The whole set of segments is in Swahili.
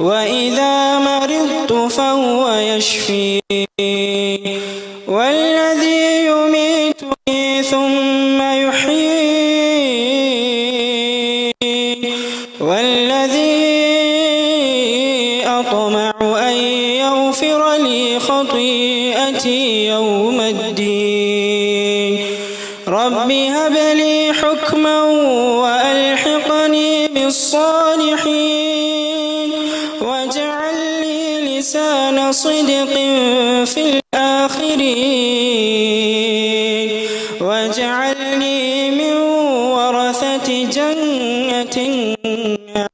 وإذا مرضت فهو يشفين والذي يميتني ثم يحيين والذي أطمع أن يغفر لي خطيئتي يوم الدين رب هب لي حكما وألحقني بالصالحين واجعل لي لسان صدق في الآخرين واجعلني من ورثة جنة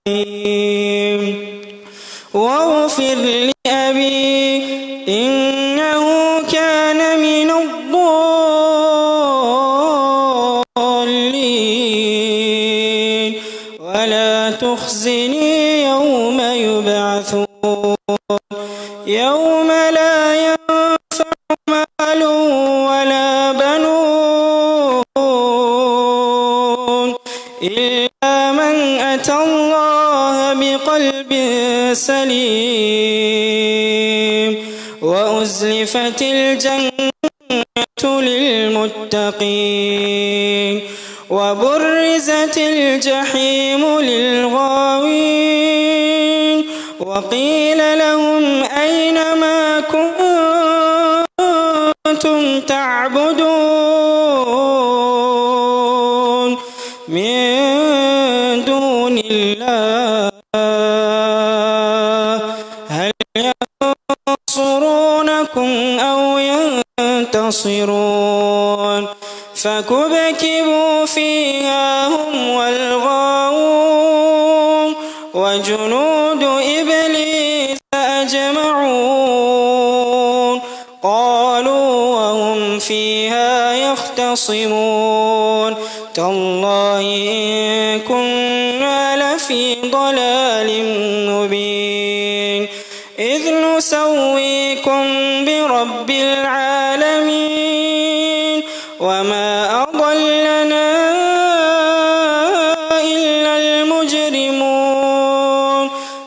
النعيم واغفر لأبي إنه كان من الضالين ولا تخزني يوم يبعثون يوم لا ينفع مال ولا بنون إلا من أتى الله بقلب سليم وأزلفت الجنة للمتقين وبرزت الجحيم للغاوين وقيل لهم أين ما كنتم تعبدون من دون الله هل ينصرونكم أو ينتصرون فكبكبوا فيها هم والغاوون وجنود إبليس أجمعون قالوا وهم فيها يختصمون تالله إن كنا لفي ضلال مبين إذ نسويكم برب العالمين وما أضلنا إلا المجرمون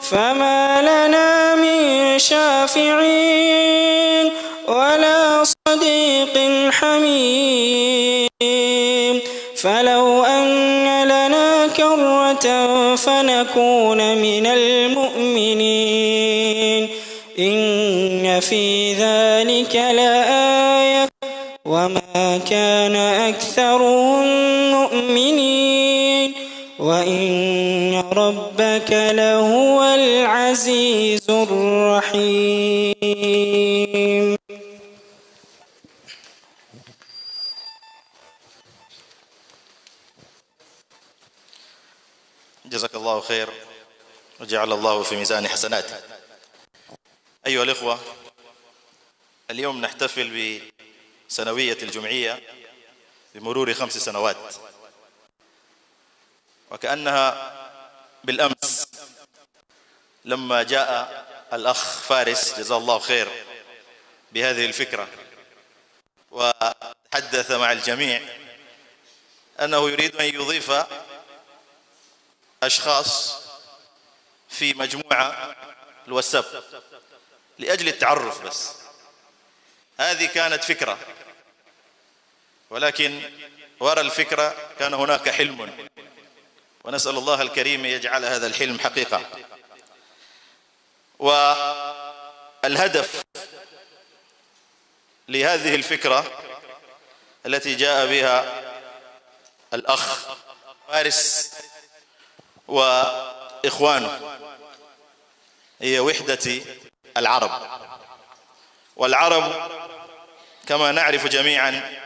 فما لنا من شافعين ولا صديق حميم فلو أن لنا كرة فنكون من المؤمنين إن في ذلك لآية وما كان أكثرهم مؤمنين وإن ربك لهو العزيز الرحيم. جزاك الله خير وجعل الله في ميزان حسناته. أيها الإخوة، اليوم نحتفل بسنوية الجمعية بمرور 5 سنوات، وكأنها بالأمس لما جاء الأخ فارس جزاه الله خير بهذه الفكرة وتحدث مع الجميع أنه يريد أن يضيف أشخاص في مجموعة الواتساب لأجل التعرف بس. هذه كانت فكرة، ولكن وراء الفكرة كان هناك حلم، ونسأل الله الكريم يجعل هذا الحلم حقيقة. والهدف لهذه الفكرة التي جاء بها الأخ فارس وإخوانه هي وحدة العرب. والعرب كما نعرف جميعا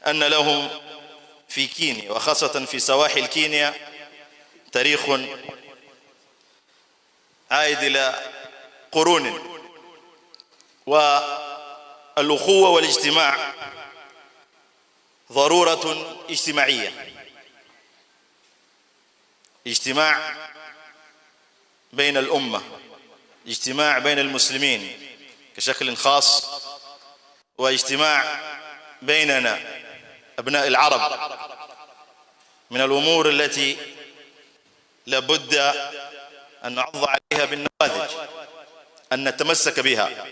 أن لهم في كينيا وخاصة في سواحل كينيا تاريخ عائد إلى قرون، والأخوة والاجتماع ضرورة اجتماعية، اجتماع بين الأمة، اجتماع بين المسلمين كشكل خاص، واجتماع بيننا أبناء العرب من الأمور التي لابد أن نعض عليها بالنماذج، أن نتمسك بها.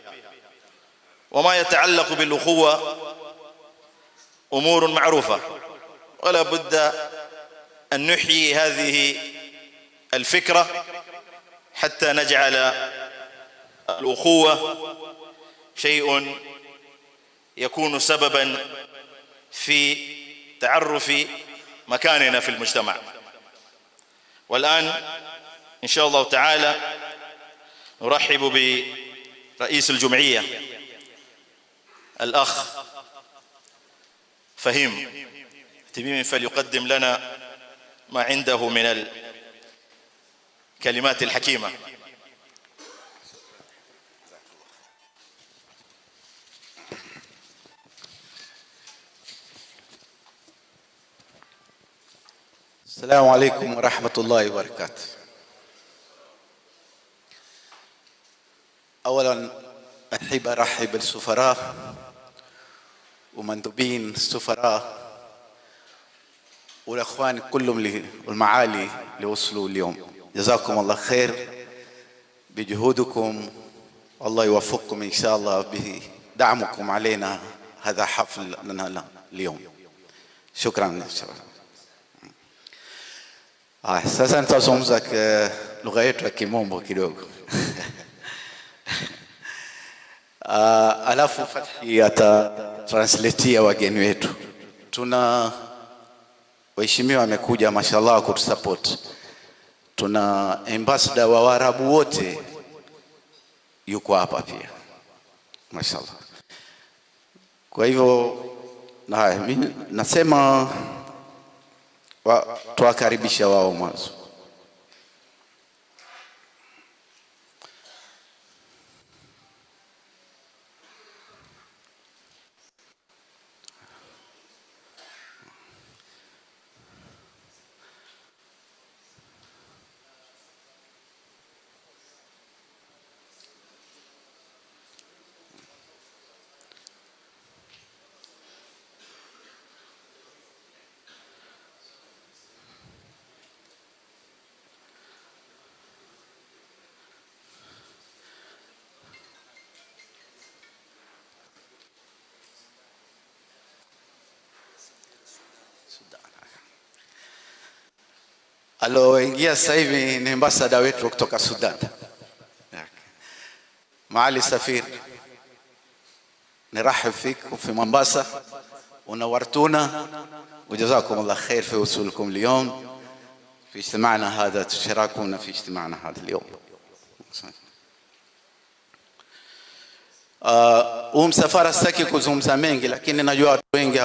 وما يتعلق بالأخوة أمور معروفة، ولا بد أن نحيي هذه الفكرة حتى نجعل الأخوة شيء يكون سببا في تعرف مكاننا في المجتمع. والآن إن شاء الله تعالى نرحب برئيس الجمعية الأخ فهيم تميمي، فليقدم لنا ما عنده من الكلمات الحكيمة. السلام عليكم ورحمة الله وبركاته. أولا أحب أرحب بالسفراء ومندوبين السفراء والأخوان كلهم والمعالي اللي وصلوا اليوم. جزاكم الله خير بجهودكم، والله يوفقكم إن شاء الله بدعمكم علينا هذا حفل لنا اليوم. شكرا. Sasa nitazungumza lugha yetu ya Kimombo kidogo. Alafu Fathi atatranslatea wageni wetu. Tuna waheshimiwa wamekuja mashallah kutusupport. Tuna ambassador wa Waarabu wote yuko hapa pia. Mashallah. Kwa hivyo mimi nasema tuwakaribisha wao mwanzo. Aloingia sasa hivi ni ambassador wetu kutoka Sudan. Maali Safir, نرحب فيكم في مومباسا ونورتونا، وجزاكم الله خير في وصولكم اليوم في اجتماعنا هذا، تشاركونا في اجتماعنا هذا اليوم. Msafara sitaki kuzungumza mengi, lakini najua watu wengi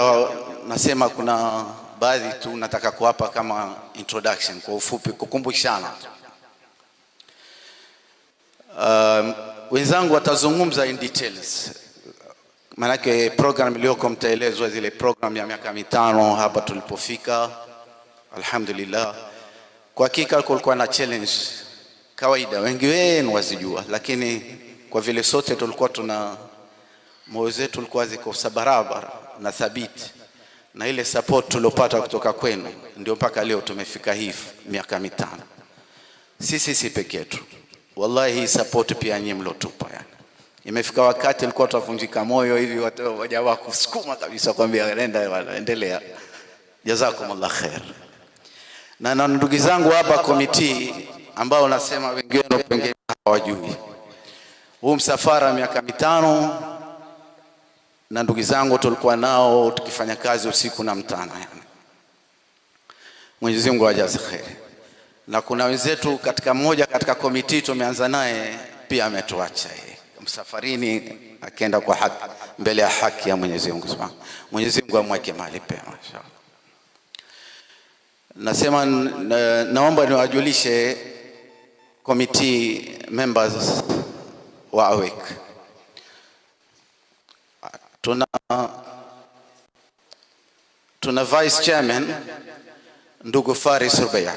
nasema kuna baadhi tu nataka kuwapa kama introduction kwa ufupi, kukumbushana. Wenzangu watazungumza in details, manake program iliyoko mtaelezwa zile program ya miaka 5 hapa tulipofika. Alhamdulillah, kwa hakika kulikuwa na challenge kawaida, wengi wenu wasijua, lakini kwa vile sote tulikuwa tuna moyo zetu tulikuwa ziko barabara na thabiti, na ile support tulopata kutoka kwenu ndio mpaka leo tumefika hivi miaka 5. Sisi peke yetu, wallahi hii support pia nyinyi mlotupa. Yani imefika wakati ilikuwa tutavunjika moyo hivi, watu wajawa kusukuma kabisa kwambia nenda endelea. Jazakumullah khair. Na ndugu zangu hapa committee ambao nasema wengine pengine hawajui huu msafara miaka 5, na ndugu zangu tulikuwa nao tukifanya kazi usiku na mchana. Yani Mwenyezi Mungu ajaze khair. Na kuna wenzetu katika mmoja katika committee tumeanza naye pia ametuacha msafarini, akaenda kwa haki mbele ya haki ya Mwenyezi Mungu Subhanahu. Mwenyezi Mungu amweke mahali pema inshallah. Nasema naomba niwajulishe committee members wa AWEC. Tuna vice chairman ndugu Faris Rubaya.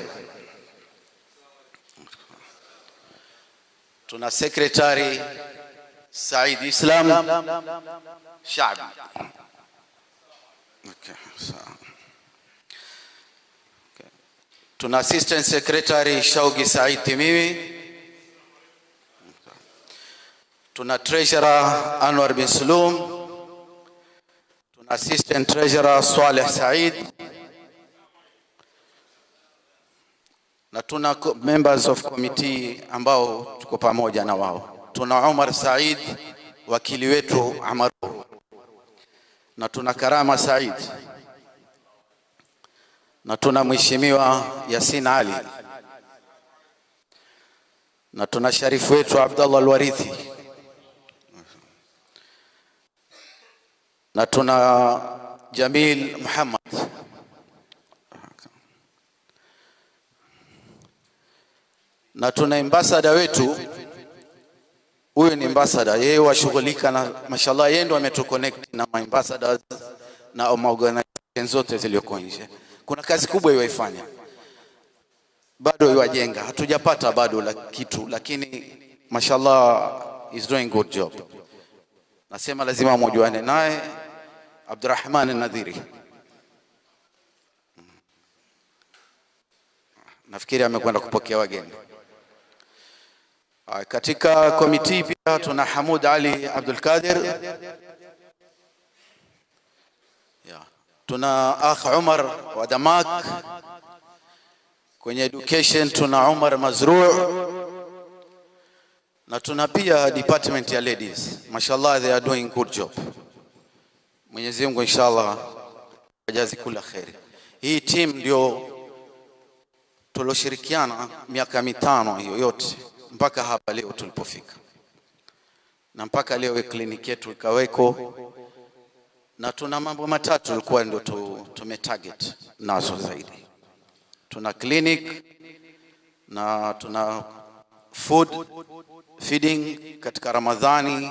Tuna secretary Said Islam Shaabi. Tuna assistant secretary Shaugi Said Timimi. tuna treasurer Anwar bin Sulum, tuna assistant treasurer Saleh Said, na tuna members of committee ambao tuko pamoja na wao. Tuna Umar Said, wakili wetu Amaru, na tuna Karama Said, na tuna Mheshimiwa Yasin Ali, na tuna Sharifu wetu Abdullah Alwarithi, na tuna Jamil Muhammad, na tuna ambassador wetu. Huyu ni ambassador, yeye washughulika na mashallah, yeye ndo ametuconnect na ambassadors na organizations zote zilizoko nje. Kuna kazi kubwa yoifanya, bado yowajenga, hatujapata bado kitu, lakini mashallah is doing good job. Nasema lazima mjuane naye Abdurrahman al-Nadhiri. Nafikiri amekwenda kupokea wageni. Katika committee pia tuna Hamud Ali Abdul Qadir, tuna Akh Umar wa Damak. Kwenye education tuna Umar Mazruu, na tuna pia department ya ladies. Mashallah, they are doing good job. Mwenyezi Mungu inshallah ajazi kula khairi. Hii team ndio tuloshirikiana miaka 5 hiyo yote mpaka hapa leo tulipofika, na mpaka leo kliniki yetu ikaweko, na tuna mambo matatu tulikuwa ndio tumetarget nazo zaidi. Tuna clinic, na tuna food feeding katika Ramadhani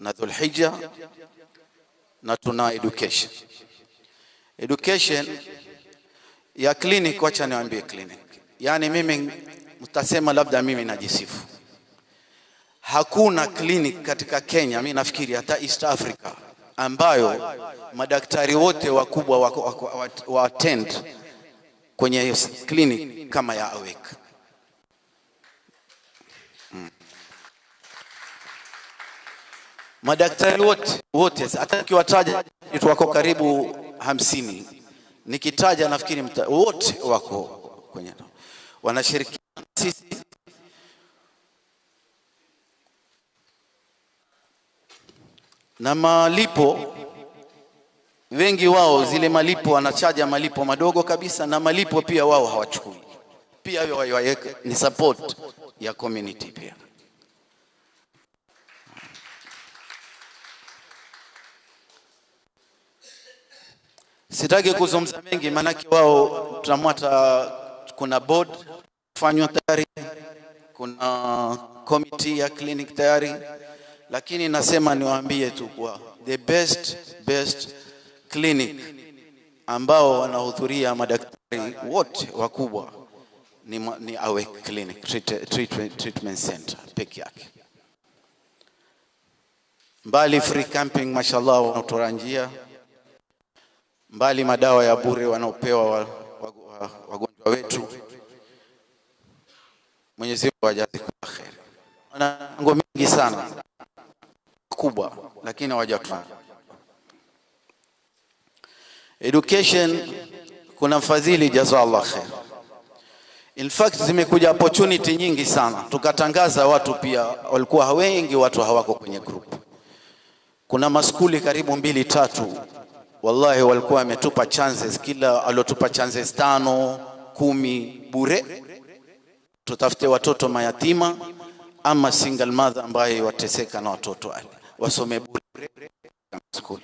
na Dhulhijja, na tuna education. Education ya clinic, wacha niwaambie clinic. Yani mimi mtasema labda mimi najisifu. Hakuna clinic katika Kenya, mimi nafikiri hata East Africa, ambayo madaktari wote wakubwa wa attend kwenye clinic kama ya Awek. Madaktari wote hata nikiwataja wako karibu 50. Nikitaja nafikiri wote wako kwenye wanashirikiana sisi. Na malipo, wengi wao zile malipo wanachaja malipo madogo kabisa, na malipo pia wao hawachukui. Pia wao ni support ya community pia. Sitaki kuzungumza mengi, manake wao tunamwata. Kuna board fanywa tayari, kuna committee ya clinic tayari, lakini nasema niwaambie tu kwa the best clinic ambao wanahudhuria madaktari wote wakubwa ni Awek Clinic treatment center peke yake. Mbali free camping mashallah wanatoa njia, mbali madawa ya bure wanaopewa wagonjwa wetu. Mwenyezi Mungu ajaze kwa kheri. Wana ngo mingi sana kubwa, lakini hawajafanya. Education kuna mfadhili jazallah khair. In fact zimekuja opportunity nyingi sana, tukatangaza watu pia walikuwa wengi, watu hawako kwenye group. Kuna maskuli karibu 2-3 wallahi walikuwa wametupa chances, kila alotupa chances 5 10 bure. Tutafute watoto mayatima ama single mother ambaye wateseka na watoto wale wasome bure school.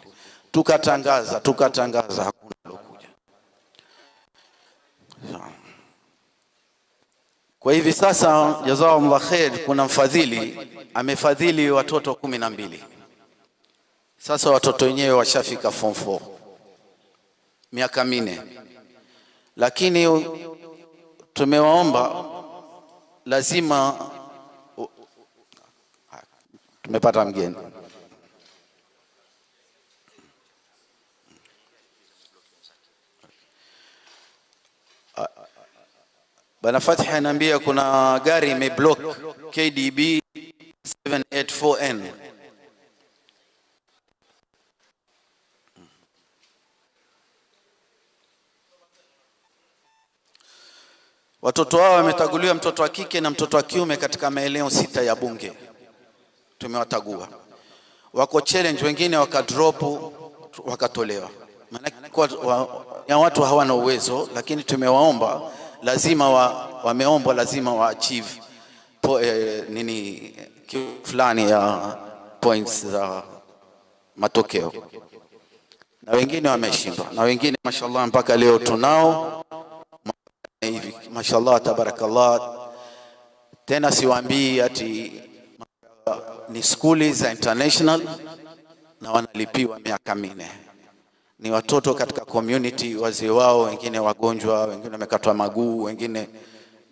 Tukatangaza hakuna lokuja. Kwa hivi sasa jazakumullah khair, kuna mfadhili amefadhili watoto 12. Sasa watoto wenyewe washafika form 4 miaka 4, lakini tumewaomba lazima tumepata mgeni. Bana Fatih ananiambia kuna gari imeblock KDB 7L 784N. Watoto wao wametaguliwa, mtoto wa kike na mtoto wa kiume, katika maeneo 6 ya bunge. Tumewatagua. Wako challenge, wengine wakadrop, wakatolewa. Maana watu hawana uwezo, lakini tumewaomba lazima wameombwa lazima wa achieve nini fulani ya points za matokeo, na wengine wameshindwa, na wengine mashallah mpaka leo tunao hivi, mashallah tabarakallah. Tena siwaambii ati ni skuli za international na wanalipiwa miaka 4. Ni watoto katika community, wazee wao wengine wagonjwa, wengine wamekatwa maguu, wengine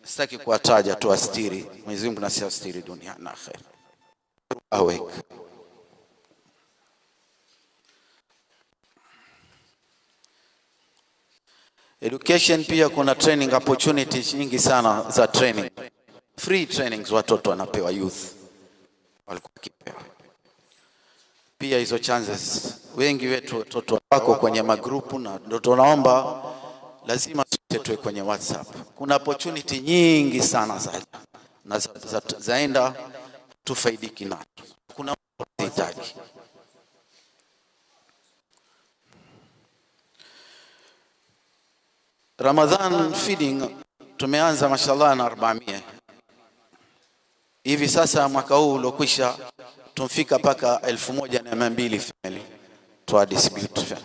sitaki kuwataja, tu astiri Mwenyezi Mungu, na si astiri dunia na akhera. Awake. Education pia kuna training opportunities nyingi sana za training. Free trainings watoto wanapewa, youth walikuwa kipewa. Pia hizo chances, wengi wetu watoto wako kwenye magrupu, na ndio tunaomba lazima tuwe kwenye WhatsApp. Kuna opportunity nyingi sana zaenda tufaidiki nazo. Kuna hitaji. Ramadhan feeding tumeanza mashallah na 400. Hivi sasa mwaka huu uliokwisha tumfika paka 1200 family to distribute.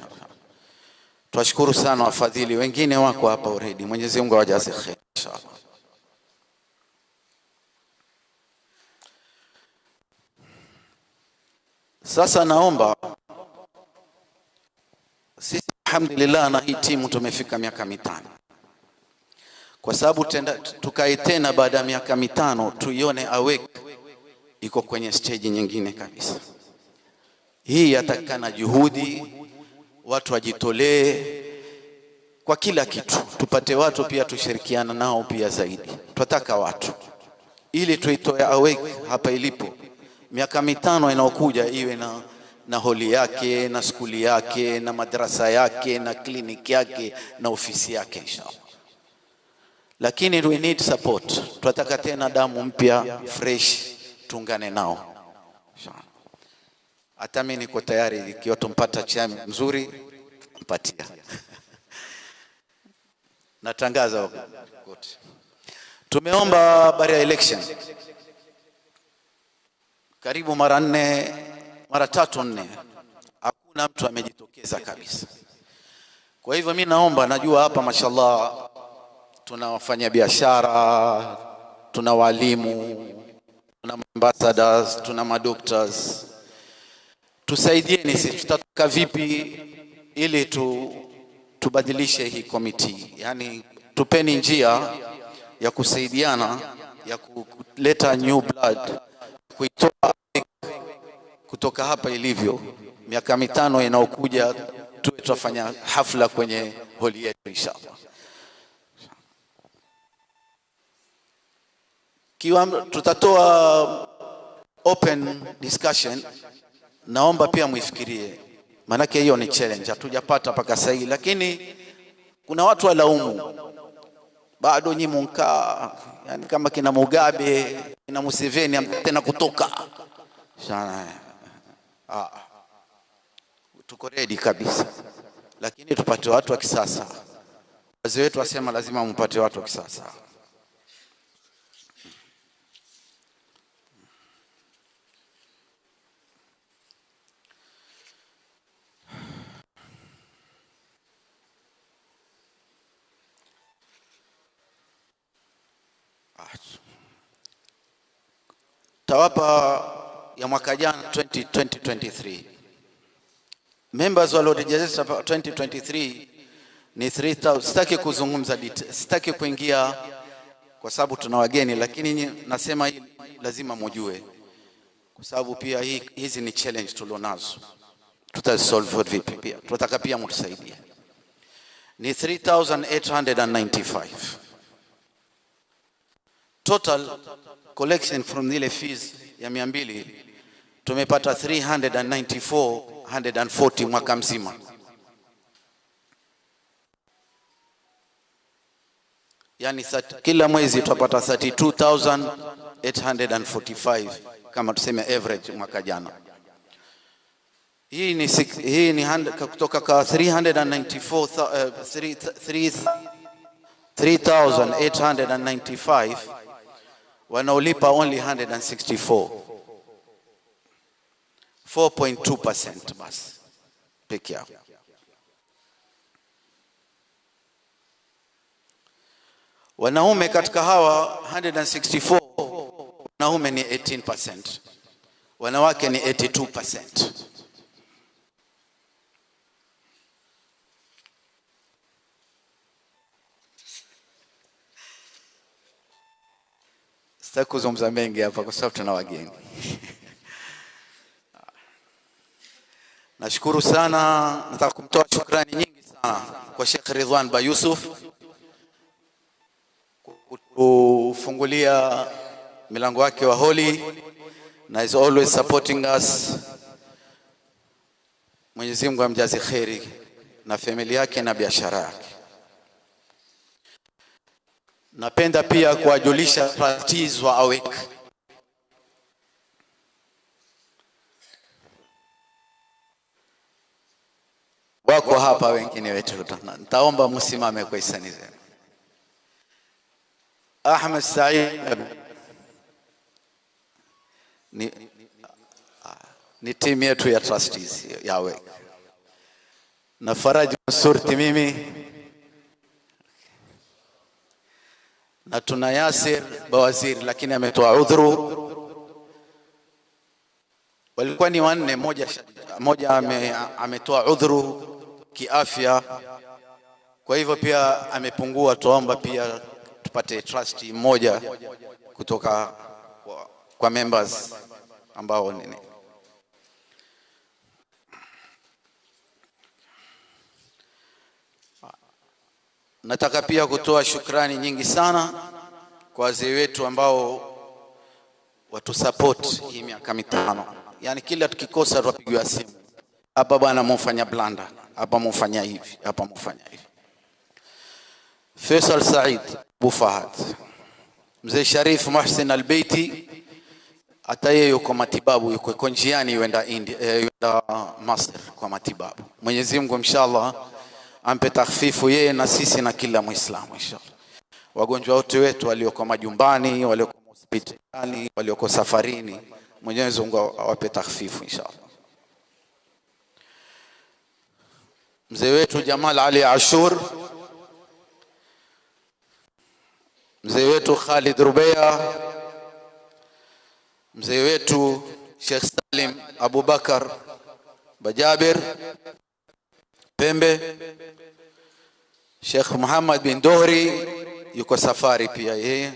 Tunashukuru sana wafadhili, wengine wako hapa already. Mwenyezi Mungu awajaze khair inshallah. Sasa naomba sisi alhamdulillah na hii timu tumefika miaka 5. Kwa sababu tukae tena baada ya miaka 5 tuione awake iko kwenye stage nyingine kabisa. Hii yatakana juhudi, watu wajitolee kwa kila kitu. Tupate watu pia tushirikiana nao pia zaidi. Tunataka watu ili tuitoe awake hapa ilipo. Miaka 5 inayokuja iwe na holi yake, na skuli yake, na madrasa yake, na kliniki yake, na ofisi yake inshallah. Lakini we need support. Tunataka tena damu mpya fresh, tuungane nao inshallah. Hata mimi niko tayari, ikiwa tumpata chama mzuri mpatia. Natangaza wote. Tumeomba baada ya election karibu mara 3-4, hakuna mtu amejitokeza kabisa. Kwa hivyo mimi naomba, najua hapa mashallah tuna wafanya biashara, tuna walimu, tuna ambassadors, tuna madoctors. Tusaidieni, sisi tutatoka vipi ili tubadilishe hii committee. Yani tupeni njia ya kusaidiana, ya kuleta new blood, kuitoa kutoka hapa ilivyo. Miaka 5 inayokuja tuwe tutafanya hafla kwenye holi yetu inshallah. Tutatoa open discussion. Naomba pia muifikirie, maana hiyo ni challenge, hatujapata mpaka sasa hivi. Lakini kuna watu walaumu bado nyinyi mkaa, yani kama kina Mugabe na Museveni tena kutoka sana. Tuko ready kabisa, lakini tupate watu wa kisasa. Wazee wetu wasema lazima mpate watu wa kisasa. Tawapa ya mwaka jana 2023 members walioregister 2023 ni 3000. Sitaki kuzungumza details, sitaki kuingia kwa sababu tuna wageni, lakini nasema hii lazima mjue, kwa sababu pia hizi ni challenge tulionazo. Tutasolve vipi? Pia tunataka pia mtusaidie. Ni 3895 total collection from zile fees ya 200 tumepata 140 mwaka mzima. Yani kila mwezi tutapata 32,845 kama tuseme average mwaka jana. Hii ni kutoka kwa 3,895 wanaolipa only 164, 4.2% basi peke yao. Wanaume katika hawa 164, wanaume ni 18%, wanawake ni 82%. Sitaki kuzungumza mengi hapa kwa sababu tuna wageni. Nashukuru sana, nataka kumtoa shukrani nyingi sana kwa Sheikh Ridwan Ba Yusuf kufungulia milango wake wa holi na is always supporting us. Mwenyezi Mungu amjaze khairi na familia yake na biashara yake. Napenda pia kuwajulisha trustees wa AWEC wako hapa, wengine wetu nitaomba msimame kwa hisani zenu. Ahmed Said ni timu yetu ya trustees ya AWEC, na Faraji Mansurti mimi, na tuna Yasir Bawaziri lakini ametoa udhuru. Walikuwa ni wanne, moja ametoa udhuru kiafya, kwa hivyo pia amepungua. Tuomba pia tupate trustee mmoja kutoka kwa members ambao nini. Nataka pia kutoa shukrani nyingi sana kwa wazee wetu ambao watu support hii miaka mitano. Yani kila tukikosa tupigiwa simu, hapa bwana mfanya blanda, hapa mfanya hivi, hapa mfanya hivi. Faisal Said Abu Fahad, Mzee Sharif Muhsin Al-Baiti, hata yeye yuko matibabu, yuko njiani yuenda Masr kwa matibabu. Mwenyezi Mungu inshallah ampe takhfifu yeye na sisi na kila Muislamu inshallah. Wagonjwa wote wetu walioko majumbani, walioko hospitalini, walioko safarini, Mwenyezi Mungu awape takhfifu inshallah. Mzee wetu Jamal Ali Ashur, mzee wetu Khalid Rubeya, mzee wetu Sheikh Salim Abubakar Bajabir Pembe, Sheikh Muhammad bin Dohri yuko safari pia yeye,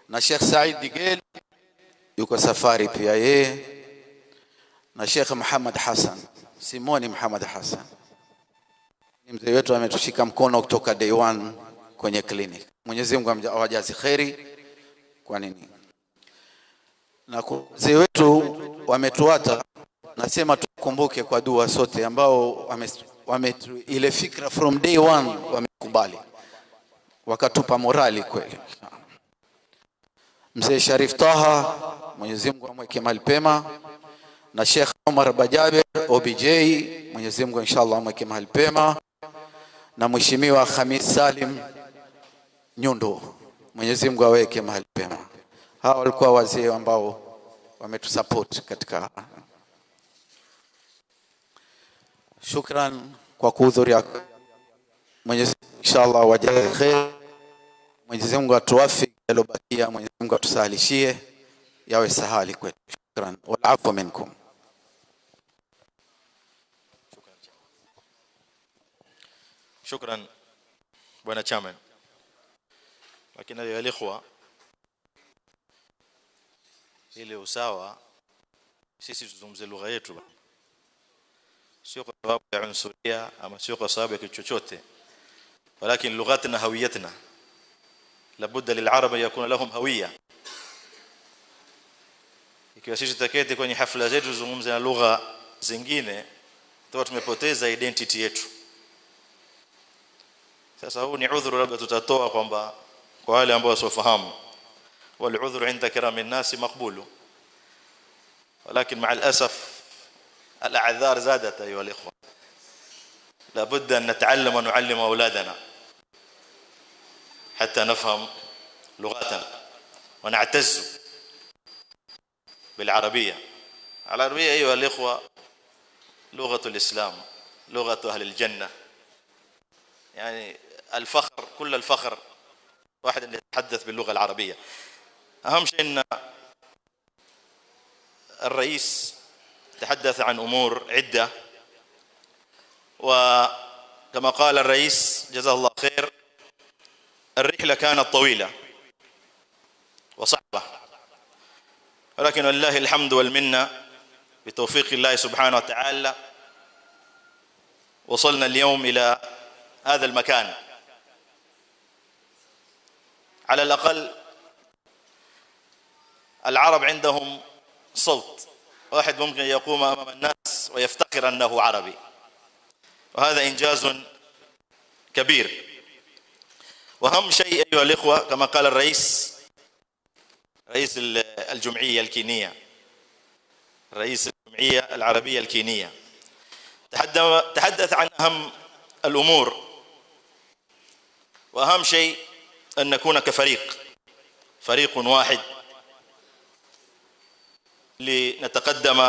na Sheikh Said Digel yuko safari pia yeye, na Sheikh Muhammad Hassan Simoni Muhammad Hassan ni mzee wetu, ametushika mkono kutoka day one kwenye clinic. Mwenyezi Mungu awajaze khairi. Kwa nini? Na mzee wetu wametuata, nasema tukumbuke kwa dua sote ambao ile fikra from day one wamekubali, wakatupa morali kweli. Mzee Sharif Taha, Mwenyezi Mungu amweke mahali pema, na Sheikh Omar Bajabir OBJ, Mwenyezi Mungu inshallah amweke mahali pema, na Mheshimiwa Khamis Salim Nyundo, Mwenyezi Mungu aweke mahali pema. Hawa walikuwa wazee ambao wametusupport katika. Shukran kwa kuhudhuria. Mwenyezi Mungu inshallah wajaze khair. Mwenyezi Mungu atuwafiki yalobakia, Mwenyezi Mungu atusahalishie yawe sahali kwetu. Shukran wal afwa minkum. Shukran bwana chairman. Lakini ya ikhwa, ile usawa sisi tuzungumze lugha yetu, sio kwa sababu ya unsuria ama sio kwa sababu ya kitu chochote, ولكن لغتنا هويتنا. لابد للعرب يكون لهم هوية. ikiwa sisi tutaketi kwenye hafla zetu tuzungumze na lugha zingine tutakuwa tumepoteza identity yetu. Sasa huu ni udhuru labda tutatoa kwamba kwa wale ambao wasofahamu, wal udhuru inda kiramin nasi maqbulu, ولكن مع الاسف الاعذار زادت ايها الاخوه. لابد ان نتعلم ونعلم اولادنا حتى نفهم لغتنا ونعتز بالعربيه. العربيه ايها الاخوه لغه الاسلام، لغه اهل الجنه، يعني الفخر، كل الفخر واحد يتحدث باللغه العربيه. اهم شيء ان الرئيس تحدث عن امور عده، وكما قال الرئيس جزاه الله خير الرحله كانت طويله وصعبه، ولكن لله الحمد والمنه بتوفيق الله سبحانه وتعالى وصلنا اليوم الى هذا المكان. على الاقل العرب عندهم صوت، واحد ممكن يقوم امام الناس ويفتخر انه عربي، وهذا انجاز كبير. واهم شيء ايها الاخوه كما قال الرئيس، رئيس الجمعيه الكينيه، رئيس الجمعيه العربيه الكينيه، تحدث عن اهم الامور، واهم شيء ان نكون كفريق، فريق واحد لنتقدم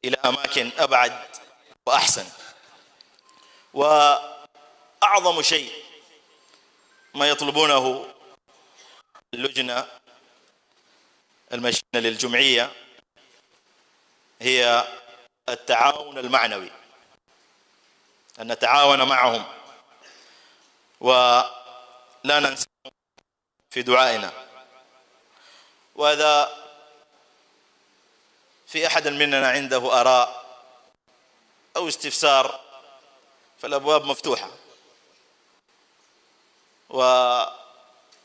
الى اماكن ابعد واحسن. واعظم شيء ما يطلبونه اللجنه المشينه للجمعيه هي التعاون المعنوي، ان نتعاون معهم ولا ننسى في دعائنا. وهذا في احد مننا عنده اراء او استفسار فالابواب مفتوحه.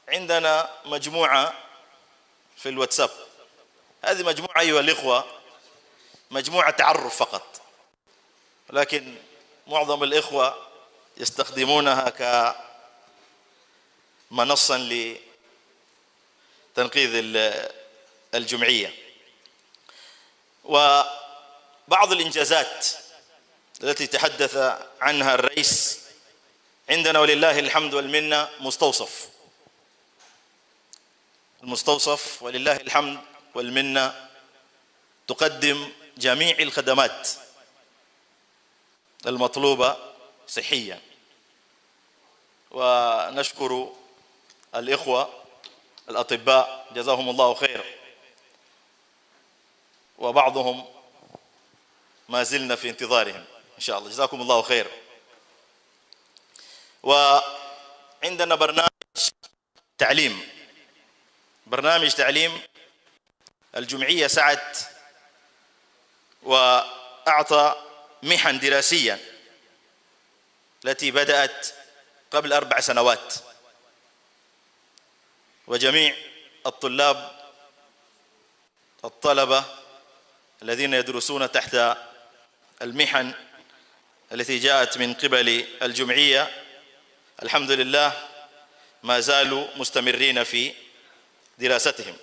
وعندنا مجموعه في الواتساب، هذه مجموعه ايها الاخوه مجموعه تعرف فقط، ولكن معظم الاخوه يستخدمونها كمنصه لتنقيذ الجمعيه. وبعض الانجازات التي تحدث عنها الرئيس عندنا ولله الحمد والمنه مستوصف، المستوصف ولله الحمد والمنه تقدم جميع الخدمات المطلوبه صحيا. ونشكر الاخوه الاطباء جزاهم الله خير، وبعضهم ما زلنا في انتظارهم ان شاء الله، جزاكم الله خير. وعندنا برنامج تعليم الجمعيه سعت واعطى محن دراسيه التي بدات قبل 4 سنوات، وجميع الطلبه الذين يدرسون تحت المحن التي جاءت من قبل الجمعيه الحمد لله ما زالوا مستمرين في دراستهم.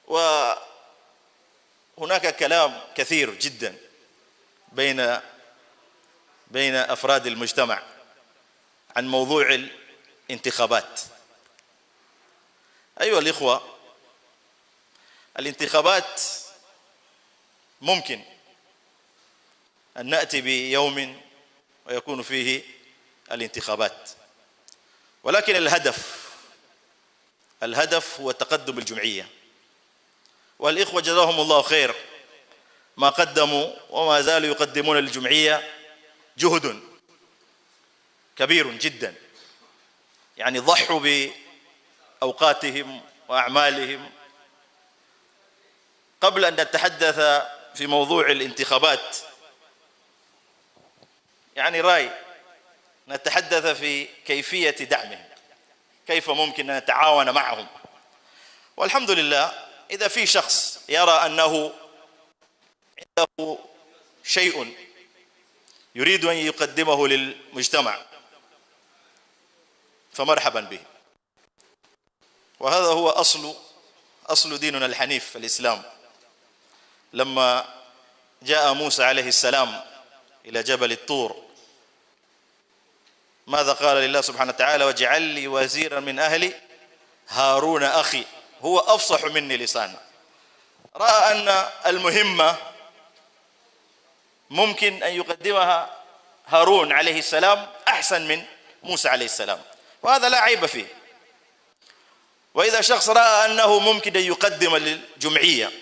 وهناك كلام كثير جدا بين افراد المجتمع عن موضوع الانتخابات. ايها الاخوه الانتخابات ممكن ان ناتي بيوم ويكون فيه الانتخابات، ولكن الهدف هو تقدم الجمعيه. والاخوه جزاهم الله خير ما قدموا وما زالوا يقدمون للجمعيه جهد كبير جدا، يعني ضحوا باوقاتهم واعمالهم. قبل ان نتحدث في موضوع الانتخابات يعني راي نتحدث في كيفيه دعمهم، كيف ممكن ان نتعاون معهم. والحمد لله إذا في شخص يرى أنه عنده شيء يريد أن يقدمه للمجتمع فمرحبا به. وهذا هو أصل ديننا الحنيف الإسلام. لما جاء موسى عليه السلام إلى جبل الطور ماذا قال لله سبحانه وتعالى؟ واجعل لي وزيرا من أهلي هارون أخي هو أفصح مني لسانا. رأى أن المهمة ممكن أن يقدمها هارون عليه السلام أحسن من موسى عليه السلام، وهذا لا عيب فيه. وإذا شخص رأى أنه ممكن أن يقدم للجمعية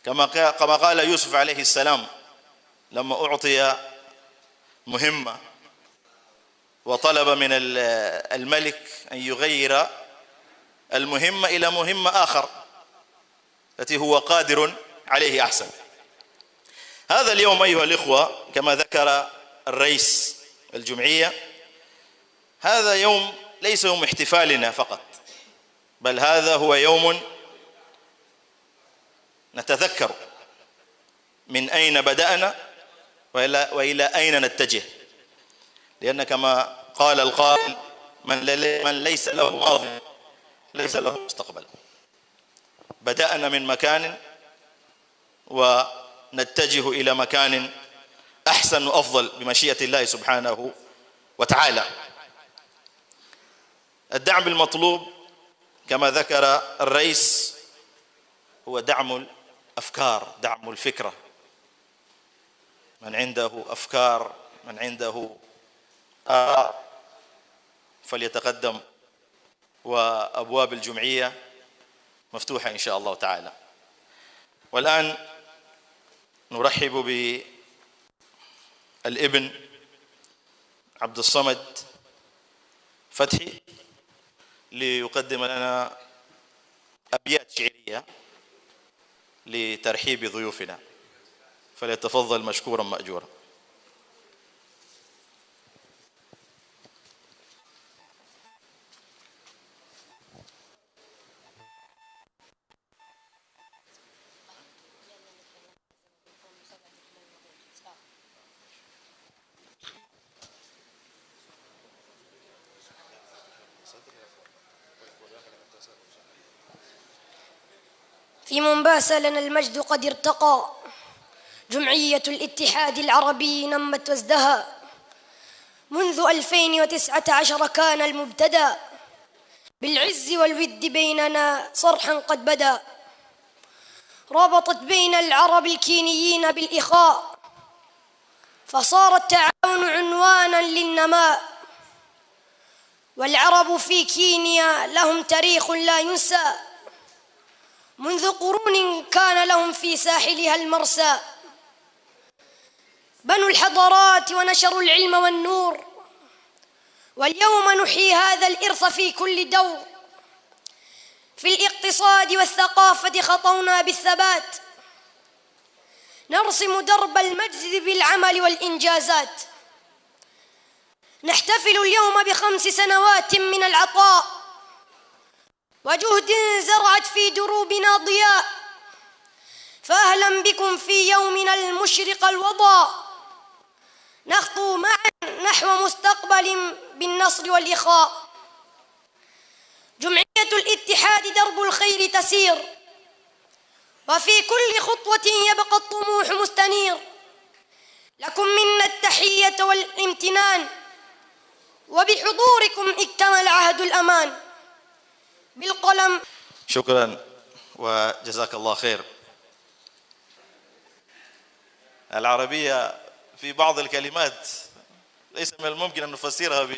كما قال يوسف عليه السلام لما أعطي مهمة وطلب من الملك أن يغير المهمة إلى مهمة آخر التي هو قادر عليه أحسن. هذا اليوم أيها الإخوة كما ذكر الرئيس الجمعية، هذا يوم ليس يوم احتفالنا فقط، بل هذا هو يوم نتذكر من أين بدأنا وإلى أين نتجه. لأن كما قال القائل من ليس له ماضي ليس له مستقبل. بدأنا من مكان ونتجه إلى مكان أحسن وأفضل بمشيئة الله سبحانه وتعالى. الدعم المطلوب كما ذكر الرئيس هو دعم الأفكار، دعم الفكرة. من عنده أفكار، من عنده آراء فليتقدم، وأبواب الجمعية مفتوحة إن شاء الله تعالى. والآن نرحب بالابن عبد الصمد فتحي ليقدم لنا أبيات شعرية لترحيب ضيوفنا، فليتفضل مشكورا مأجورا. في مومباسا لنا المجد قد ارتقى، جمعية الاتحاد العربي نمت وازدهى، منذ 2019 كان المبتدأ، بالعز والود بيننا صرحا قد بدا، ربطت بين العرب الكينيين بالإخاء، فصار التعاون عنوانا للنماء، والعرب في كينيا لهم تاريخ لا ينسى، منذ قرون كان لهم في ساحلها المرسى، بنوا الحضارات ونشروا العلم والنور، واليوم نحيي هذا الإرث في كل دور، في الاقتصاد والثقافة خطونا بالثبات، نرسم درب المجد بالعمل والإنجازات، نحتفل اليوم ب5 سنوات من العطاء وجهد زرعت في دروبنا ضياء، فأهلا بكم في يومنا المشرق الوضاء، نخطو معا نحو مستقبل بالنصر والإخاء. جمعية الاتحاد درب الخير تسير، وفي كل خطوة يبقى الطموح مستنير، لكم منا التحية والامتنان، وبحضوركم اكتمل عهد الأمان. بالقلم. شكرا وجزاك الله خير. العربية في بعض الكلمات ليس من الممكن أن نفسرها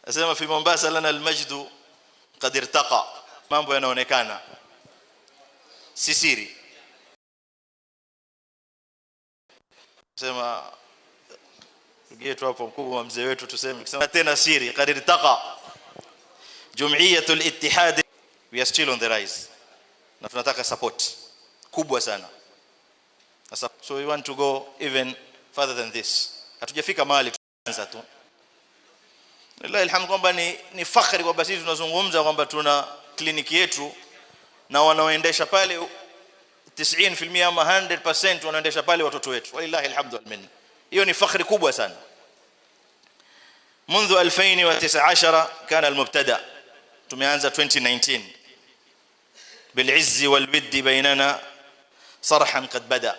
أسمى في مومباسا لنا المجد قد ارتقى. mambo yanaonekana si siri. Sema tugetu hapo mkubwa wa mzee wetu tuseme tena siri قد ارتقى جمعية الاتحاد. We are still on the rise na tunataka support kubwa sana. So we want to go even further than this. Hatujafika mahali tuanza tu, Wallahi alhamdu kwamba ni fakhari kwamba sisi tunazungumza kwamba tuna kliniki yetu na wanaoendesha pale 90% ama 100% wanaendesha pale watoto wetu. Wallahi alhamdu wal minna. Hiyo ni fakhari kubwa sana. منذ 2019 كان المبتدا tumeanza 2019 بالعز والود بيننا صرحا قد بدا.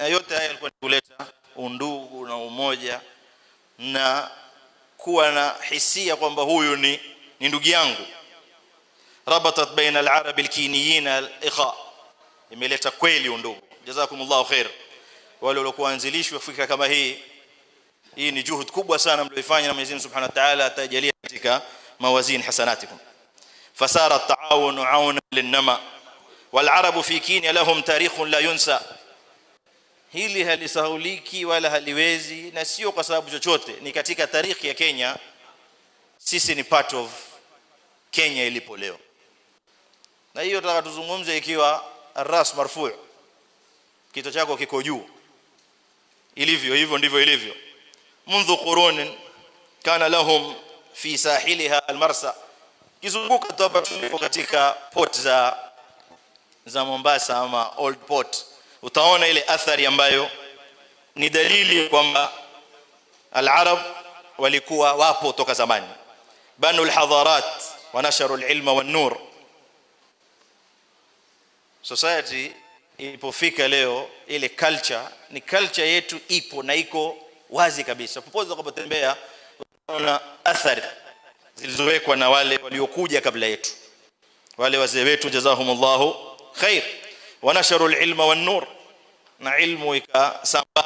yote haya yalikuwa kuleta undugu na umoja na kuwa na hisia kwamba huyu ni ndugu yangu. rabatat baina al-arab al-kiniyin al-ikha, imeleta kweli undugu. Jazakumullahu khair wale waliokuanzilishwa fikra kama hii ni juhud kubwa sana mlioifanya, na Mwenyezi Mungu Subhanahu wa Ta'ala atajalia katika mawazin hasanatikum. fasara at-ta'awun 'auna lin-nama wal-arab fi Kenya lahum tarikhun la yunsa. Hili halisahuliki wala haliwezi, na sio kwa sababu chochote, ni katika tarikhi ya Kenya. Sisi ni part of Kenya ilipo leo, na hiyo tunataka tuzungumze ikiwa ar-ras marfu', kichwa chako kiko juu, ilivyo hivyo ndivyo ilivyo. منذ قرون كان لهم في ساحلها المرسى. kizunguka tu hapa tulipo katika port za Mombasa ama old port, utaona ile athari ambayo ni dalili kwamba al-arab walikuwa wapo toka zamani. banu al-hadarat wa nasharu al-ilma wan-nur. Society ilipofika leo, ile culture ni culture yetu, ipo na iko wazi kabisa. Popote unapotembea unaona athari zilizowekwa na wale waliokuja kabla yetu, wale wazee wetu jazahumullahu khair. wanasharu alilma wan-nur, na ilmu ikasamba,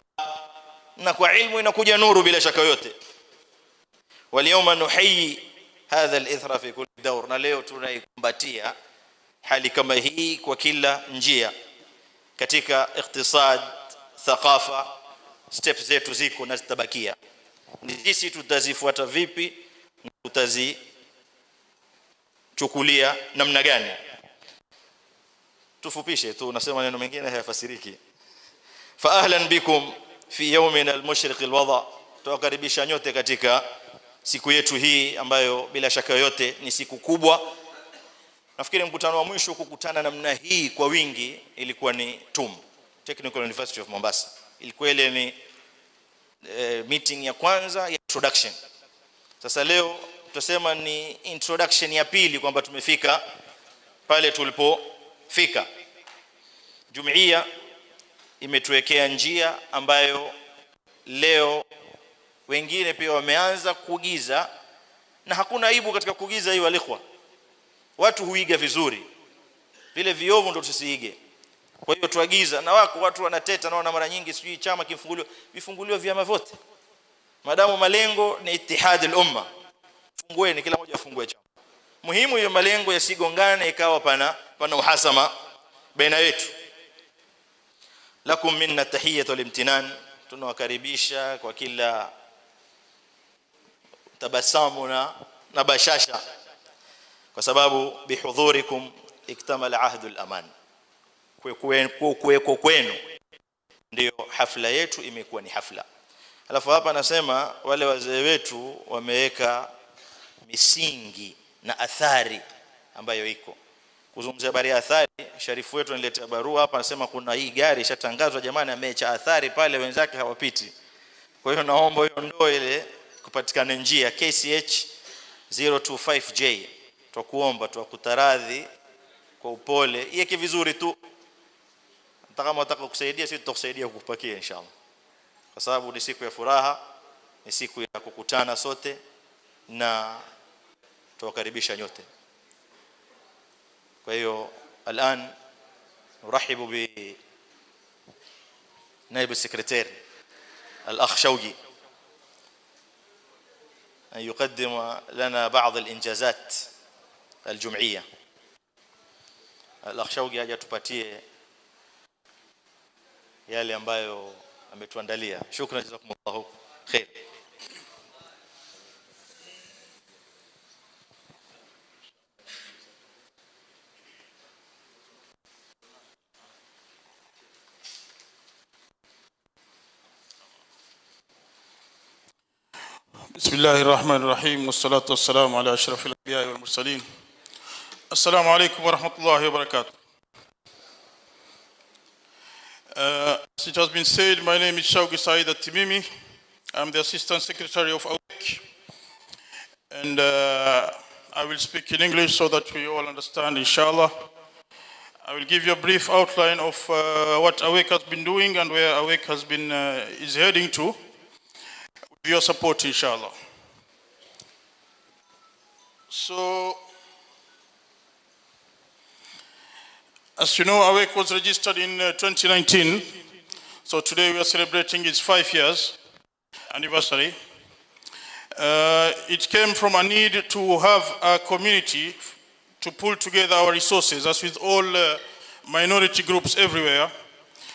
na kwa ilmu inakuja nuru bila shaka yote. walyawma nuhyi hadha al-ithra fi kulli dawr, na leo tunaikumbatia hali kama hii kwa kila njia, katika iqtisad, thaqafa. Steps zetu ziko na zitabakia, ni sisi tutazifuata vipi na tutazichukulia namna gani. Tufupishe tu, nasema neno mengine hayafasiriki. fa ahlan bikum fi yawmina al-mushriq al-wada, tuwakaribisha nyote katika siku yetu hii ambayo bila shaka yote ni siku kubwa. Nafikiri mkutano wa mwisho kukutana namna hii kwa wingi ilikuwa ni TUM, Technical University of Mombasa. Ilikuwa ile ni meeting ya kwanza ya introduction. Sasa leo tutasema ni introduction ya pili, kwamba tumefika pale tulipofika. Jumuiya imetuwekea njia ambayo leo wengine pia wameanza kuigiza, na hakuna aibu katika kuigiza hiyo alikhwa. Watu huiga vizuri, vile viovu ndio tusiige. Kwa hiyo tuagiza, na watu wanateta, naona mara nyingi sijui chama vifunguliwa vyama vyote. Madamu malengo ni ittihad al-umma, fungueni, kila mmoja afungue chama. Muhimu hiyo malengo yasigongane, ikawa pana uhasama baina yetu. lakum minna tahiyatu al-imtinan, tunawakaribisha kwa kila tabasamu na bashasha, kwa sababu bihudhurikum iktamala ahdul aman. Kuweko kwenu ndio hafla yetu imekuwa ni hafla. Alafu hapa nasema wale wazee wetu wameweka misingi na athari ambayo iko. Kuzungumzia habari ya athari, Sharifu wetu aniletea barua hapa, anasema kuna hii gari ishatangazwa jamani, ameacha athari pale, wenzake hawapiti. Kwa hiyo naomba hiyo ndoo ile kupatikana njia KCH 025J. Tukuomba, tukutaradhi kwa upole, iweke vizuri tu. Kama unataka kusaidia, sisi tutakusaidia kukupakia inshallah, kwa sababu ni siku ya furaha, ni siku ya kukutana sote, na tuwakaribisha nyote. Kwa hiyo الان نرحب بنائب السكرتير الاخ شوقي ان يقدم لنا بعض الانجازات الجمعيه. الاخ شوقي aje tupatie yale ambayo ametuandalia. Shukran, jazakumullahu khair. بسم الله الرحمن الرحيم والصلاة والسلام على أشرف الأنبياء والمرسلين. السلام عليكم ورحمة الله وبركاته. As it has been said, my name is Shauki Saida Timimi. I'm the Assistant Secretary of AWEC. And I will speak in English so that we all understand, inshallah. I will give you a brief outline of what AWEC has been doing and where AWEC has been, is heading to, with your support, inshallah. So, as you know, AWEC was registered in 2019. So today we are celebrating its 5 years anniversary. It came from a need to have a community to pull together our resources. As with all minority groups everywhere,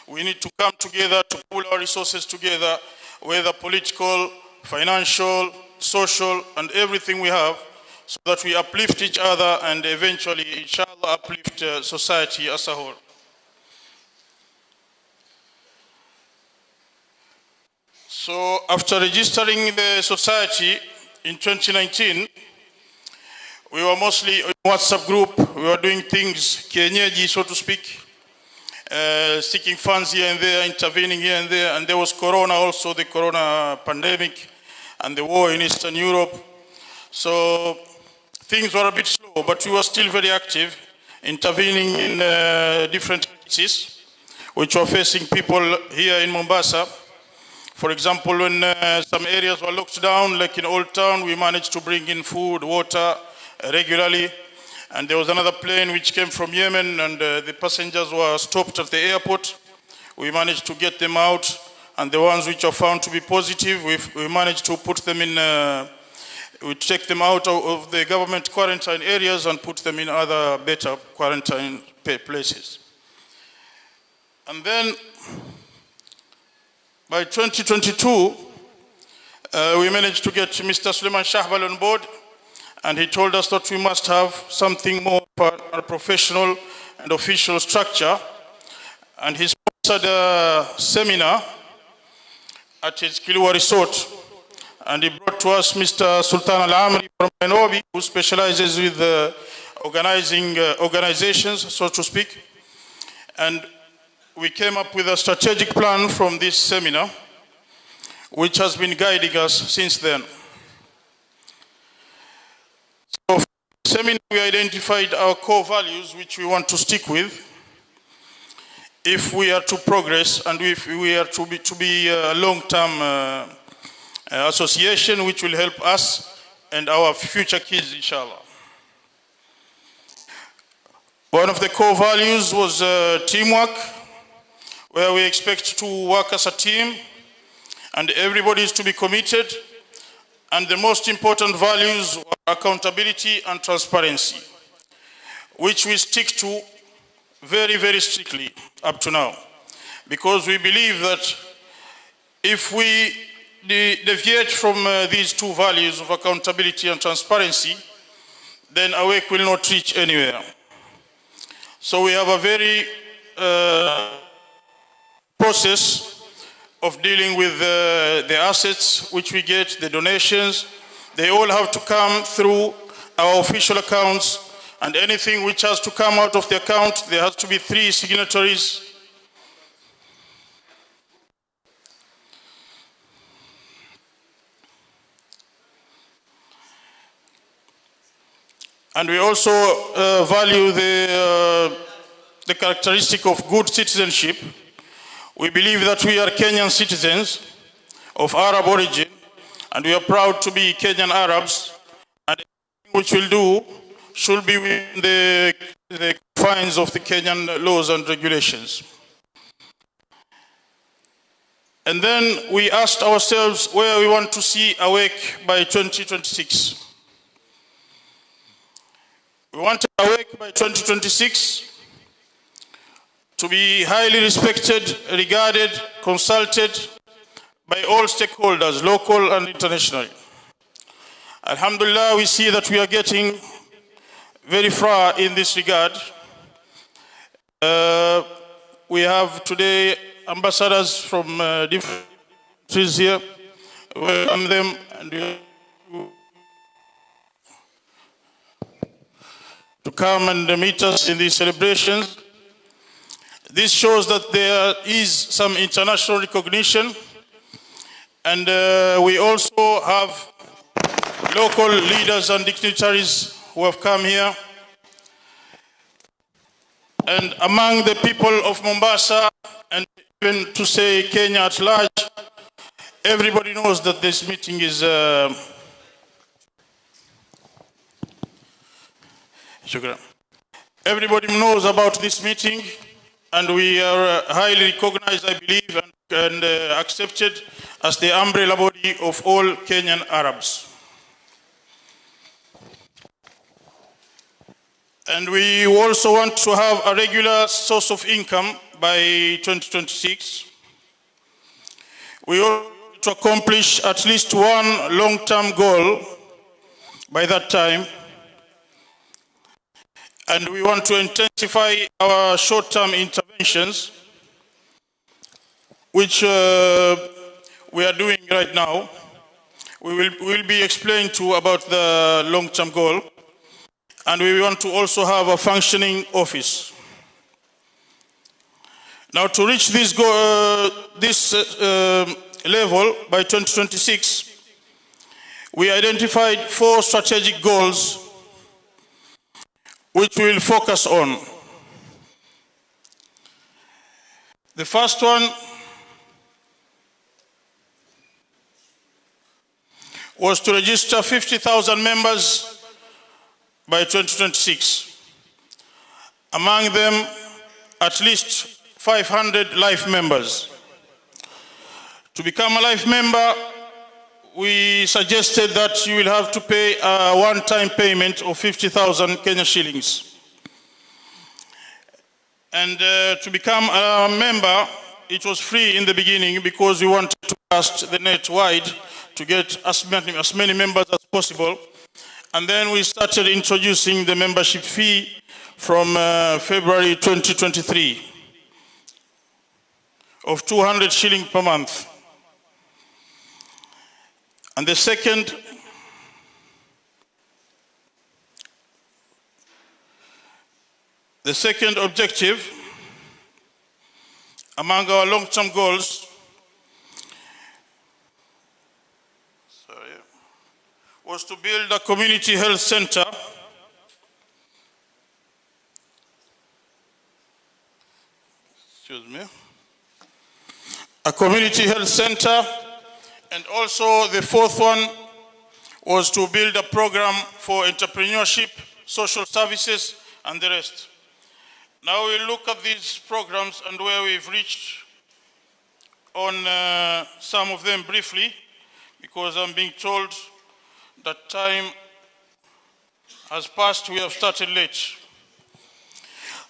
we need to come together to pull our resources together, whether political, financial, social, and everything we have, so that we uplift each other and eventually, inshallah, uplift society as a whole. So after registering the society in 2019, we were mostly in WhatsApp group. We were doing things kienyeji, so to speak, seeking funds here and there, intervening here and there. And there was Corona also, the Corona pandemic and the war in Eastern Europe. So things were a bit slow, but we were still very active, intervening in different cases which were facing people here in Mombasa. For example, when some areas were locked down, like in Old Town, we managed to bring in food, water regularly. And there was another plane which came from Yemen, and the passengers were stopped at the airport. We managed to get them out, and the ones which are found to be positive, we managed to put them in, we take them out of the government quarantine areas and put them in other better quarantine places. And then, by 2022, we managed to get Mr. Suleiman Shahbal on board, and he told us that we must have something more for a professional and official structure. And he sponsored a seminar at his Kilua resort, and he brought to us Mr. Sultan Al-Amri from Nairobi, who specializes with organizing organizations, so to speak. And we came up with a strategic plan from this seminar, which has been guiding us since then. So for the seminar, we identified our core values, which we want to stick with if we are to progress and if we are to be a long-term association which will help us and our future kids, inshallah. One of the core values was teamwork, where we expect to work as a team and everybody is to be committed. And the most important values are accountability and transparency, which we stick to very, very strictly up to now. Because we believe that if we deviate from these two values of accountability and transparency, then AWEC will not reach anywhere. So we have a very process of dealing with the assets which we get, the donations. They all have to come through our official accounts, and anything which has to come out of the account, there has to be 3 signatories. And we also value the characteristic of good citizenship. We believe that we are Kenyan citizens of Arab origin, and we are proud to be Kenyan Arabs, and everything which we'll do should be within the confines of the Kenyan laws and regulations. And then we asked ourselves where we want to see AWEC by 2026. We want AWEC by 2026 to be highly respected, regarded, consulted by all stakeholders, local and international. Alhamdulillah, we see that we are getting very far in this regard. We have today ambassadors from different countries here. We welcome them, and we to come and meet us in these celebrations. This shows that there is some international recognition, and we also have local leaders and dignitaries who have come here. And among the people of Mombasa, and even to say Kenya at large, everybody knows that this meeting is everybody knows about this meeting, and we are highly recognized, I believe, and accepted as the umbrella body of all Kenyan Arabs. And we also want to have a regular source of income by 2026. We want to accomplish at least one long-term goal by that time. And we want to intensify our short-term interventions, which we are doing right now. We will be explaining to you about the long-term goal. And we want to also have a functioning office. Now, to reach this level by 2026, we identified 4 strategic goals which we will focus on. The first one was to register 50,000 members by 2026. Among them, at least 500 life members. To become a life member, we suggested that you will have to pay a one-time payment of 50,000 Kenya shillings. And to become a member, it was free in the beginning because we wanted to cast the net wide to get as many members as possible. And then we started introducing the membership fee from February 2023 of 200 shillings per month. And the second objective among our long-term goals was to build a community health center and also the fourth one was to build a program for entrepreneurship, social services, and the rest. Now we'll look at these programs and where we've reached on some of them briefly, because I'm being told that time has passed, we have started late.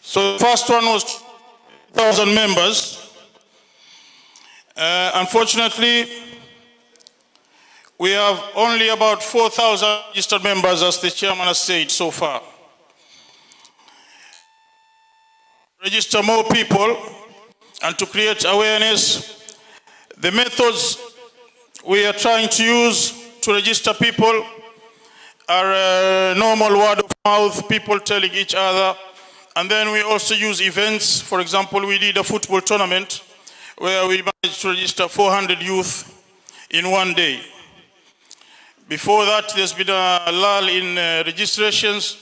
So the first one was 1,000 members. Unfortunately, we have only about 4,000 registered members, as the chairman has said so far. Register more people and to create awareness. The methods we are trying to use to register people are normal word of mouth, people telling each other. And then we also use events. For example, we did a football tournament where we managed to register 400 youth in one day. Before that, there's been a lull in registrations.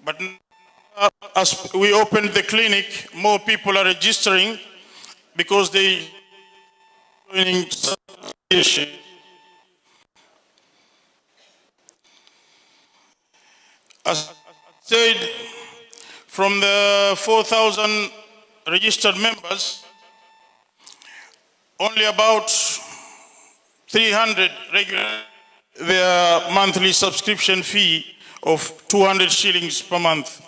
But as we opened the clinic, more people are registering because they are joining association. As I said, from the 4,000 registered members, only about 300 regular their monthly subscription fee of 200 shillings per month.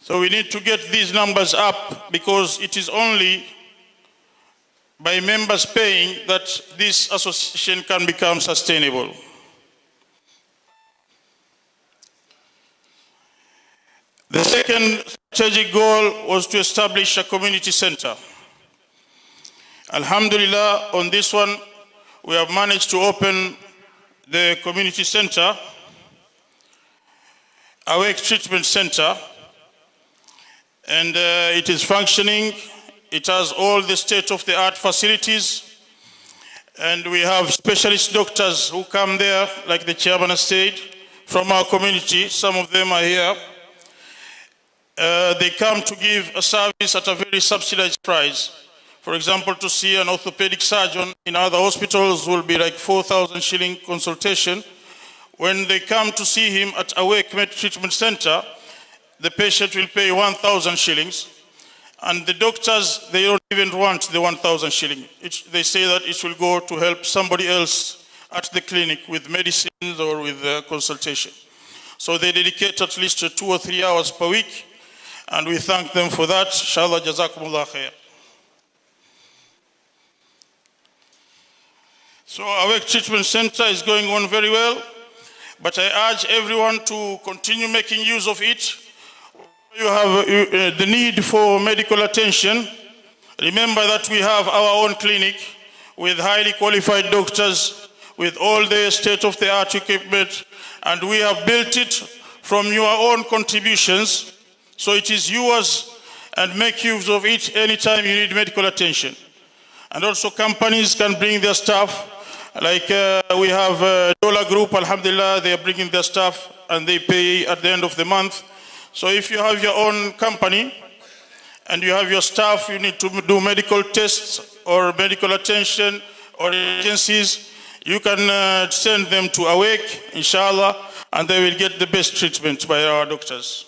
So we need to get these numbers up, because it is only by members paying that this association can become sustainable. The second strategic goal was to establish a community center. Alhamdulillah, on this one, we have managed to open the community center, Awake Treatment Center, and it is functioning. It has all the state-of-the-art facilities, and we have specialist doctors who come there, like the chairman has said, from our community. Some of them are here. They come to give a service at a very subsidized price. For example, to see an orthopedic surgeon in other hospitals will be like 4,000 shilling consultation. When they come to see him at Awake Treatment Center, the patient will pay 1,000 shillings. And the doctors, they don't even want the 1,000 shilling. They say that it will go to help somebody else at the clinic with medicines or with consultation. So they dedicate at least 2 or 3 hours per week, and we thank them for that. Inshallah, jazakumullah khair. So Awake Treatment Center is going on very well, but I urge everyone to continue making use of it. You have the need for medical attention. Remember that we have our own clinic with highly qualified doctors, with all the state-of-the-art equipment, and we have built it from your own contributions. So it is yours, and make use of it anytime you need medical attention. And also companies can bring their staff. Like we have Dollar Group, alhamdulillah, they are bringing their staff and they pay at the end of the month. So if you have your own company and you have your staff, you need to do medical tests or medical attention or agencies, you can send them to Awake, inshallah, and they will get the best treatment by our doctors.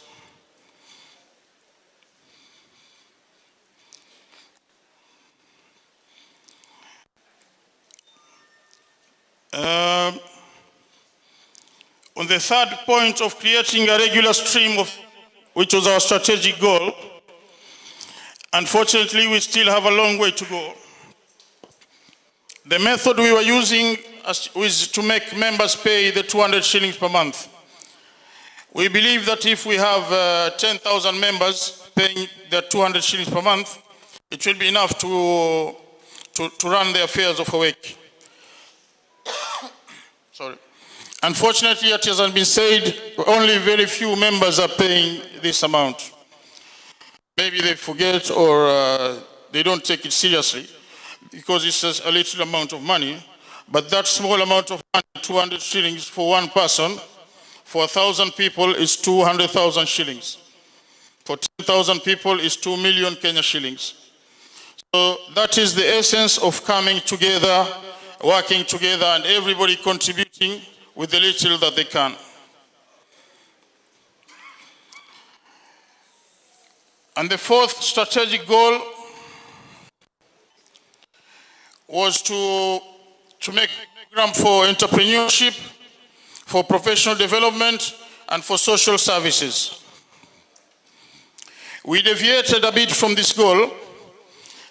On the third point of creating a regular stream of, which was our strategic goal, unfortunately we still have a long way to go. The method we were using was to make members pay the 200 shillings per month. We believe that if we have 10,000 members paying the 200 shillings per month, it will be enough to run the affairs of Awake. Sorry. Unfortunately, it hasn't been said, only very few members are paying this amount. Maybe they forget or they don't take it seriously because it's just a little amount of money. But that small amount of money, 200 shillings for one person, for 1,000 people is 200,000 shillings. For 10,000 people is 2 million Kenya shillings. So that is the essence of coming together, working together, and everybody contributing with the little that they can. And the fourth strategic goal was to make a program for entrepreneurship, for professional development, and for social services. We deviated a bit from this goal,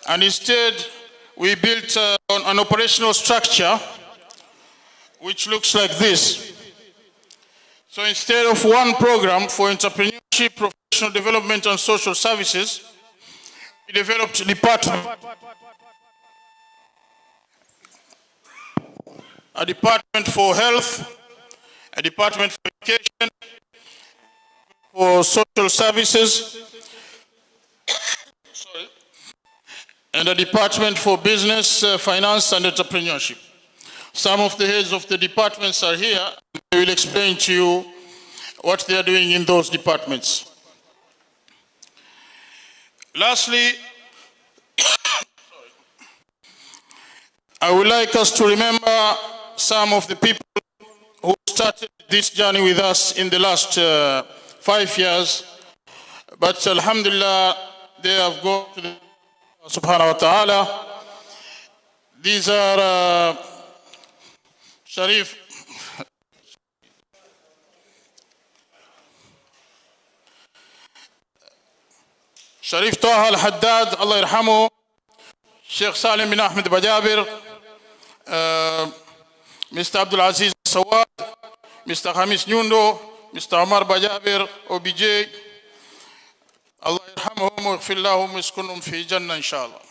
and instead we built an operational structure which looks like this. So instead of one program for entrepreneurship, professional development, and social services, we developed a department for health, a department for education, for social services, and a department for business, finance, and entrepreneurship. Some of the heads of the departments are here. They will explain to you what they are doing in those departments. Lastly, I would like us to remember some of the people who started this journey with us in the last 5 years. But alhamdulillah, they have gone to the subhanahu wa ta'ala. These are Sharif Taha Al-Haddad, Allah yarhamu, Sheikh Salim bin Ahmed Bajabir, Mr. Abdul Aziz Sawad, Mr. Hamis Nyundo, Mr. Omar Bajabir, OBJ, Allah yarhamuhum wa yaghfir lahum wa yaskunhum fi jannah, inshallah.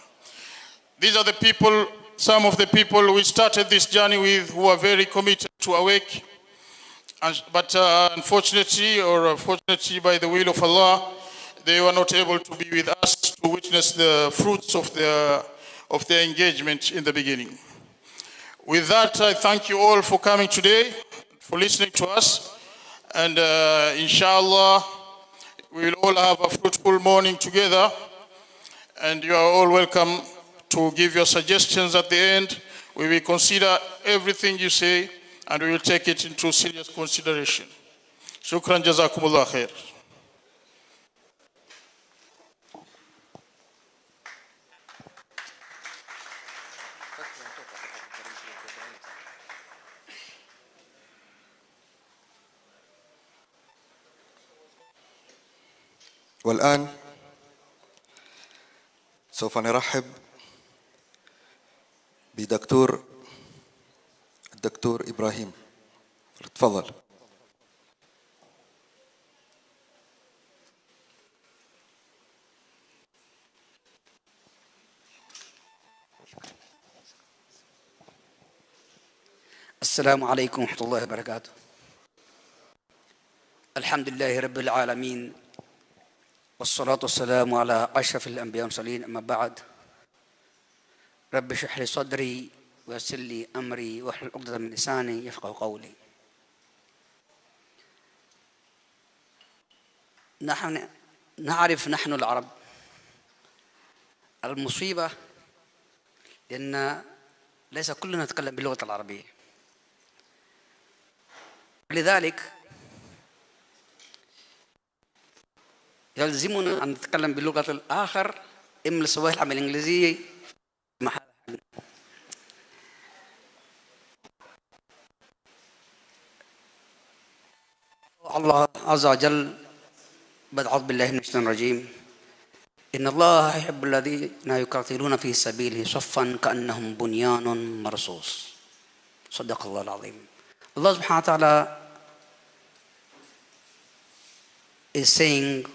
These are the people, some of the people we started this journey with, who are very committed to awake. But unfortunately, or fortunately by the will of Allah, they were not able to be with us to witness the fruits of their engagement in the beginning. With that, I thank you all for coming today, for listening to us. And inshallah, we will all have a fruitful morning together. And you are all welcome to give your suggestions at the end. We will consider everything you say, and we will take it into serious consideration. Shukran, jazakumullah khair. والآن سوف نرحب الدكتور إبراهيم. تفضل. السلام عليكم ورحمة الله وبركاته. الحمد لله رب العالمين والصلاة والسلام على أشرف الأنبياء والمرسلين. أما بعد، رب اشرح لي صدري ويسر لي أمري واحلل عقدة من لساني يفقهوا قولي. نحن نعرف العرب المصيبة لأن ليس كلنا نتكلم باللغة العربية، لذلك يلزمنا أن نتكلم باللغة الآخر، إما السواحل أو الإنجليزية. الله عز وجل بعد أعوذ بالله من الشيطان الرجيم: إن الله يحب الذين يقاتلون في سبيله صفا كأنهم بنيان مرصوص. صدق الله العظيم. Allah subhanahu wa ta'ala is saying,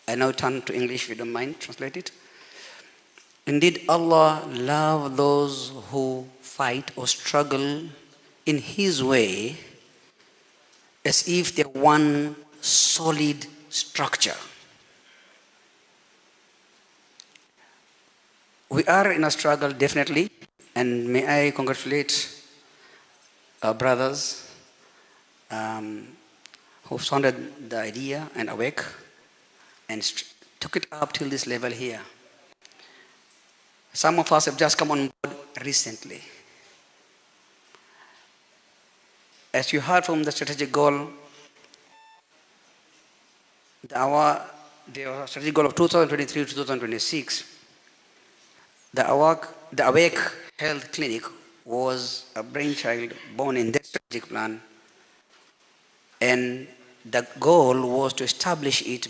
I now turn to English if you don't mind, translate it. Indeed, Allah loves those who fight or struggle in His way as if they're one solid structure. We are in a struggle, definitely, and may I congratulate our brothers who founded the idea and awake and took it up till this level here. Some of us have just come on board recently. As you heard from the strategic goal, the strategic goal of 2023 to 2026, the Awake Health Clinic was a brainchild born in that strategic plan, and the goal was to establish it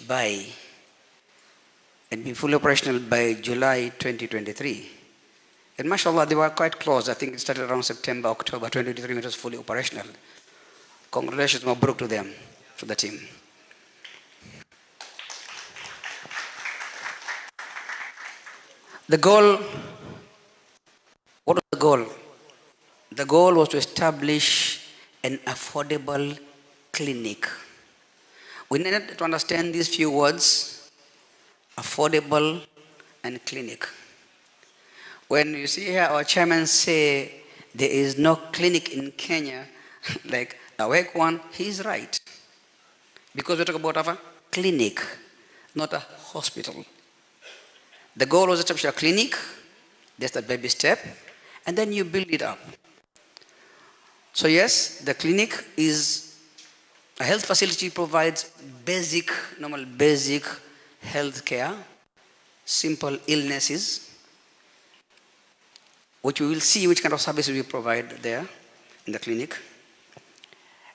and be fully operational by July 2023. And mashallah, they were quite close. I think it started around September, October 2023, when it was fully operational. Congratulations, Mabruk to them, to the team. The goal, what was the goal? The goal was to establish an affordable clinic. We needed to understand these few words: affordable and clinic. When you see here our chairman say there is no clinic in Kenya like the Awake one, he's right. Because we're talking about a clinic, not a hospital. The goal was to establish a clinic, that's a baby step, and then you build it up. So yes, the clinic is a health facility, provides normal basic health care, simple illnesses, which we will see which kind of services we provide there in the clinic.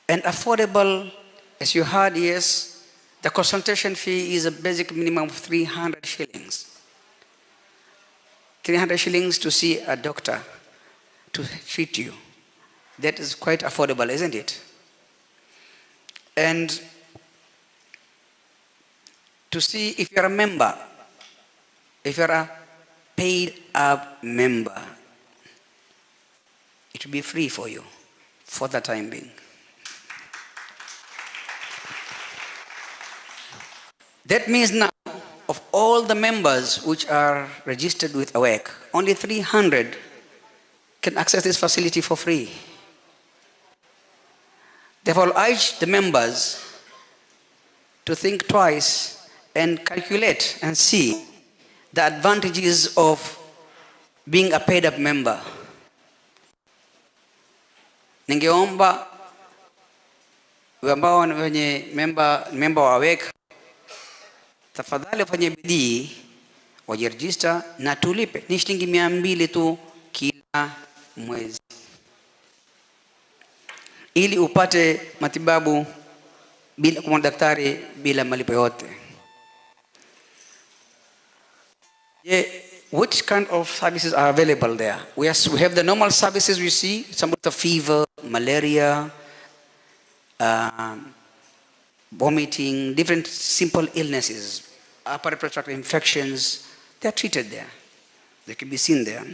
And affordable, as you heard, yes, the consultation fee is a basic minimum of 300 shillings. 300 shillings to see a doctor to treat you. That is quite affordable, isn't it? And to see if you're a member, if you're a paid up member, it will be free for you. for the time being. That means now, of all the members which are registered with AWEC, only 300 can access this facility for free. Therefore, I urge the members to think twice and calculate and see the advantages of being a paid-up member. Ningeomba ambao wenye member wa AWEC, tafadhali wafanye bidii wajiregister na tulipe, ni shilingi 200 tu kila mwezi, ili upate matibabu bila kumwona daktari bila malipo yote. Which kind of services are available there? We have the normal services we see, some of the fever, malaria, vomiting, different simple illnesses, upper respiratory infections. They are treated there. They can be seen there.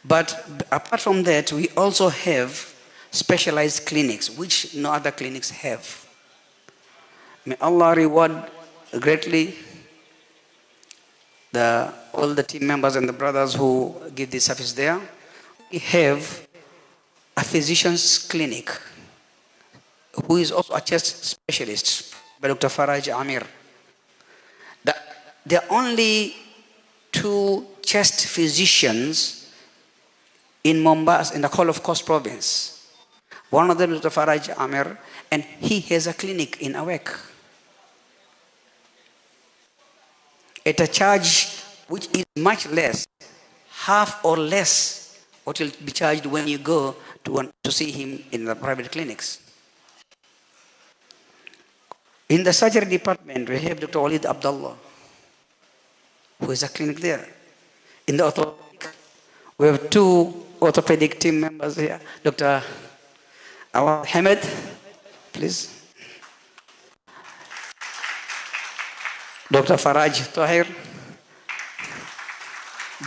But apart from that, we also have specialized clinics, which no other clinics have. May Allah reward greatly all the team members and the brothers who give this service there. We have a physician's clinic who is also a chest specialist by Dr. Faraj Amir. There are only 2 chest physicians in Mombasa, in the whole of Coast Province. One of them is Dr. Faraj Amir, and he has a clinic in AWEC. At a charge which is much less, half or less what will be charged when you go to see him in the private clinics. In the surgery department, we have Dr. Walid Abdullah, who is a clinic there. In the orthopedic, we have 2 orthopedic team members here. Dr. Awad Hamid, please. Dr. Faraj Tahir.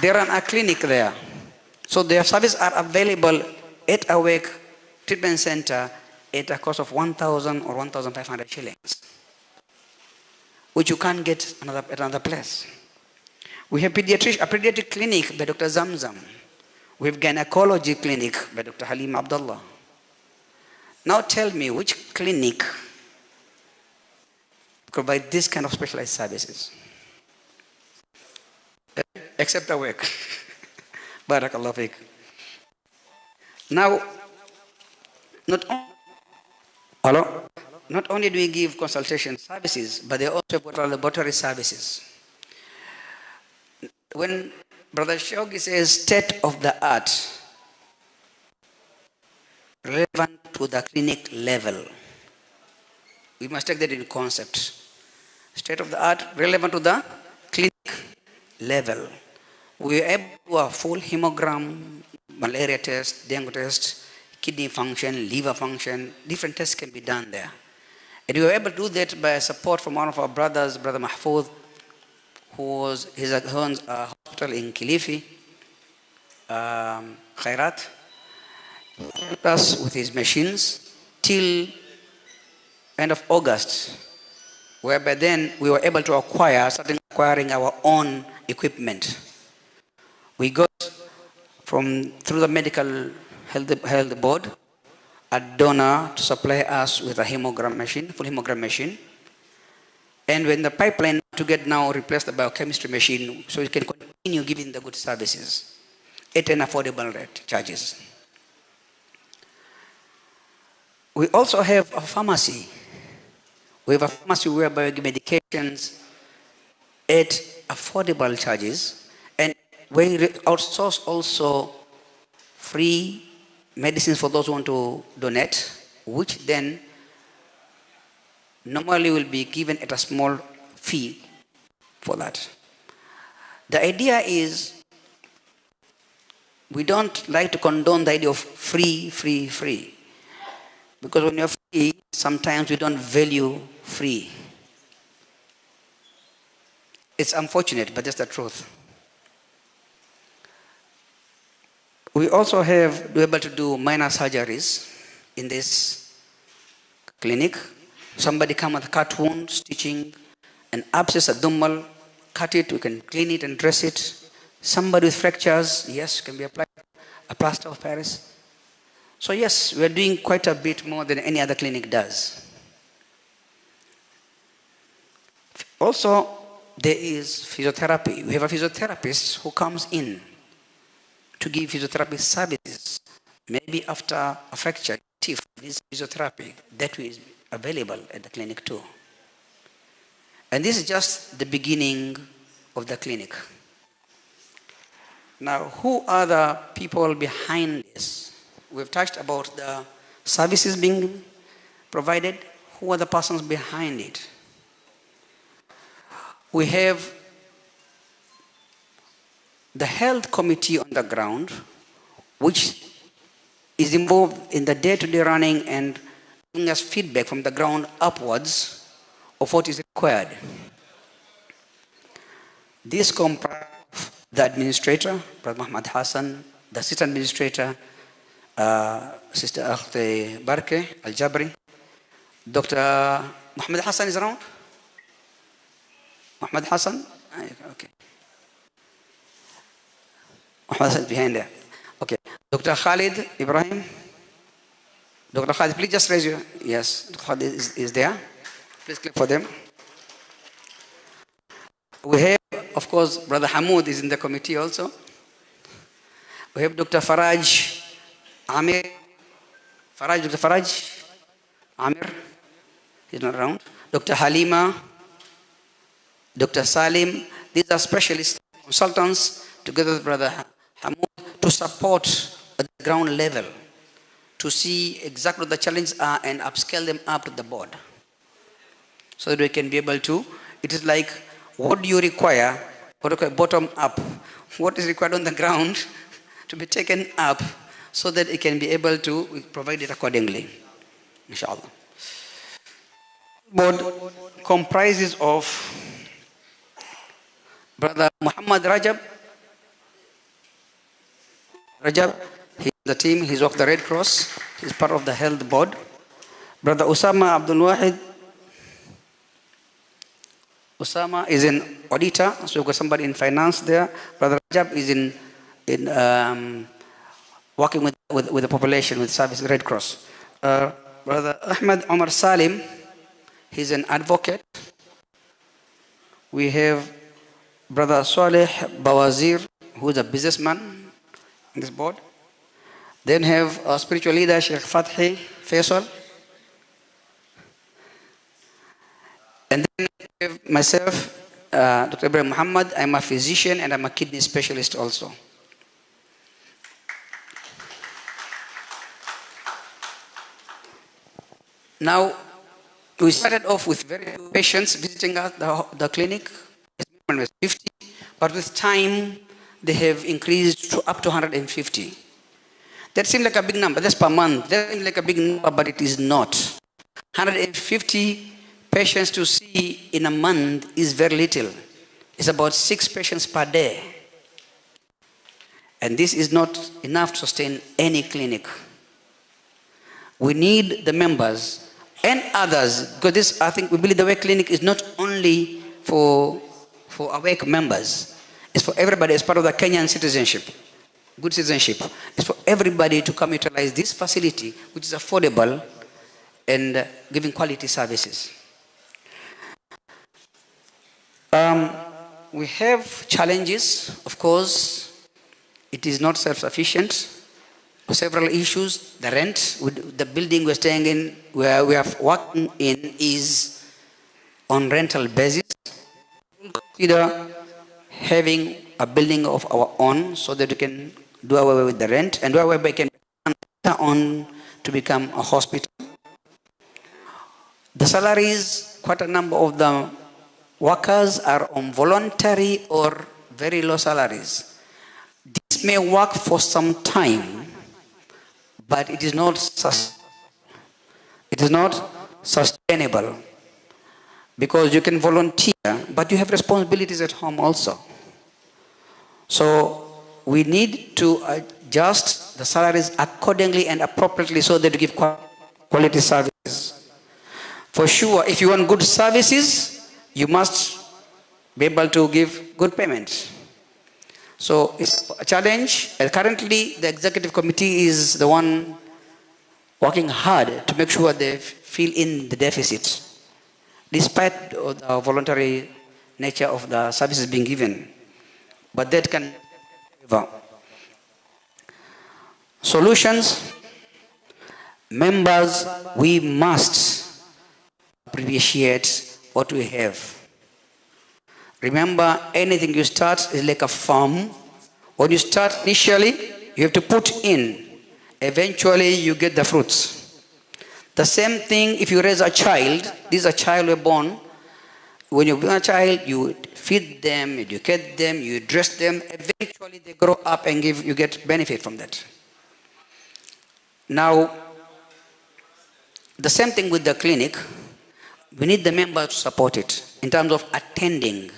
They run a clinic there. So their services are available at AWEC Treatment Center at a cost of 1,000 or 1,500 shillings, which you can't get at another place. We have a pediatric clinic by Dr. Zamzam. We have gynecology clinic by Dr. Halim Abdullah. Now tell me, which clinic provide this kind of specialized services? Except AWEC. Barakallah fiqh. Now, not only do we give consultation services, but they also have laboratory services. When Brother Shogi says state of the art, relevant to the clinic level, we must take that in concept. State of the art, relevant to the clinic level. We are able to do a full hemogram, malaria test, dengue test, kidney function, liver function, different tests can be done there. And we were able to do that by support from one of our brothers, Brother Mahfoud, who owns a hospital in Kilifi, Khairat. He helped us with his machines till end of August, whereby then we were able to starting acquiring our own equipment. We got through the medical health board, a donor to supply us with a hemogram machine, full hemogram machine. And when the pipeline to get now replace the biochemistry machine, so we can continue giving the good services at an affordable rate charges. We also have a pharmacy. We have a pharmacy whereby we give medications at affordable charges, and we outsource also free medicines for those who want to donate, which then normally will be given at a small fee for that. The idea is we don't like to condone the idea of free. Because when you're free, sometimes we don't value free. It's unfortunate, but that's the truth. We also we're able to do minor surgeries in this clinic. Somebody come with a cut wound, stitching, an abscess, a dummal, cut it, we can clean it and dress it. Somebody with fractures, yes, can be applied, a plaster of Paris. So yes, we are doing quite a bit more than any other clinic does. Also, there is physiotherapy. We have a physiotherapist who comes in to give physiotherapy services. Maybe after a fracture, if this physiotherapy, that is available at the clinic too. And this is just the beginning of the clinic. Now, who are the people behind this? We've touched about the services being provided. Who are the persons behind it? We have the health committee on the ground, which is involved in the day-to-day running and giving us feedback from the ground upwards of what is required. This comprises the administrator, Brother Muhammad Hassan, the assistant administrator, Sister Akhte Barke Al-Jabri. Dr. Muhammad Hassan is around? Muhammad Hassan? Okay. Muhammad Hassan is behind there. Okay. Dr. Khalid Ibrahim. Dr. Khalid, please just raise your... Yes, Dr. Khalid is there. Please clap for them. We have, of course, Brother Hamoud is in the committee also. We have Dr. Faraj Amir. Faraj, Dr. Faraj Amir. He's not around. Dr. Halima. Dr. Salim. These are specialist consultants together with Brother Hamoud to support at the ground level to see exactly what the challenges are and upscale them up to the board so that we can be able to. It is like, what do you require? Bottom up. What is required on the ground to be taken up so that it can be able to provide it accordingly. Inshallah. Board comprises of Brother Muhammad Rajab. He's the team, he's of the Red Cross. He's part of the health board. Brother Usama Abdul Wahid. Usama is an auditor, so we've got somebody in finance there. Brother Rajab is in working with the population, with service, Red Cross. Brother Ahmed Omar Salim, he's an advocate. We have Brother Saleh Bawazir, who is a businessman in this board. Then have our spiritual leader, Sheikh Fathi Faisal. And then have myself, Dr. Ibrahim Muhammad. I'm a physician and I'm a kidney specialist also. Now, we started off with very few patients visiting us, the clinic. It was 50, but with time, they have increased to up to 150. That seems like a big number. That's per month. That seems like a big number, but it is not. 150 patients to see in a month is very little. It's about 6 patients per day. And this is not enough to sustain any clinic. We need the members and others, because this, I think, we believe the Awake Clinic is not only for Awake members. It's for everybody as part of the Kenyan citizenship, good citizenship. It's for everybody to come utilize this facility, which is affordable and giving quality services. We have challenges, of course. It is not self-sufficient. Several issues. The rent, the building we're staying in, where we are working in, is on rental basis. We'll consider having a building of our own so that we can do away with the rent, and where we can on to become a hospital. The salaries, quite a number of the workers are on voluntary or very low salaries. This may work for some time, but it is not sustainable, because you can volunteer, but you have responsibilities at home also. So we need to adjust the salaries accordingly and appropriately so that we give quality services. For sure, if you want good services, you must be able to give good payments. So it's a challenge. And currently, the executive committee is the one working hard to make sure they fill in the deficits, despite the voluntary nature of the services being given. But that can solutions. Members, we must appreciate what we have. Remember, anything you start is like a farm. When you start initially, you have to put in. Eventually, you get the fruits. The same thing if you raise a child. This is a child we're born. When you born a child, you feed them, educate them, you dress them. Eventually, they grow up and you get benefit from that. Now, the same thing with the clinic. We need the members to support it in terms of attending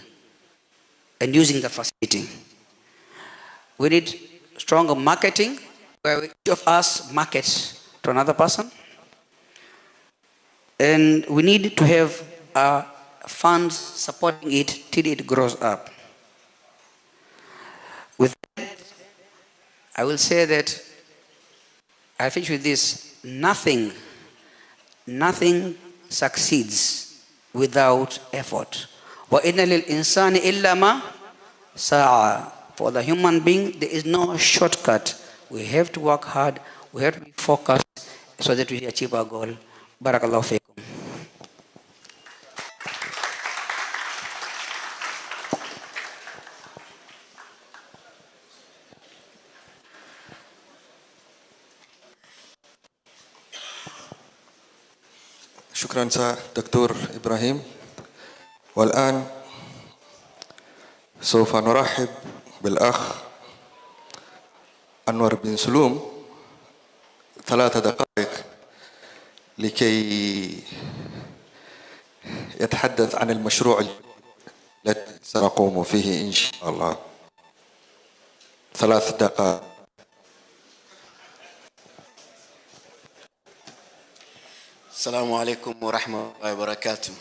and using the facility. We need stronger marketing, where each of us markets to another person. And we need to have funds supporting it till it grows up. With that, I will say that, I finish with this, nothing succeeds without effort. وَإِنَّ لِلْإِنسَانِ إِلَّا مَا سَعَى. For the human being, there is no shortcut. We have to work hard, we have to be focused so that we achieve our goal. Barakallahu feekum. شكرا دكتور إبراهيم. والآن سوف نرحب بالأخ أنور بن سلوم 3 دقائق لكي يتحدث عن المشروع الذي سنقوم فيه إن شاء الله. 3 دقائق. Assalamu alaikum wa rahmatullahi wa barakatuh.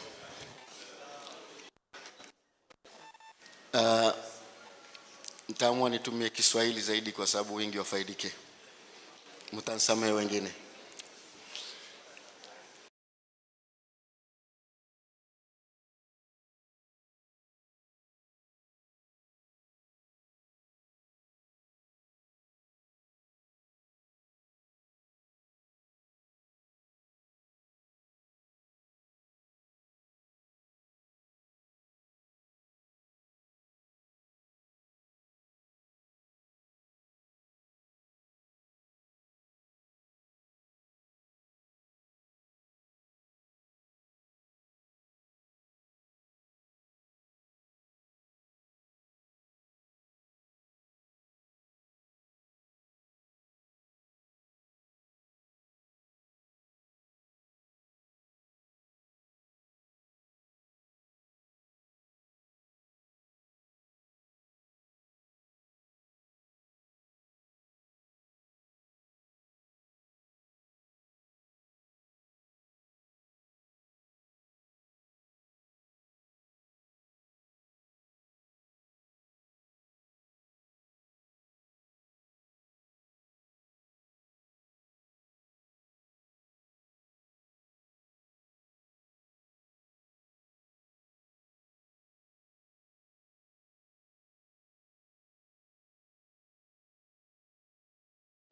Nitaamua nitumie Kiswahili zaidi kwa sababu wengi wafaidike. Mtanisamehe wengine.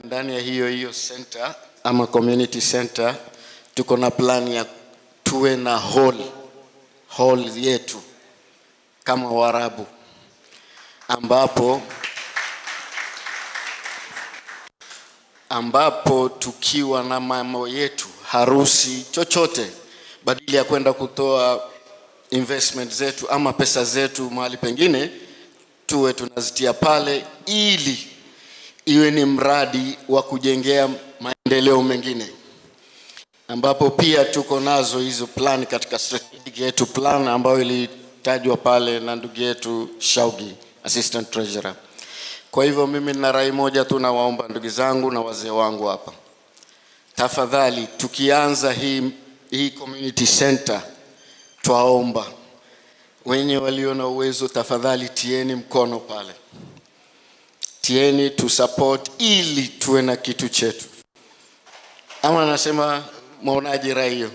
Ndani ya hiyo center ama community center tuko na plan ya tuwe na hall yetu kama Waarabu, ambapo tukiwa na mambo yetu, harusi, chochote, badala ya kwenda kutoa investment zetu ama pesa zetu mahali pengine, tuwe tunazitia pale ili iwe ni mradi wa kujengea maendeleo mengine, ambapo pia tuko nazo hizo plan katika strategic yetu plan ambayo ilitajwa pale na ndugu yetu Shaugi, assistant treasurer. Kwa hivyo mimi nina rai moja tu, na waomba ndugu zangu na wazee wangu hapa, tafadhali tukianza hii community center, twaomba wenye walio na uwezo, tafadhali tieni mkono pale, tieni tu support ili tuwe na kitu chetu. Ama nasema maonaje rai hiyo?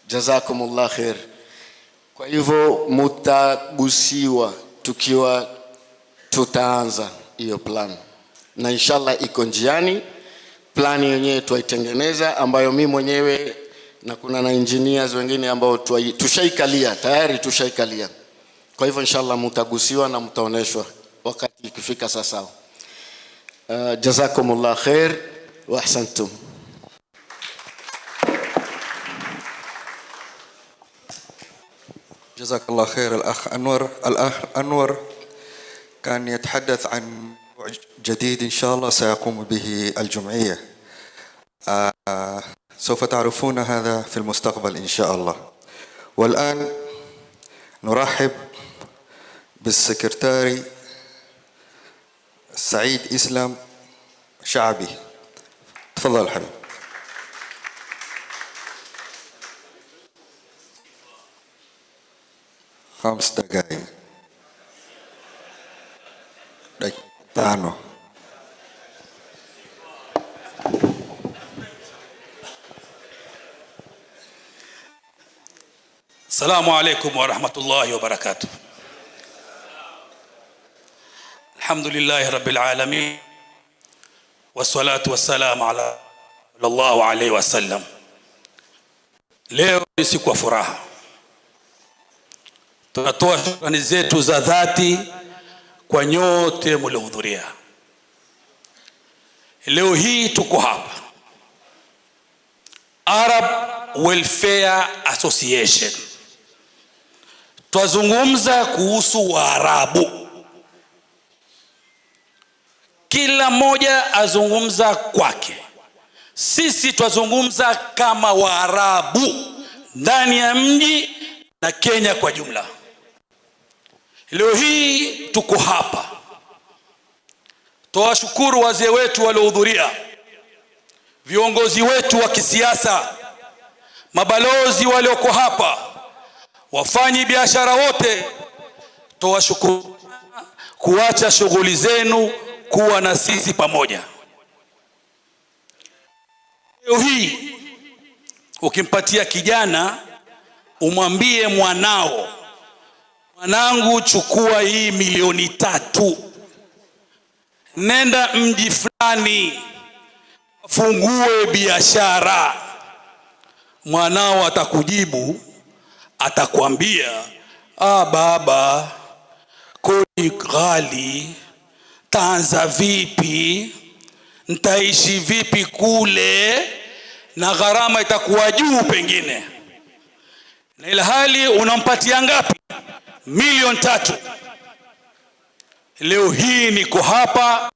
Jazakumullah khair. Kwa hivyo mutagusiwa tukiwa tutaanza hiyo plan, na inshallah iko njiani. Plani yenyewe tuaitengeneza, ambayo mimi mwenyewe na kuna na engineers wengine ambao tushaikalia tayari, tushaikalia. Kwa hivyo inshallah mutagusiwa na mtaoneshwa wakati ikifika sasa. Jazakumullah khair wa ahsantum. جزاك الله خير الأخ أنور. الأخ أنور كان يتحدث عن جديد إن شاء الله سيقوم به الجمعية. سوف تعرفون هذا في المستقبل إن شاء الله. والآن نرحب بالسكرتاري سعيد إسلام شعبي. تفضل حبيبي. خمس دقائق. تانو. السلام عليكم ورحمة الله وبركاته. الحمد لله رب العالمين والصلاة والسلام على الله عليه وسلم. Leo ni siku ya furaha. Tunatoa shukrani zetu za dhati kwa nyote mliohudhuria. Leo hii tuko hapa Arab Welfare Association, twazungumza kuhusu Waarabu. Kila mmoja azungumza kwake, sisi twazungumza kama Waarabu ndani ya mji na Kenya kwa jumla. Leo hii tuko hapa, tuwashukuru wazee wetu waliohudhuria, viongozi wetu wa kisiasa, mabalozi walioko hapa, wafanyi biashara wote, tuwashukuru kuacha shughuli zenu kuwa na sisi pamoja. Leo hii ukimpatia kijana umwambie mwanao, mwanangu chukua hii 3 nenda mji fulani fungue biashara, mwanao atakujibu, atakwambia baba, kodi ghali, taanza vipi, nitaishi vipi kule, na gharama itakuwa juu pengine. Na ila hali unampatia ngapi? 3 milioni. Leo hii niko hapa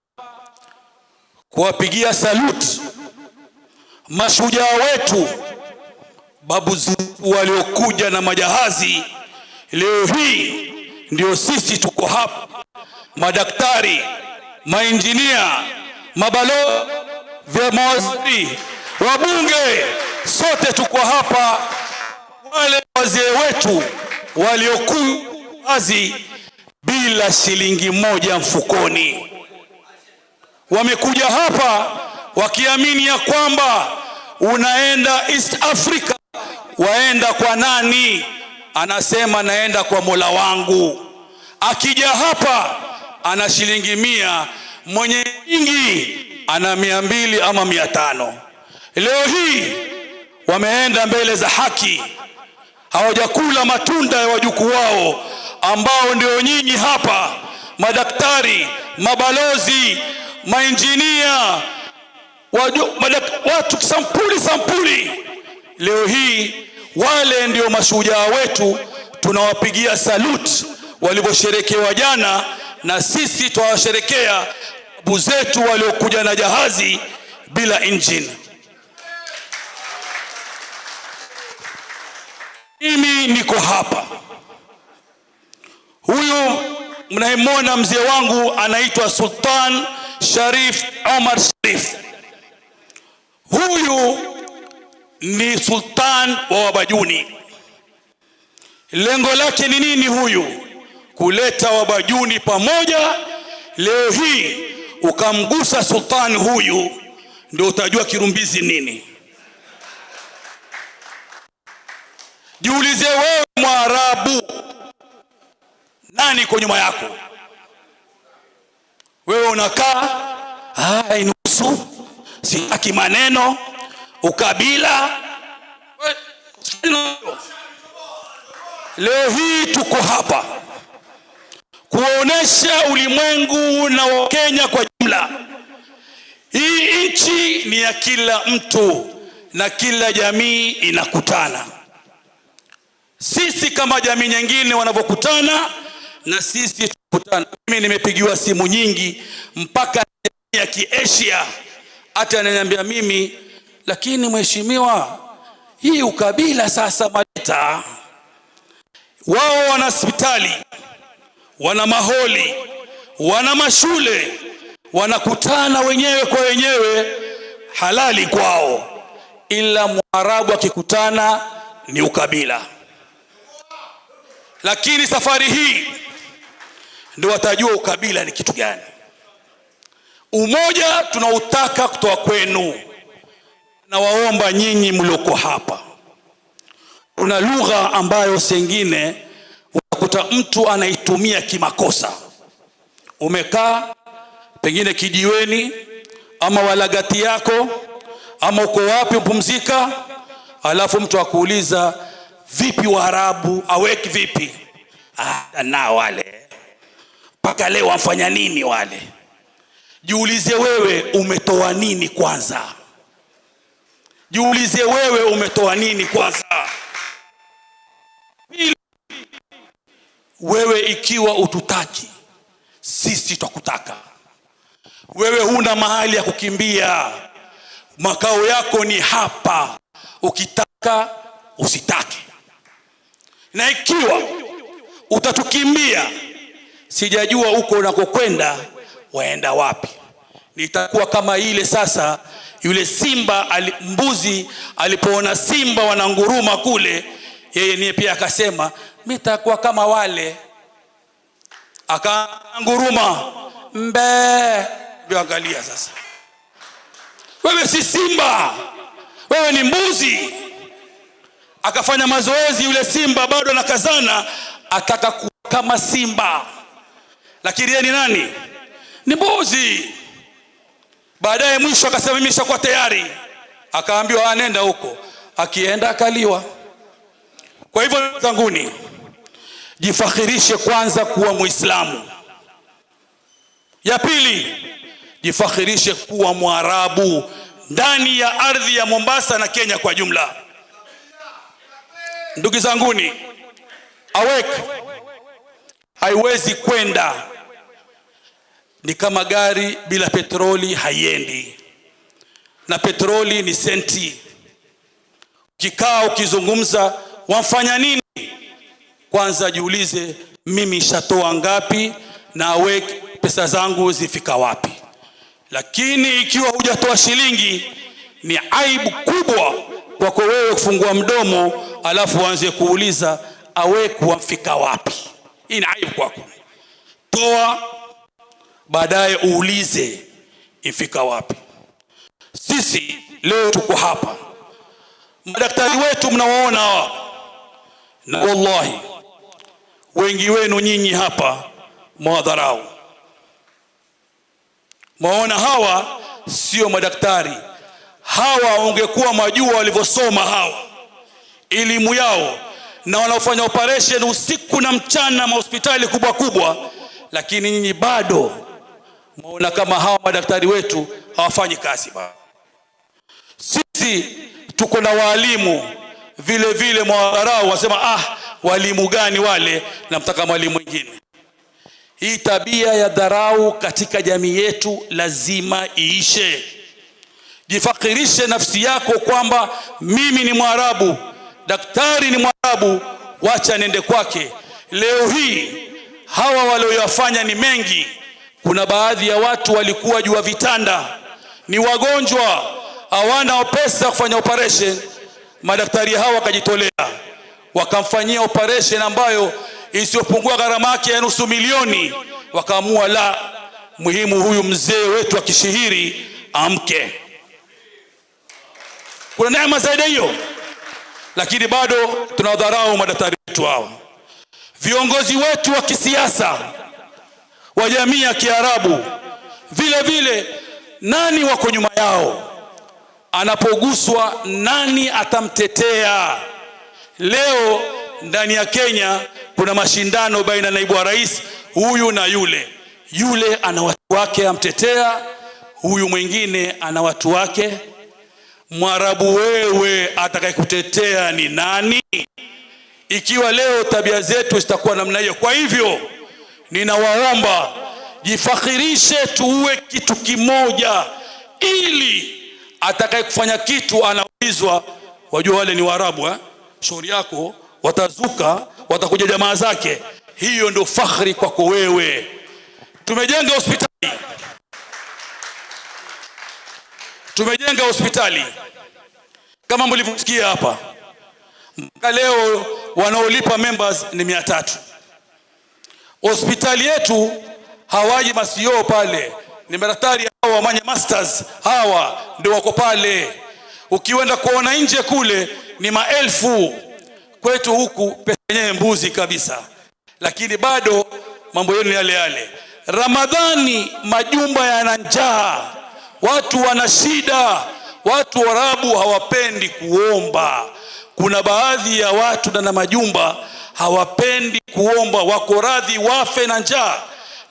kuwapigia salute mashujaa wetu, babu zetu waliokuja na majahazi. Leo hii ndio sisi tuko hapa, madaktari, mainjinia, mabalozi, mawaziri, wabunge, sote tuko hapa. Wale wazee wetu waliokuwa kazi bila shilingi moja mfukoni, wamekuja hapa wakiamini ya kwamba unaenda East Africa, waenda kwa nani? Anasema naenda kwa Mola wangu. Akija hapa ana shilingi 100, mwenye nyingi ana 200 ama 500. Leo hii wameenda mbele za haki, hawajakula matunda ya wajukuu wao ambao ndio nyinyi hapa, madaktari, mabalozi, mainjinia, watu sampuli. Leo hii wale ndio mashujaa wetu, tunawapigia salute walivyosherekewa jana, na sisi tuwasherekea babu zetu waliokuja na jahazi bila engine. Mimi niko hapa, huyu mnayemwona mzee wangu anaitwa Sultan Sharif Omar Sharif. Huyu ni sultan wa Wabajuni. Lengo lake ni nini huyu? Kuleta Wabajuni pamoja. Leo hii ukamgusa sultan huyu, ndio utajua Kirumbizi nini. Jiulize wewe Mwarabu, nani kwa nyuma yako? Wewe unakaa inusu, sitaki maneno, ukabila. Leo hii tuko hapa kuonesha ulimwengu na Wakenya kwa jumla, hii nchi ni ya kila mtu na kila jamii inakutana. Sisi kama jamii nyingine wanavyokutana, na sisi tukutana. Mimi nimepigiwa simu nyingi mpaka ya Kiasia, hata ananiambia mimi, lakini mheshimiwa, hii ukabila sasa maleta. Wao wana hospitali, wana maholi, wana mashule, wanakutana wenyewe kwa wenyewe, halali kwao. Ila Mwarabu akikutana ni ukabila. Lakini safari hii ndio watajua ukabila ni kitu gani. Umoja tunautaka kutoa kwenu, na waomba nyinyi mloko hapa. Kuna lugha ambayo sengine unakuta mtu anaitumia kimakosa. Umekaa pengine kijiweni ama walagati yako ama uko wapi upumzika, alafu mtu akuuliza, vipi Waarabu aweki vipi? Na wale mpaka leo wafanya nini wale? Jiulize wewe umetoa nini kwanza? Jiulize wewe umetoa nini kwanza? Wewe ikiwa ututaki, sisi tukutaka. Wewe huna mahali ya kukimbia, makao yako ni hapa, ukitaka usitake. Na ikiwa utatukimbia, sijajua uko unakokwenda waenda wapi. Nitakuwa kama ile sasa, yule simba mbuzi alipoona simba wananguruma kule, yeye niye pia akasema mimi nitakuwa kama wale, akanguruma mbe. Angalia sasa, wewe si simba, wewe ni mbuzi. Akafanya mazoezi yule simba, bado anakazana, ataka kuwa kama simba, lakini yeye ni nani? Ni mbuzi. Baadaye mwisho akasema mimi nishakuwa tayari, akaambiwa nenda huko. Akienda akaliwa. Kwa hivyo zanguni, jifakhirishe kwanza kuwa Muislamu. Ya pili, jifakhirishe kuwa Mwarabu ndani ya ardhi ya Mombasa na Kenya kwa jumla. Ndugu zanguni, AWEC haiwezi kwenda, ni kama gari bila petroli haiendi, na petroli ni senti. Ukikaa ukizungumza wafanya nini, kwanza jiulize, mimi nishatoa ngapi na AWEC pesa zangu zifika wapi? Lakini ikiwa hujatoa shilingi, ni aibu kubwa kwako wewe kufungua mdomo alafu uanze kuuliza AWEC wafika wapi. Hii ni aibu kwako. Toa, baadaye uulize ifika wapi. Sisi leo tuko hapa, madaktari wetu mnawaona hawa, na wallahi wengi wenu nyinyi hapa mwadharau. Maona hawa sio madaktari. Hawa ungekuwa majua walivyosoma hawa, elimu yao, na wanaofanya operation usiku na mchana mahospitali kubwa kubwa, lakini nyinyi bado maona kama hawa madaktari wetu hawafanyi kazi. Sisi tuko na walimu vile vile mwadharau, wasema walimu gani wale, na mtaka mwalimu mwingine. Hii tabia ya dharau katika jamii yetu lazima iishe. Jifakhirishe nafsi yako kwamba mimi ni Mwarabu, daktari ni Mwarabu, wacha nende kwake. Leo hii Hawa walioyafanya ni mengi. Kuna baadhi ya watu walikuwa juu ya vitanda, ni wagonjwa, hawana pesa kufanya operation. Madaktari hawa wakajitolea, wakamfanyia operation ambayo isiyopungua gharama yake ya nusu milioni. Wakaamua la muhimu, huyu mzee wetu akishihiri amke. Kuna neema zaidi hiyo, lakini bado tunawadharau madaktari wetu hao. Viongozi wetu wa kisiasa wa jamii ya Kiarabu vile vile, nani wako nyuma yao? Anapoguswa nani atamtetea? Leo ndani ya Kenya kuna mashindano baina naibu wa rais huyu na yule. Yule ana watu wake amtetea, huyu mwingine ana watu wake. Mwarabu wewe atakayekutetea ni nani? Ikiwa leo tabia zetu zitakuwa namna hiyo. Kwa hivyo ninawaomba jifakhirishe, tuwe kitu kimoja, ili atakayekufanya kitu anaulizwa. Wajua wale ni Waarabu, shauri yako watazuka, watakuja jamaa zake. Hiyo ndio fakhri kwako wewe. Tumejenga hospitali kama mlivyosikia hapa. Mpaka leo wanaolipa members ni 300. Hospitali yetu hawaji masio pale, ni madaktari hawa wamanya masters, hawa ndio wako pale. Ukienda kuona nje kule ni maelfu. Kwetu huku pesa yenyewe mbuzi kabisa, lakini bado mambo yenu yale yale. Ramadhani majumba yana njaa, watu wana shida. Watu Waarabu hawapendi kuomba. Kuna baadhi ya watu na majumba hawapendi kuomba, wako radhi wafe na njaa,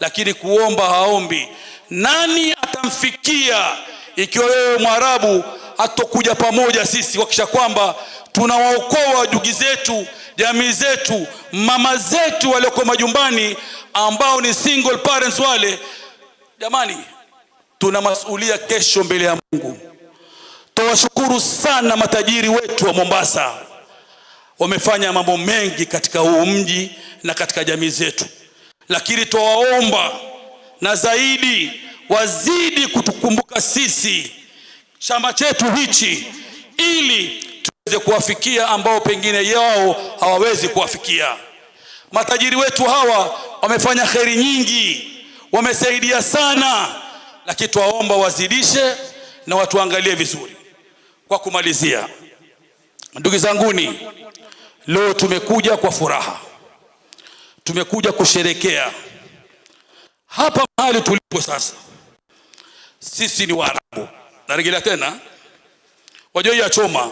lakini kuomba haombi. Nani atamfikia ikiwa wewe Mwarabu hatokuja pamoja sisi wakisha kwamba tunawaokoa ndugu zetu, jamii zetu, mama zetu walioko majumbani ambao ni single parents wale? Jamani, tuna masuhulia kesho mbele ya Mungu. Tuwashukuru sana matajiri wetu wa Mombasa, wamefanya mambo mengi katika huu mji na katika jamii zetu, lakini tuwaomba na zaidi wazidi kutukumbuka sisi, chama chetu hichi, ili tuweze kuwafikia ambao pengine yao hawawezi kuwafikia. Matajiri wetu hawa wamefanya kheri nyingi, wamesaidia sana, lakini tuwaomba wazidishe na watuangalie vizuri. Kwa kumalizia, ndugu zanguni, leo tumekuja kwa furaha, tumekuja kusherekea hapa mahali tulipo sasa. Sisi ni Waarabu. Narejelea tena, wajua ya choma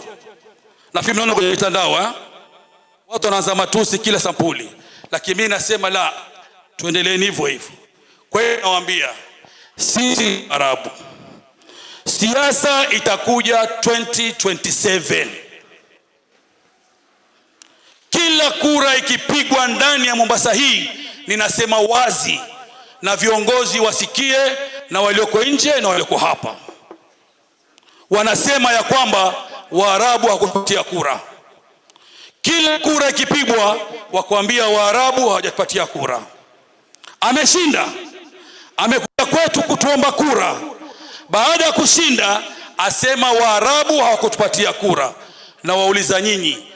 na fimu naona kwenye mitandao, watu wanaanza matusi kila sampuli, lakini mimi nasema la, tuendelee hivyo hivyo. Kwa hiyo nawaambia sisi Waarabu, siasa itakuja 2027. Kila kura ikipigwa ndani ya Mombasa hii, ninasema wazi na viongozi wasikie, na walioko nje na walioko hapa, wanasema ya kwamba Waarabu hawakupatia kura. Kila kura ikipigwa wakwambia Waarabu hawajapatia kura. Ameshinda, amekuja kwetu kutuomba kura. Baada ya kushinda asema Waarabu hawakutupatia kura. Na wauliza nyinyi,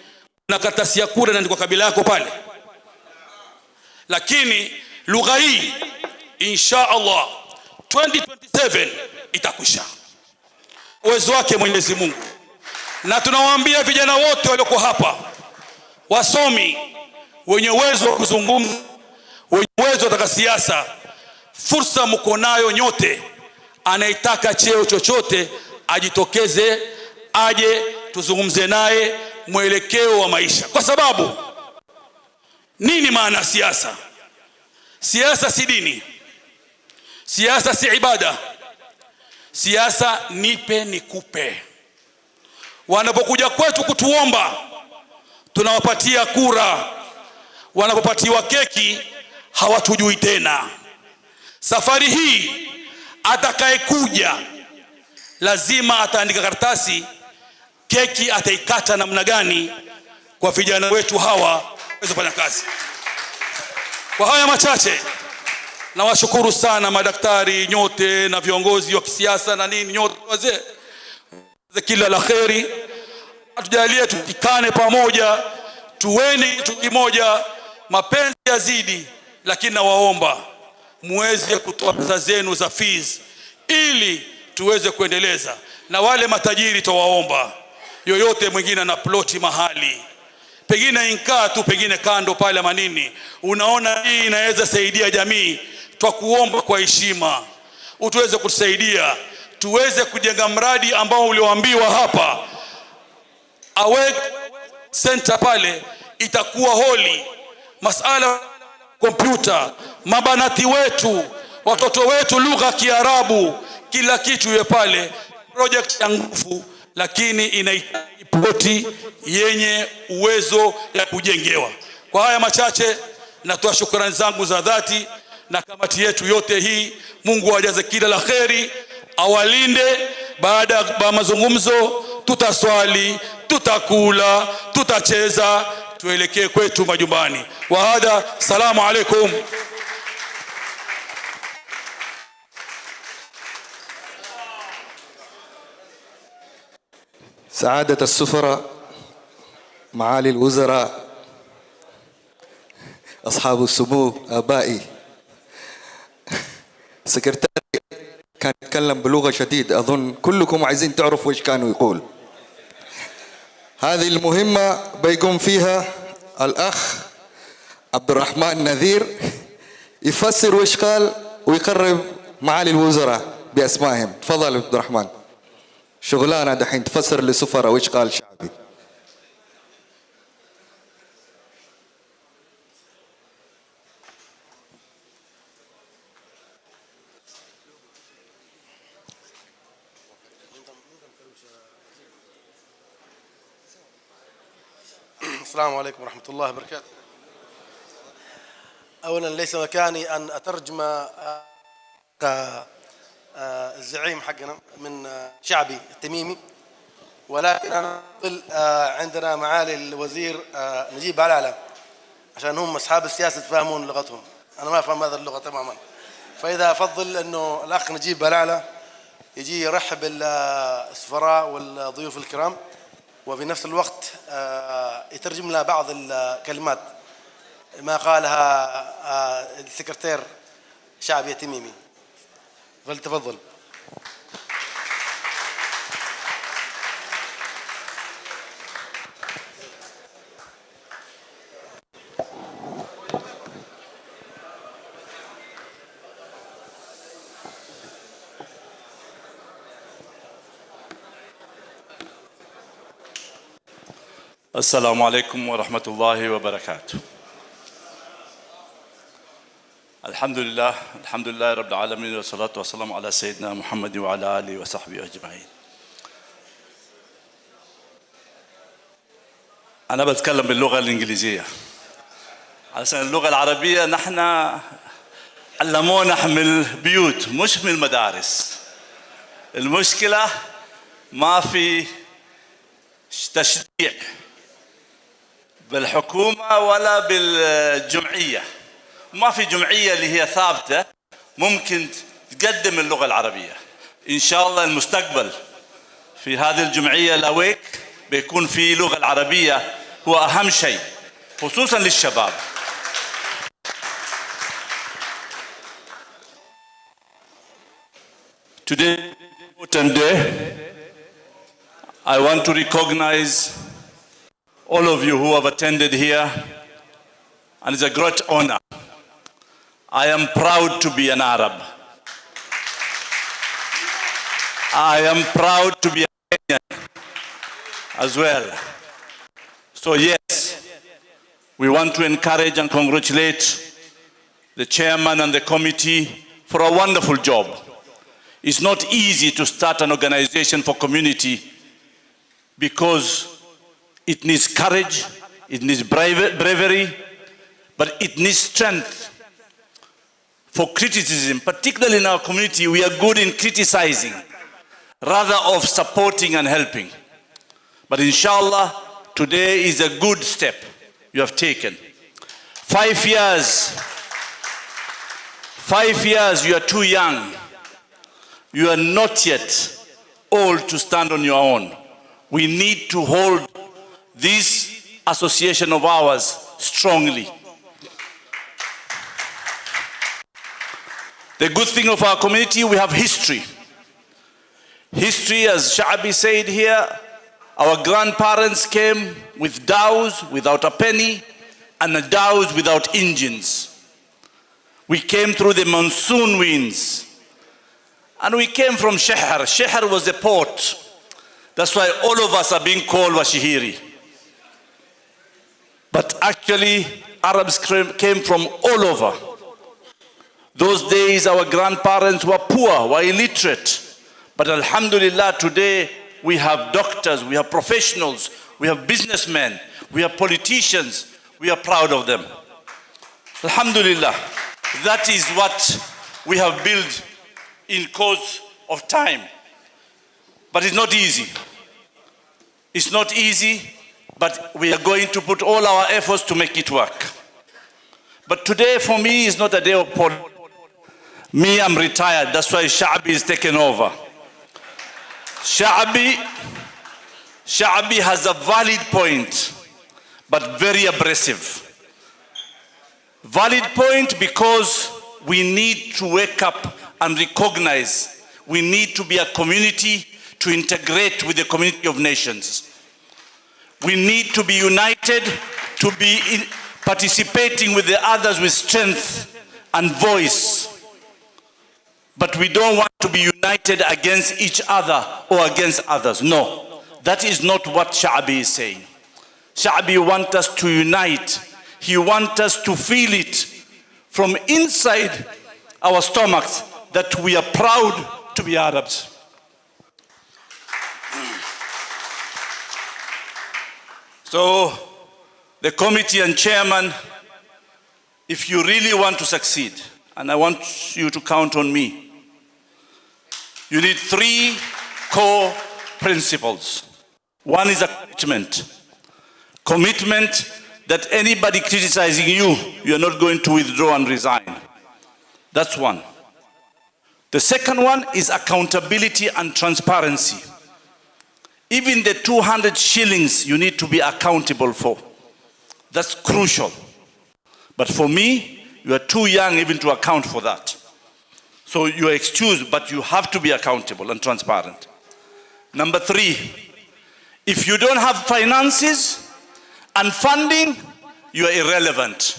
na karatasi ya kura na kwa kabila yako pale? Lakini lugha hii insha Allah 2027 itakwisha, uwezo wake Mwenyezi Mungu. Na tunawaambia vijana wote walioko hapa, wasomi, wenye uwezo wa kuzungumza, wenye uwezo wa kutaka siasa, fursa mko nayo nyote. Anayetaka cheo chochote ajitokeze, aje tuzungumze naye mwelekeo wa maisha. Kwa sababu nini maana siasa? Siasa si dini, siasa si ibada, siasa nipe nikupe. Wanapokuja kwetu kutuomba tunawapatia kura, wanapopatiwa keki hawatujui tena. Safari hii atakayekuja lazima ataandika karatasi, keki ataikata namna gani kwa vijana wetu hawa waweze kufanya kazi. Kwa haya machache, nawashukuru sana madaktari nyote na viongozi wa kisiasa na nini nyote wazee, kila la kheri. Atujalie tukikane pamoja, tuweni kitu kimoja, mapenzi yazidi. Lakini nawaomba muweze kutoa pesa zenu za fees ili tuweze kuendeleza. Na wale matajiri tawaomba, yoyote mwingine na ploti mahali, pengine inkaa tu pengine kando pale manini, unaona hii inaweza saidia jamii, twakuomba kwa heshima utuweze kutusaidia, tuweze kujenga mradi ambao ulioambiwa hapa. Awek center pale itakuwa holi, masala kompyuta, mabanati wetu, watoto wetu, lugha Kiarabu, kila kitu iwe pale. Project ya nguvu, lakini inahitaji ploti yenye uwezo ya kujengewa. Kwa haya machache, natoa shukrani zangu za dhati na kamati yetu yote hii. Mungu awajaze kila la kheri, awalinde. Baada ya mazungumzo tutaswali, tutakula, tutacheza, tuelekee kwetu majumbani. Wa hadha, salamu alaikum. سعادة السفراء، معالي الوزراء، أصحاب السمو، آبائي، سكرتاري كان يتكلم بلغة شديد، أظن كلكم عايزين تعرفوا إيش كانوا يقول. هذه المهمة بيقوم فيها الأخ عبد الرحمن نذير، يفسر وإيش قال ويقرب معالي الوزراء بأسمائهم. تفضل عبد الرحمن، شغلانة دحين تفسر لسفراء وإيش قال شعبي. السلام عليكم ورحمة الله وبركاته. أولا ليس مكاني أن أترجم الزعيم حقنا من شعبي التميمي، ولكن أنا عندنا معالي الوزير نجيب علالة، عشان هم أصحاب السياسة يفهمون لغتهم، أنا ما أفهم هذه اللغة تماما. فإذا أفضل أنه الأخ نجيب علالة يجي يرحب بالسفراء والضيوف الكرام، وفي نفس الوقت يترجم لنا بعض الكلمات ما قالها السكرتير شعبي التميمي، فلتفضل. السلام عليكم ورحمة الله وبركاته. الحمد لله رب العالمين، والصلاة والسلام على سيدنا محمد وعلى آله وصحبه أجمعين. أنا بتكلم باللغة الإنجليزية علشان اللغة العربية نحن علمونا من البيوت مش من المدارس. المشكلة ما في تشجيع بالحكومة ولا بالجمعية، ما في جمعية اللي هي ثابتة ممكن تقدم اللغة العربية. إن شاء الله المستقبل في هذه الجمعية الأويك بيكون في لغة العربية هو أهم شيء، خصوصا للشباب. Today, important day. I want to recognize all of you who have attended here, and it's a great honor. I am proud to be an Arab. I am proud to be a Kenyan as well. So yes, we want to encourage and congratulate the chairman and the committee for a wonderful job. It's not easy to start an organization for community because it needs courage, it needs bravery, but it needs strength for criticism. Particularly in our community, we are good in criticizing rather of supporting and helping. But inshallah, today is a good step you have taken. 5 years 5 years, you are too young. You are not yet old to stand on your own. We need to hold this association of ours strongly. The good thing of our community, we have history. History, as Sha'bi said here, our grandparents came with dhows without a penny and dhows without engines. We came through the monsoon winds. And we came from Sheher. Sheher was a port. That's why all of us are being called Washihiri. But actually, Arabs came from all over. Those days, our grandparents were poor, were illiterate. But alhamdulillah, today, we have doctors, we have professionals, we have businessmen, we have politicians. We are proud of them. Alhamdulillah. That is what we have built in course of time. But it's not easy. It's not easy, but we are going to put all our efforts to make it work. But today for me is not a day of politics. Me, I'm retired. That's why Sha'bi is taken over. Sha'bi has a valid point, but very abrasive. Valid point because we need to wake up and recognize we need to be a community to integrate with the community of nations. We need to be united, to be participating with the others with strength and voice. But we don't want to be united against each other or against others. No, that is not what Sha'bi is saying. Sha'bi wants us to unite. He wants us to feel it from inside our stomachs that we are proud to be Arabs. So, the committee and chairman, if you really want to succeed, and I want you to count on me, you need 3 core principles. One is a commitment. Commitment that anybody criticizing you, you're not going to withdraw and resign. That's one. The second one is accountability and transparency. Even the 200 shillings you need to be accountable for. That's crucial. But for me, you are too young even to account for that. So you are excused, but you have to be accountable and transparent. Number 3, if you don't have finances and funding, you are irrelevant.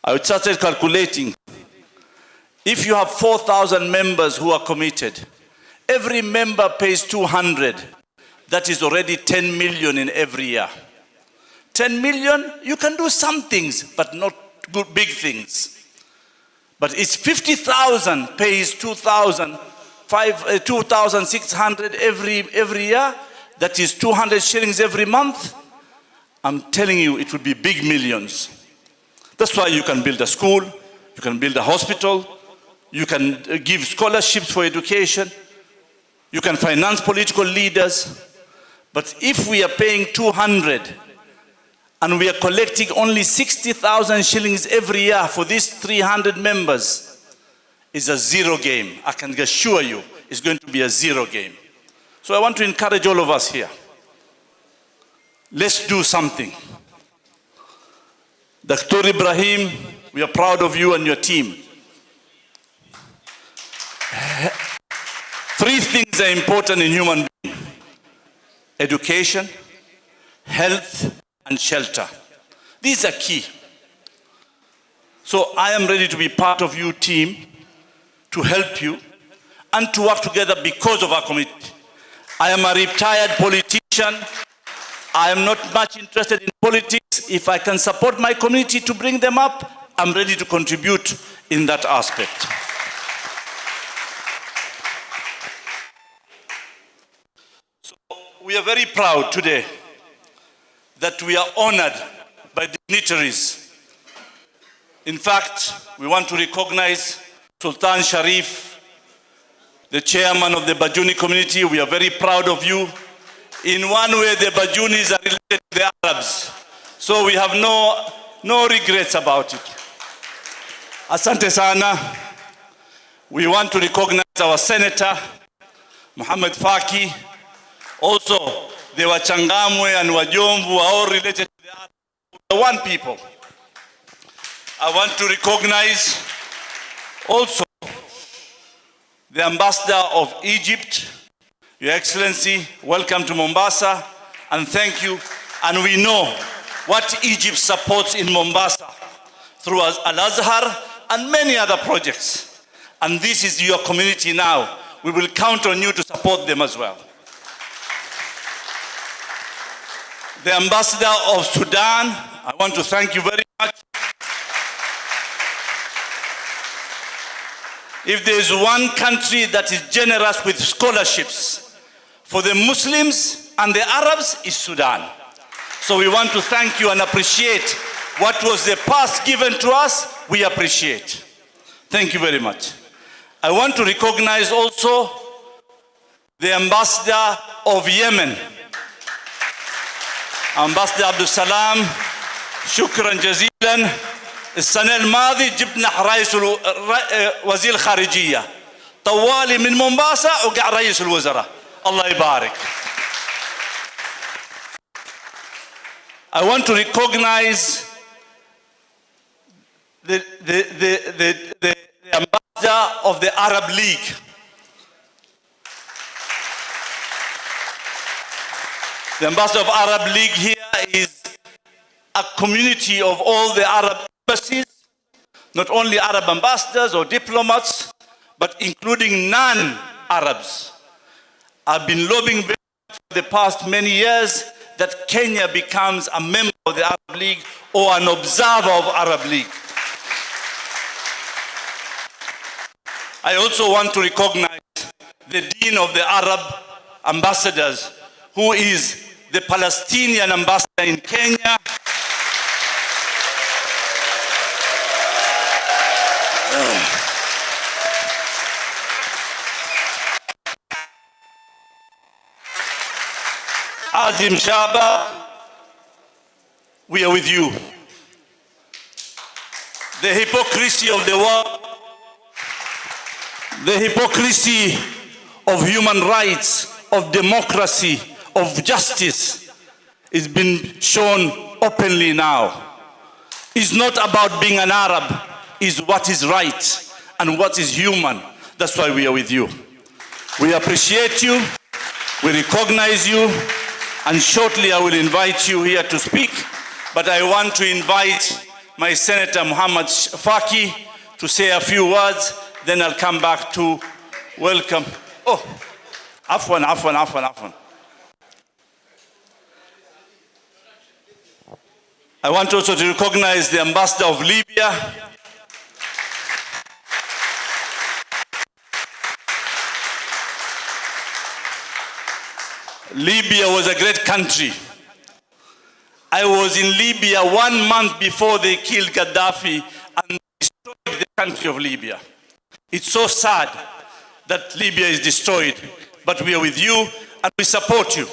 I started calculating. If you have 4,000 members who are committed, every member pays 200. That is already 10 million in every year. 10 million, you can do some things, but not good, big things. But it's 50,000 pays 2,600 every year. That is 200 shillings every month. I'm telling you, it would be big millions. That's why you can build a school, you can build a hospital, you can give scholarships for education, you can finance political leaders. But if we are paying 200 and we are collecting only 60,000 shillings every year for these 300 members, it's a zero game. I can assure you it's going to be a zero game. So I want to encourage all of us here. Let's do something. Dr. Ibrahim, we are proud of you and your team. 3 things are important in human being: education, health, and shelter. These are key. So I am ready to be part of your team, to help you, and to work together because of our community. I am a retired politician. I am not much interested in politics. If I can support my community to bring them up, I'm ready to contribute in that aspect. So we are very proud today that we are honored by dignitaries. In fact, we want to recognize Sultan Sharif, the chairman of the Bajuni community. We are very proud of you. In one way, the Bajunis are related to the Arabs. So we have no regrets about it. Asante sana. We want to recognize our Senator, Muhammad Faki. Also, the Wachangamwe and Wajomvu are all related to the one people. I want to recognize also the Ambassador of Egypt. Your Excellency, welcome to Mombasa, and thank you. And we know what Egypt supports in Mombasa through Al-Azhar and many other projects. And this is your community now. We will count on you to support them as well. The Ambassador of Sudan, I want to thank you very much. If there is one country that is generous with scholarships for the Muslims and the Arabs, is Sudan. So we want to thank you and appreciate what was the past given to us. We appreciate. Thank you very much. I want to recognize also the Ambassador of Yemen, Ambassador Abdul Salam. شكرا جزيلا. السنة الماضية جبنا رئيس وزير الخارجية طوالي من مومباسا وقع رئيس الوزراء. Allah يبارك. I want to recognize the ambassador of the Arab League. The ambassador of Arab League here is a community of all the Arab embassies, not only Arab ambassadors or diplomats, but including non-Arabs. I've been lobbying for the past many years that Kenya becomes a member of the Arab League or an observer of Arab League. I also want to recognize the Dean of the Arab Ambassadors, who is the Palestinian ambassador in Kenya. Azim Shaba, we are with you. The hypocrisy of the world, the hypocrisy of human rights, of democracy, of justice is being shown openly now. It's not about being an Arab, it's what is right and what is human. That's why we are with you. We appreciate you, we recognize you, and shortly I will invite you here to speak, but I want to invite my Senator Muhammad Faki to say a few words, then I'll come back to welcome. Oh, afwan. I want also to recognize the Ambassador of Libya. Libya was a great country. I was in Libya 1 month before they killed Gaddafi and destroyed the country of Libya. It's so sad that Libya is destroyed, but we are with you and we support you.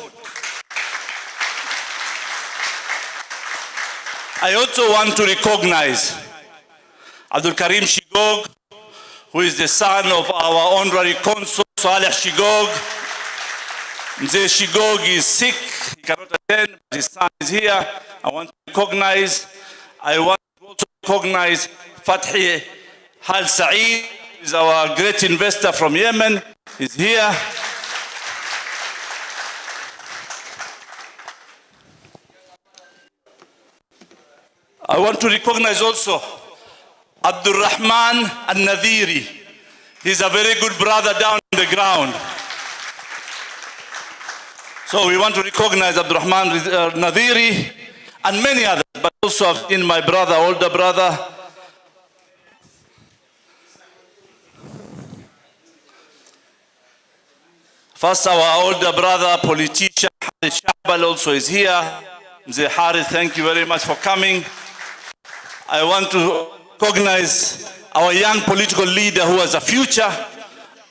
I also want to recognize Abdul Karim Shigog, who is the son of our honorary consul, Saleh Shigog. Mzee Shigog is sick, he cannot attend, but his son is here. I want to recognize Fathi Hal Saeed, who is our great investor from Yemen. He's here. I want to recognize also Abdul Rahman Al-Nadhiri. He's a very good brother down on the ground. So we want to recognize Abdul Rahman Nadhiri and many others, but also I've seen my brother, older brother. First, our older brother, politician, Harith Shahbal also is here. Mzee Harith, thank you very much for coming. I want to recognize our young political leader who has a future,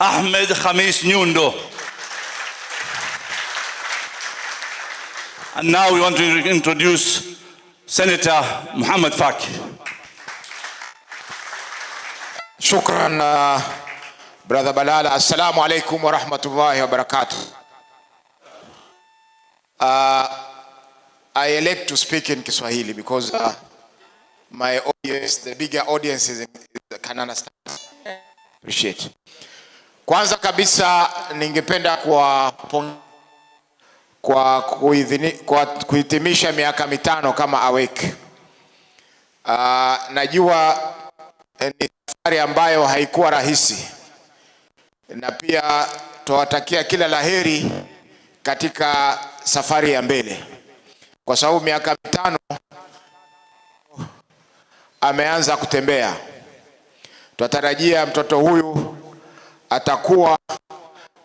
Ahmed Khamis Nyundo. And now we want to introduce Senator Muhammad Faki. Shukran brother Balala. Assalamu alaikum wa rahmatullahi wa barakatuh. I elect to speak in Kiswahili because my audience, the bigger audiences can understand. Appreciate. Kwanza kabisa ningependa kwa kuhitimisha miaka 5 kama awake. Najua ni safari ambayo haikuwa rahisi, na pia tuwatakia kila laheri katika safari ya mbele, kwa sababu miaka 5 ameanza kutembea. Tunatarajia mtoto huyu atakuwa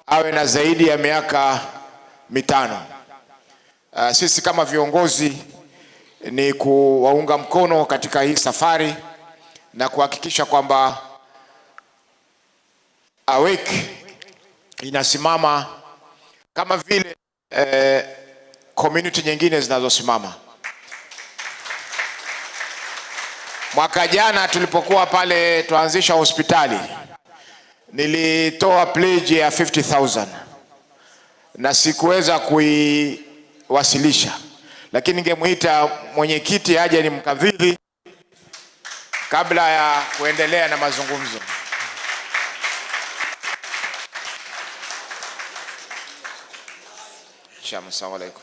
awe na zaidi ya miaka 5. Sisi kama viongozi ni kuwaunga mkono katika hii safari na kuhakikisha kwamba awake inasimama kama vile community nyingine zinazosimama. Mwaka jana tulipokuwa pale tuanzisha hospitali, nilitoa pledge ya 50,000 na sikuweza kuiwasilisha, lakini ningemuita mwenyekiti aje nimkabidhi kabla ya kuendelea na mazungumzo. Assalamu alaikum.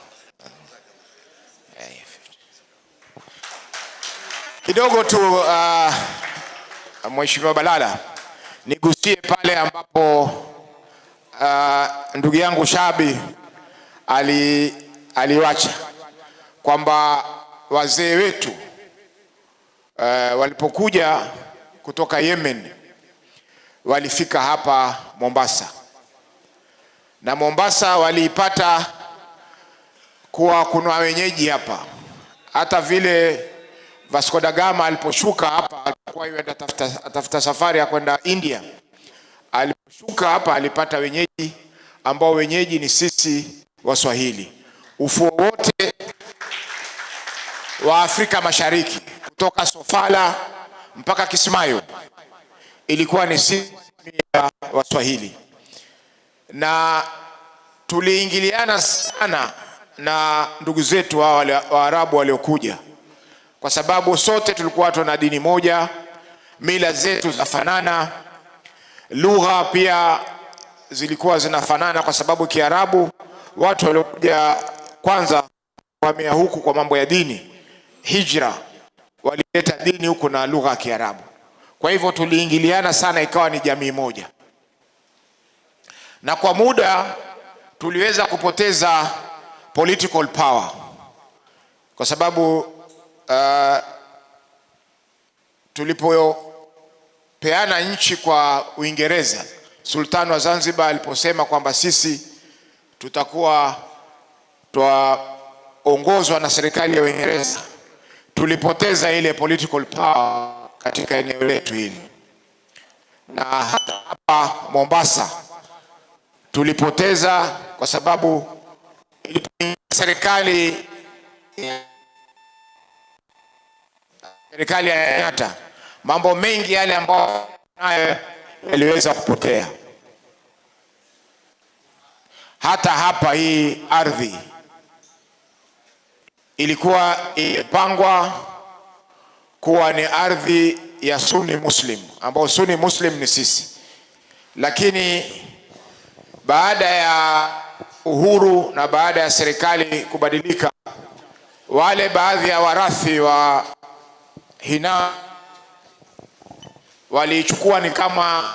Kidogo tu Mheshimiwa Balala, nigusie pale ambapo ndugu yangu Shabi aliwacha kwamba wazee wetu walipokuja kutoka Yemen walifika hapa Mombasa, na Mombasa waliipata kuwa kuna wenyeji hapa. Hata vile Vasco da Gama aliposhuka hapa, alikuwa yuenda tafuta safari ya kwenda India, aliposhuka hapa alipata wenyeji ambao wenyeji ni sisi Waswahili. Ufuo wote wa Afrika Mashariki kutoka Sofala mpaka Kismayo ilikuwa ni sisi ya Waswahili, na tuliingiliana sana na ndugu zetu Waarabu waliokuja, kwa sababu sote tulikuwa tuna dini moja, mila zetu zafanana, lugha pia zilikuwa zinafanana, kwa sababu Kiarabu watu waliokuja kwanza kuhamia huku kwa mambo ya dini, hijra, walileta dini huku na lugha ya Kiarabu. Kwa hivyo tuliingiliana sana, ikawa ni jamii moja, na kwa muda tuliweza kupoteza political power, kwa sababu tulipopeana nchi kwa Uingereza, Sultan wa Zanzibar aliposema kwamba sisi tutakuwa tuongozwa na serikali ya Uingereza, tulipoteza ile political power katika eneo letu hili. Na hata hapa Mombasa tulipoteza, kwa sababu serikali ya Kenyatta, mambo mengi yale ambayo nayo yaliweza kupotea. Hata hapa hii ardhi ilikuwa imepangwa kuwa ni ardhi ya Sunni Muslim, ambao Sunni Muslim ni sisi, lakini baada ya uhuru na baada ya serikali kubadilika, wale baadhi ya warathi wa hina walichukua ni kama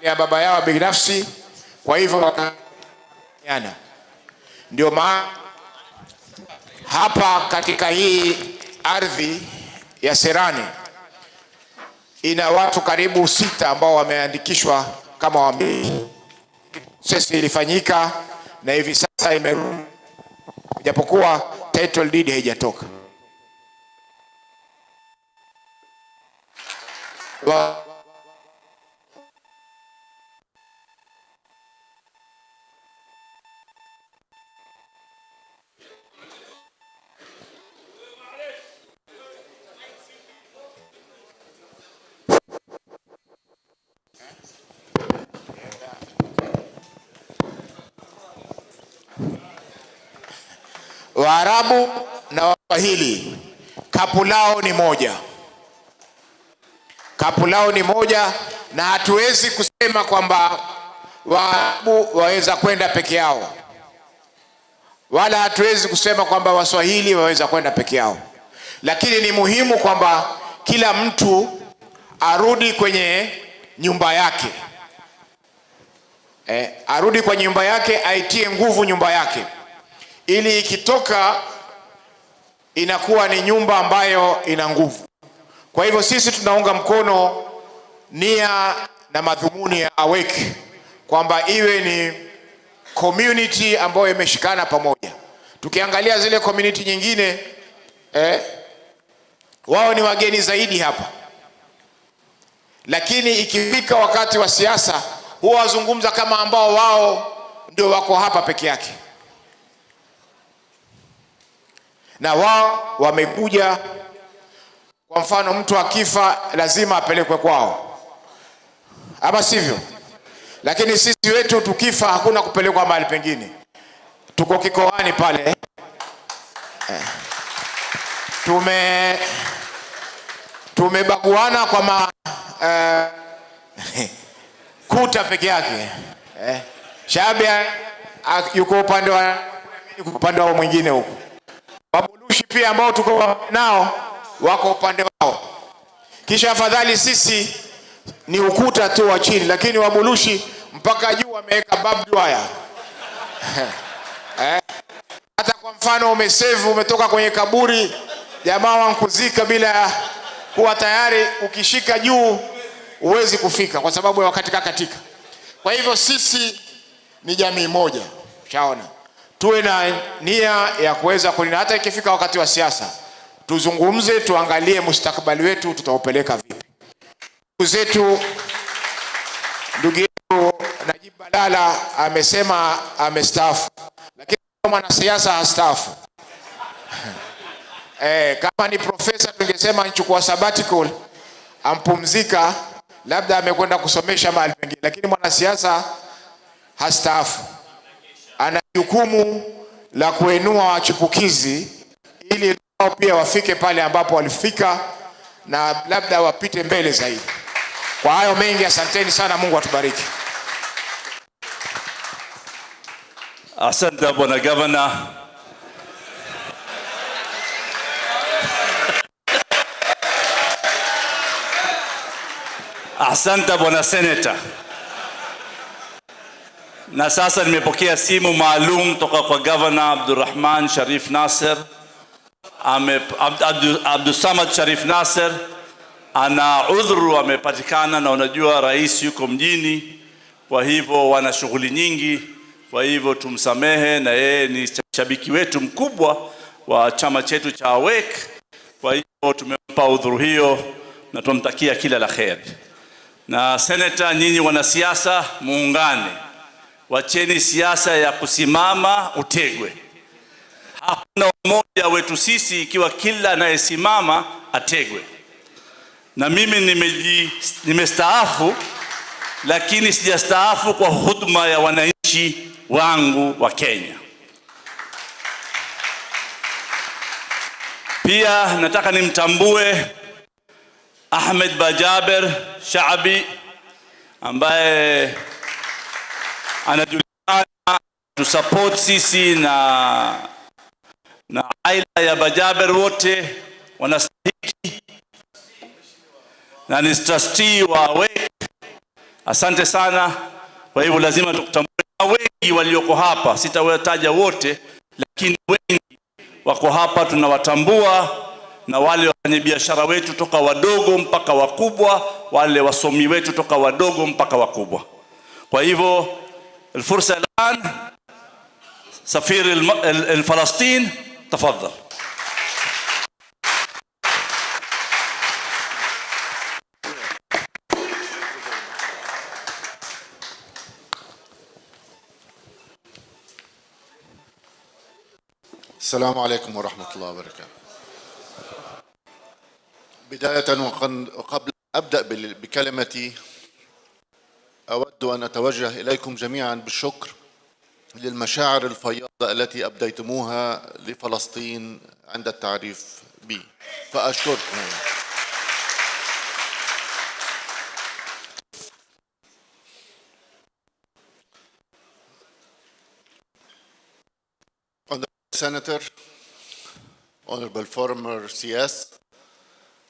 ya baba yao binafsi. Kwa hivyo ndio maana hapa katika hii ardhi ya Serani ina watu karibu 6 ambao wameandikishwa kama wamiliki. Sasa ilifanyika na hivi sasa imerudi, japokuwa title deed haijatoka. Waarabu na Waswahili kapu lao ni moja. Kapu lao ni moja, na hatuwezi kusema kwamba Waarabu waweza kwenda peke yao, wala hatuwezi kusema kwamba Waswahili waweza kwenda peke yao. Lakini ni muhimu kwamba kila mtu arudi kwenye nyumba yake. Arudi kwa nyumba yake, aitie nguvu nyumba yake, ili ikitoka inakuwa ni nyumba ambayo ina nguvu. Kwa hivyo sisi tunaunga mkono nia na madhumuni ya AWEC kwamba iwe ni community ambayo imeshikana pamoja. Tukiangalia zile community nyingine, wao ni wageni zaidi hapa, lakini ikifika wakati wa siasa huwa wazungumza kama ambao wao ndio wako hapa peke yake, na wao wamekuja. Kwa mfano, mtu akifa lazima apelekwe kwao, ama sivyo? Lakini sisi wetu tukifa hakuna kupelekwa mahali pengine, tuko kikoani pale. Tumebaguana kwa kuta peke yake. Shabi yuko upande wa mwingine huko. Wabulushi pia ambao tuko nao wako upande wao. Kisha afadhali sisi ni ukuta tu wa chini, lakini wabulushi mpaka juu wameweka barbed wire. Hata kwa mfano umetoka kwenye kaburi, jamaa wankuzika bila kuwa tayari, ukishika juu huwezi kufika kwa sababu ya wakati katika. Kwa hivyo sisi ni jamii moja. Shaona, tuwe na nia ya kuweza kulinda, hata ikifika wakati wa siasa tuzungumze, tuangalie mustakabali wetu tutaupeleka vipi. Ndugu yetu Najib Balala amesema amestaafu, lakini mwanasiasa hastaafu. Kama ni profesa tungesema nichukua sabbatical, ampumzika, labda amekwenda kusomesha mahali pengine, lakini mwanasiasa hastaafu. Ana jukumu la kuinua wachipukizi ili wao pia wafike pale ambapo walifika na labda wapite mbele zaidi. Kwa hayo mengi, asanteni sana, Mungu atubariki. Asante bwana governor. Asante bwana senator. Na sasa nimepokea simu maalum toka kwa governor Abdulrahman Sharif Nasser. Abdul Samad Sharif Nasser ana udhuru, amepatikana, na unajua rais yuko mjini, kwa hivyo wana shughuli nyingi, kwa hivyo tumsamehe, na yeye ni shabiki wetu mkubwa wa chama chetu cha AWEC. Kwa hivyo tumempa udhuru hiyo na tumtakia kila la kheri. Na senator, nyinyi wanasiasa muungane, wacheni siasa ya kusimama utegwe. Hakuna umoja wetu sisi ikiwa kila anayesimama ategwe. Na mimi nimestaafu, lakini sijastaafu kwa huduma ya wananchi wangu wa Kenya. Pia nataka nimtambue Ahmed Bajaber Shaabi ambaye anajulikana to support sisi na aila ya Bajaber wote wanastahiki, na ni trustee wa AWEC. Asante sana. Kwa hivyo lazima tukutambue wengi walioko hapa, sitawataja wote, lakini wengi wako hapa tunawatambua, na wale wafanyabiashara wetu toka wadogo mpaka wakubwa, wale wasomi wetu toka wadogo mpaka wakubwa. Kwa hivyo الفرصة الآن سفير الفلسطين تفضل. السلام عليكم ورحمة الله وبركاته. بداية وقبل أبدأ بكلمتي، أود أن أتوجه إليكم جميعا بالشكر للمشاعر الفياضة التي أبديتموها لفلسطين عند التعريف به، فأشكركم. Honorable Senator, Honorable former CS,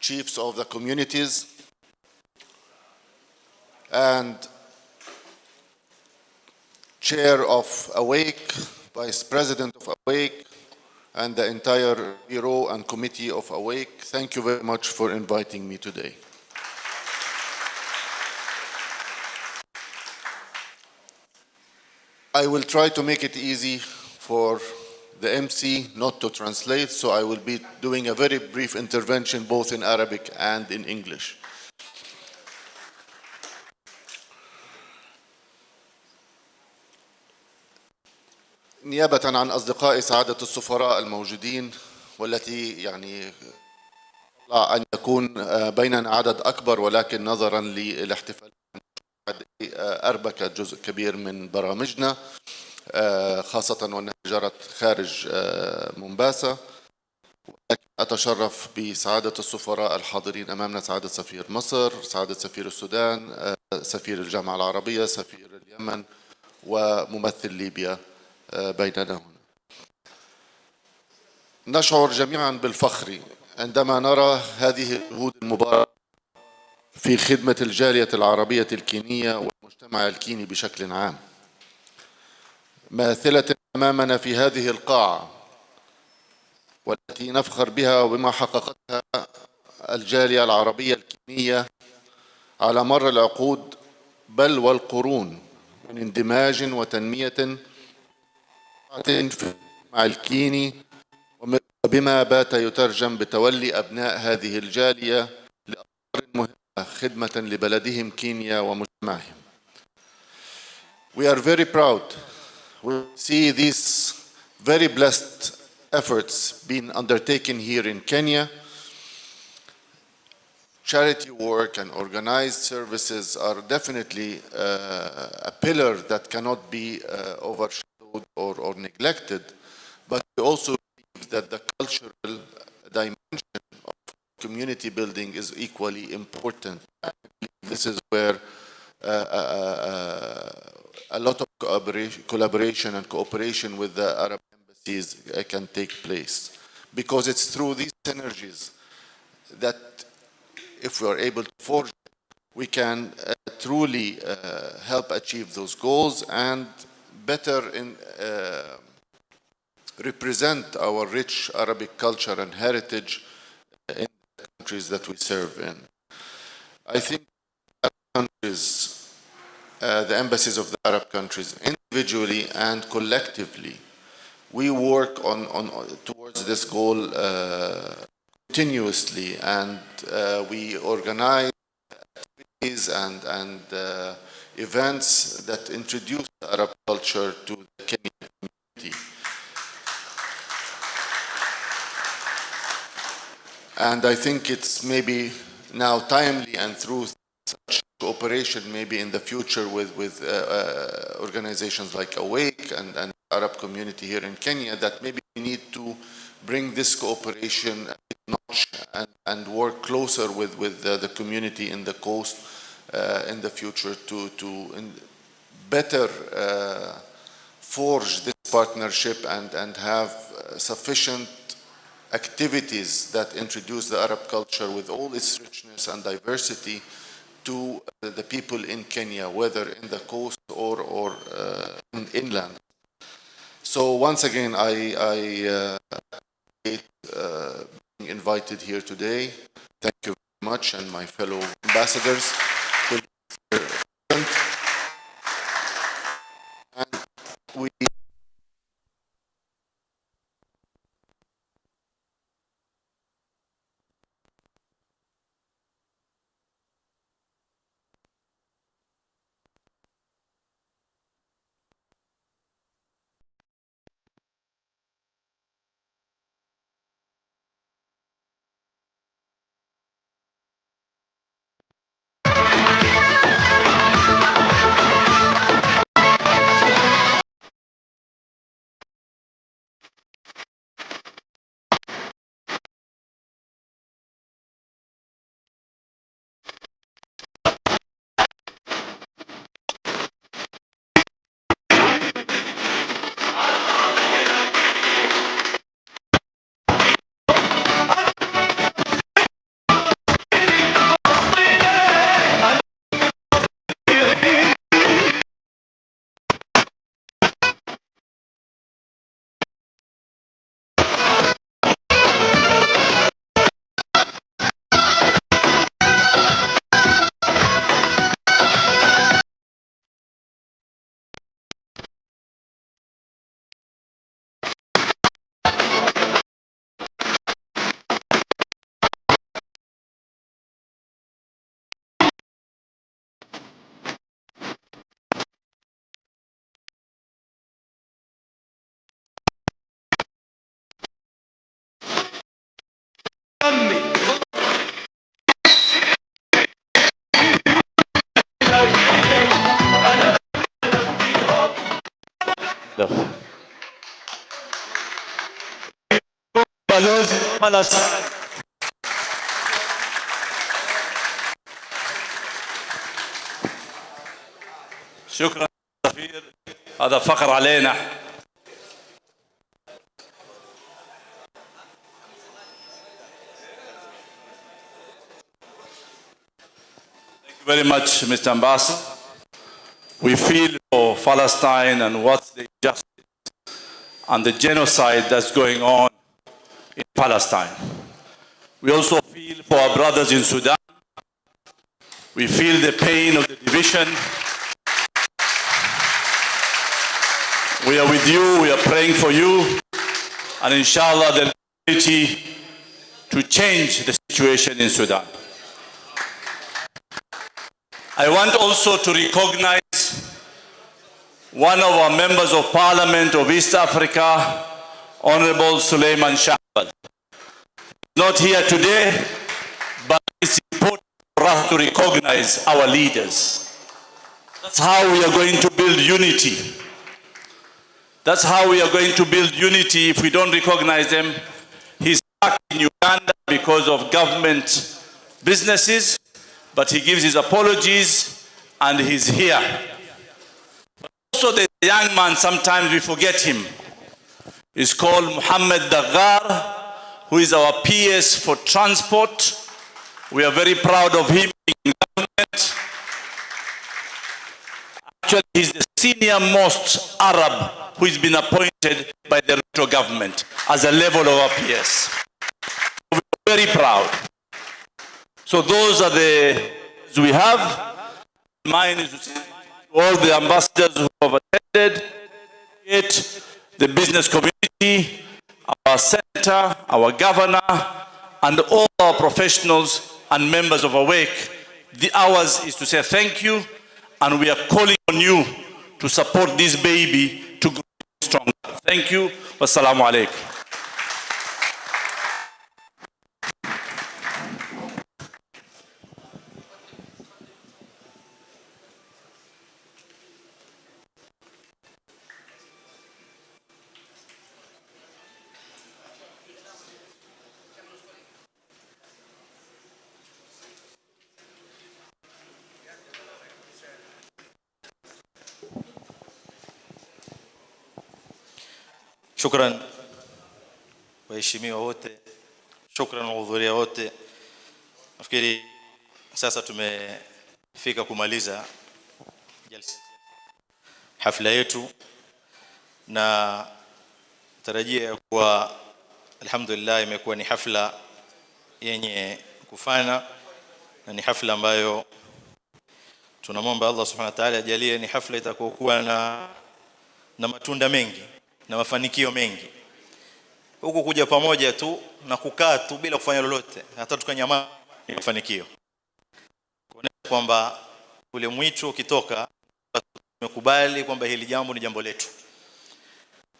chiefs of the communities, and Chair of Awake, Vice President of Awake, and the entire Bureau and Committee of Awake, thank you very much for inviting me today. I will try to make it easy for the MC not to translate, so I will be doing a very brief intervention both in Arabic and in English. نيابة عن أصدقائي سعادة السفراء الموجودين، والتي يعني أن يكون بيننا عدد أكبر، ولكن نظرا للاحتفال أربك جزء كبير من برامجنا، خاصة وأنها جرت خارج مومباسا، ولكن أتشرف بسعادة السفراء الحاضرين أمامنا، سعادة سفير مصر، سعادة سفير السودان، سفير الجامعة العربية، سفير اليمن، وممثل ليبيا بيننا هنا. نشعر جميعا بالفخر عندما نرى هذه الجهود المباركة في خدمة الجالية العربية الكينية والمجتمع الكيني بشكل عام. ماثلة أمامنا في هذه القاعة والتي نفخر بها وبما حققتها الجالية العربية الكينية على مر العقود بل والقرون من اندماج وتنمية في المجتمع الكيني، وبما بات يترجم بتولي أبناء هذه الجالية لأدوار مهمة خدمة لبلدهم كينيا ومجتمعهم. We are very proud to see these very blessed efforts being undertaken here in Kenya. Charity work and organized services are definitely a pillar that cannot be overshadowed or neglected, but we also believe that the cultural dimension of community building is equally important. This is where a lot of collaboration and cooperation with the Arab embassies can take place, because it's through these synergies that, if we are able to forge, we can truly help achieve those goals and better represent our rich Arabic culture and heritage in the countries that we serve in. I think countries, the embassies of the Arab countries, individually and collectively, we work towards this goal continuously, and we organize activities and events that introduce the Arab culture to the Kenyan community. And I think it's maybe now timely, and through such cooperation maybe in the future with organizations like Awake and the Arab community here in Kenya, that maybe we need to bring this cooperation and work closer with the community in the coast in the future to better forge this partnership and have sufficient activities that introduce the Arab culture with all its richness and diversity to the people in Kenya, whether in the coast or in inland. So once again, I being invited here today. Thank you very much, and my fellow ambassadors. And we balozi malas. شكرا سفير، هذا فخر علينا. Thank you very much, Mr. Ambassador. We feel for Palestine and what's the injustice and the genocide that's going on in Palestine. We also feel for our brothers in Sudan. We feel the pain of the division. We are with you, we are praying for you, and inshallah the ability to change the situation in Sudan. I want also to recognize one of our members of parliament of East Africa, Honorable Suleiman Shahbal. Not here today, but it's important for us to recognize our leaders. That's how we are going to build unity. That's how we are going to build unity if we don't recognize them. He's stuck in Uganda because of government businesses, but he gives his apologies and he's here. But also the young man, sometimes we forget him. He's called Muhammad Daggar, who is our PS for transport. We are very proud of him in government. Actually, he's the senior most Arab who has been appointed by the Ruto government as a level of our PS. We're very proud. So those are the we have. Mine is to say to all the ambassadors who have attended, the business community, our senator, our governor, and all our professionals and members of Awake. Ours is to say thank you, and we are calling on you to support this baby to grow stronger. Thank you. Wassalamu alaikum. Shukran waheshimiwa wote, shukran wahudhuria wote. Nafikiri sasa tumefika kumaliza hafla yetu, na tarajia kuwa alhamdulillah imekuwa ni hafla yenye kufana, na ni hafla ambayo tunamwomba Allah subhanahu wa ta'ala ajalie ni hafla itakokuwa na matunda mengi na mafanikio mengi. Huku kuja pamoja tu na kukaa tu bila kufanya lolote, hata tukanyama ni mafanikio. Kuonesha kwamba ule mwito ukitoka tumekubali kwamba hili jambo ni jambo letu.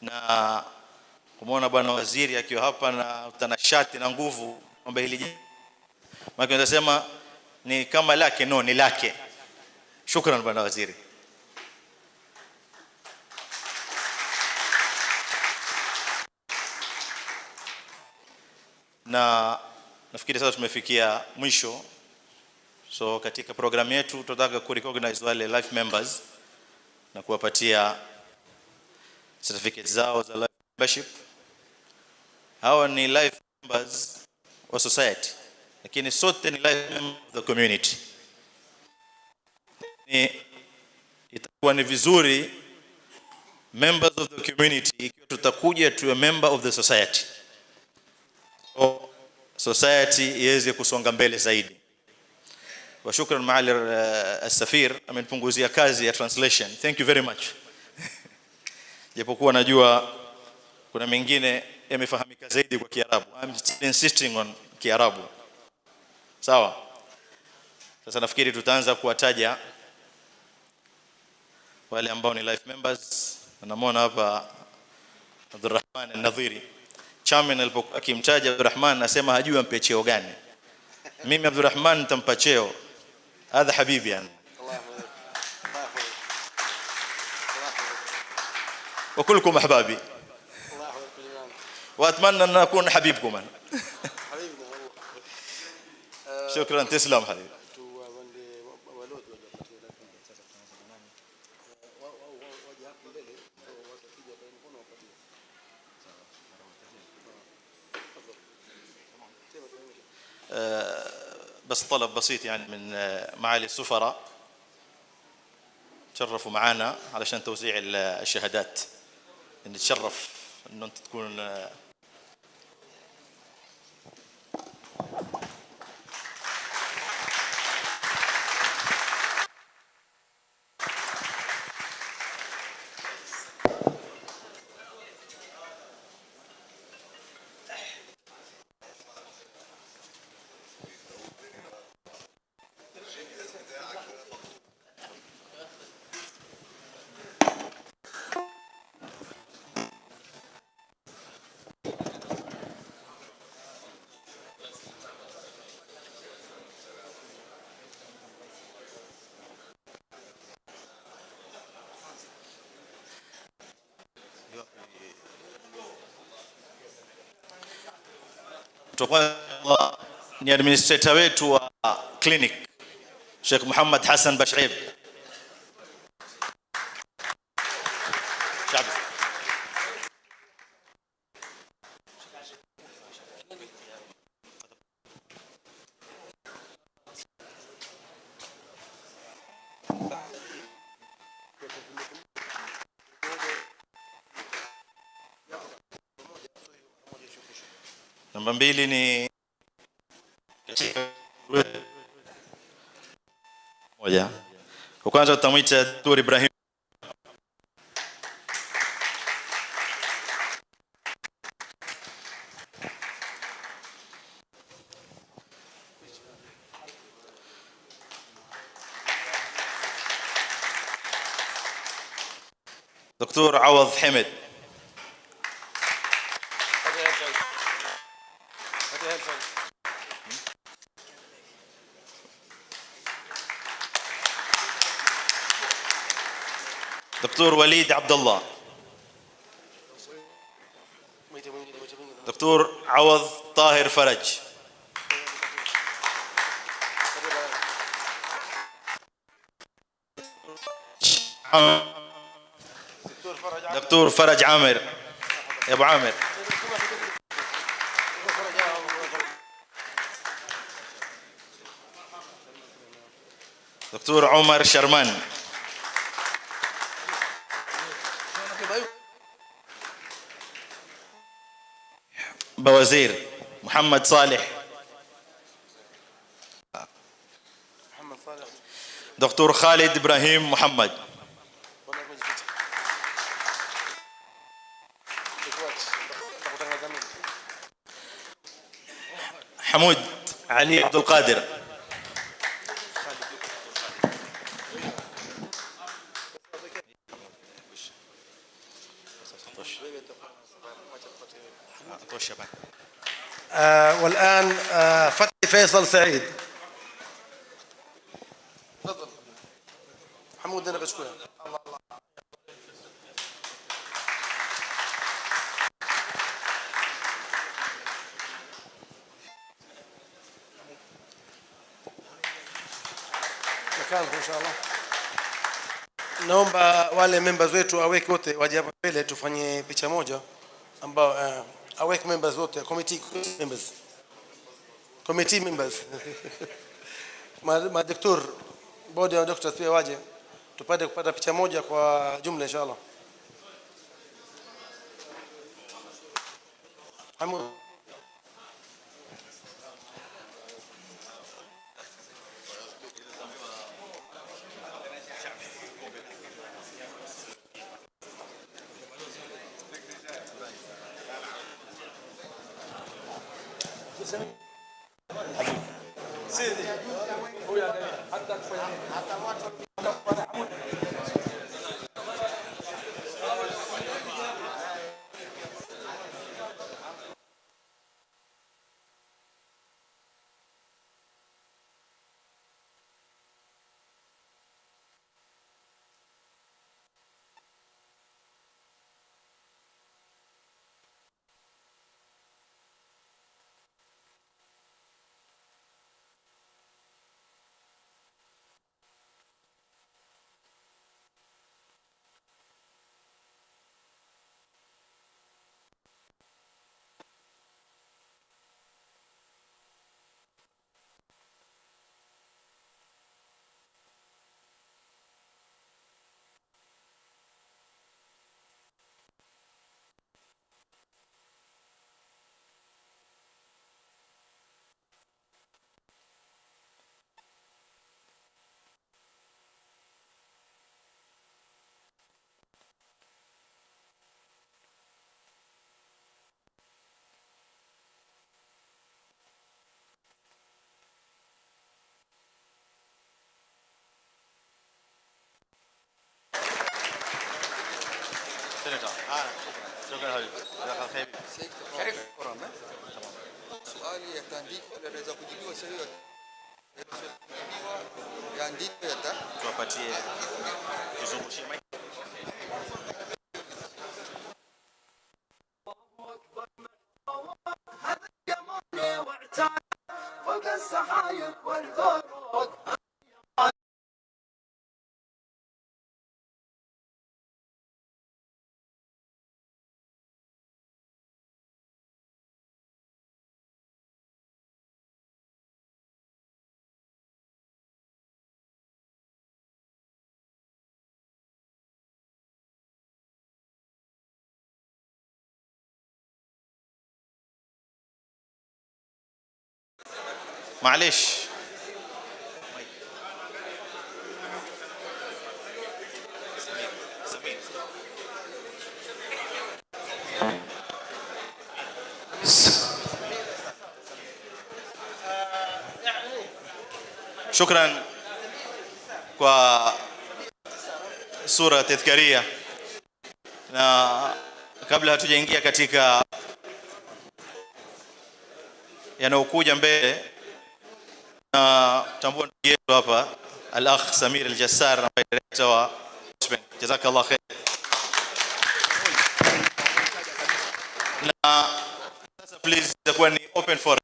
Na kumuona bwana waziri akiwa hapa na utanashati na nguvu kwamba hili jambo, maana tunasema ni kama lake, no, ni lake. Shukran bwana waziri. Na nafikiri sasa tumefikia mwisho. So katika programu yetu tunataka ku recognize wale life members na kuwapatia certificates zao za life membership. Hawa ni life members wa society, lakini sote ni life members of the community. Itakuwa ni vizuri members of the community ikiwa tutakuja to a member of the society, so society iweze kusonga mbele zaidi. Wa shukran maali as-safir amenipunguzia kazi ya translation. Thank you very much. Japokuwa najua kuna mengine yamefahamika zaidi kwa Kiarabu. I'm insisting on Kiarabu. Sawa. Sasa nafikiri tutaanza kuwataja wale ambao ni life members. Namuona hapa Abdurrahman al-Nadhiri. Chairman alipokuwa akimtaja Abdurrahman nasema hajui ampe cheo gani. Mimi Abdurrahman nitampa cheo. Hadha habibi yani. وكلكم احبابي واتمنى ان اكون حبيبكم انا. شكرا تسلم حبيبي. بس طلب بسيط يعني من معالي السفراء تشرفوا معنا علشان توزيع الشهادات. نتشرف انه انت تكون ni administrator wetu wa clinic Sheikh Muhammad Hassan Bash'ib. شعبي. Namba 2 ni moja. Kwa kwanza tutamwita ATour Ibrahim. دكتور عوض حمد. دكتور وليد عبد الله. دكتور عوض طاهر فرج. دكتور فرج عامر. يا ابو عامر. دكتور عمر شرمان. بوزير محمد صالح. دكتور خالد إبراهيم محمد. حمود علي عبد القادر. والآن فتحي فيصل سعيد. تفضل حمود. أنا بشكرك. مكانكم إن شاء الله. Naomba wale members wetu aweke wote waje hapa mbele tufanye picha moja ambao aweke members wote committee members madaktari bodi ya doctors pia waje tupate kupata picha moja kwa jumla inshallah. Hamu سنتر شكرا حبيبي جزاك الله خير شريك القرآن سؤالي يتandikwa ولا naweza kujibiwa sasa hiyo yaandikwe hata tuwapatie tuzungushie mic فوق السحايب والبرود معلش شكرا kwa sura tadhkaria na kabla hatujaingia katika yanayokuja mbele na tambua ndugu yetu hapa al-akh Samir al-Jassar ambaye director wa jazakallah khair na sasa please itakuwa ni open forum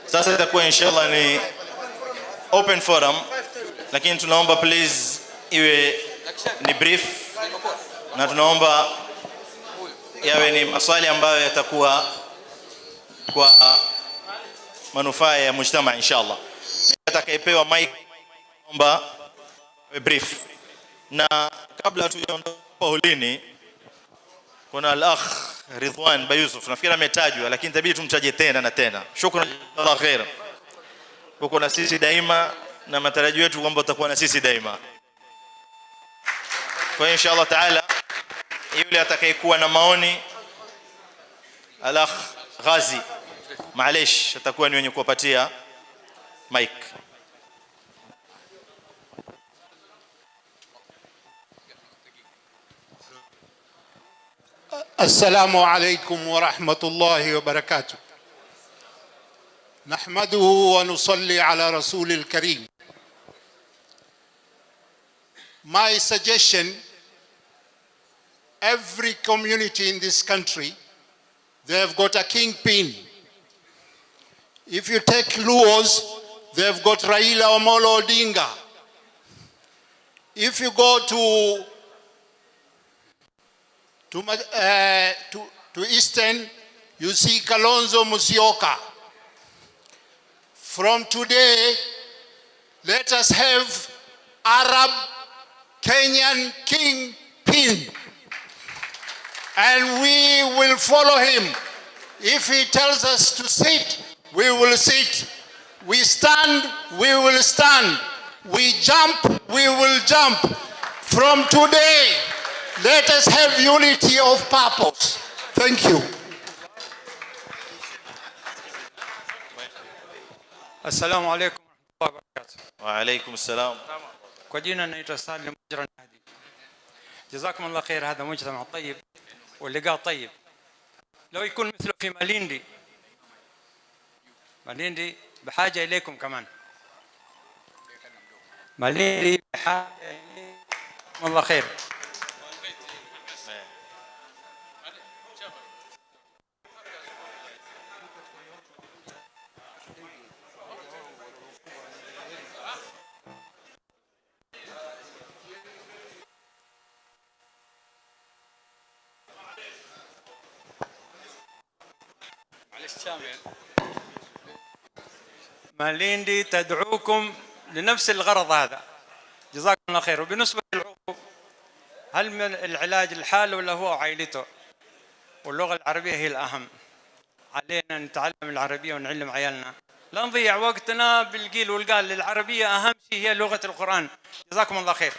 sasa itakuwa inshallah ni open forum lakini tunaomba please iwe ni brief na tunaomba yawe ni maswali ambayo yatakuwa kwa manufaa ya mujtama inshallah atakayepewa mic naomba brief na kabla tujaondoka holini kuna al-akh Ridwan Bayusuf nafikiri ametajwa lakini itabidi tumtaje tena na tena shukran Allah khair uko na sisi daima na matarajio yetu kwamba utakuwa na sisi daima kwa inshallah taala yule atakayekuwa na maoni al-akh Ghazi معلش atakuwa ni wenye kuwapatia mic السلام عليكم ورحمة الله وبركاته نحمده ونصلي على رسول الكريم. My suggestion, every community in this country, they have got a kingpin. If you take Luos, they have got Raila Amolo Odinga. If you go to Eastern, you see Kalonzo Musyoka. From today, let us have Arab Kenyan kingpin, and we will follow him. If he tells us to sit, we will sit. We stand, we will stand. We jump, we will jump. From today, let us have unity of purpose. Thank you. Assalamu alaikum wa rahmatullahi wa barakatuh. Wa alaikum assalam. Kwa jina naitwa Salim Majran Hadi. جزاكم الله خير هذا مجتمع طيب واللقاء طيب. لو يكون مثله في ماليندي بحاجة إليكم كمان. ماليندي بحاجة إليكم الله خير. ماليندي تدعوكم لنفس الغرض هذا. جزاكم الله خير. وبالنسبة للعقوق، هل من العلاج الحال ولا هو عائلته؟ واللغة العربية هي الأهم. علينا نتعلم العربية ونعلم عيالنا، لا نضيع وقتنا بالقيل والقال. العربية أهم شيء هي لغة القرآن. جزاكم الله خير.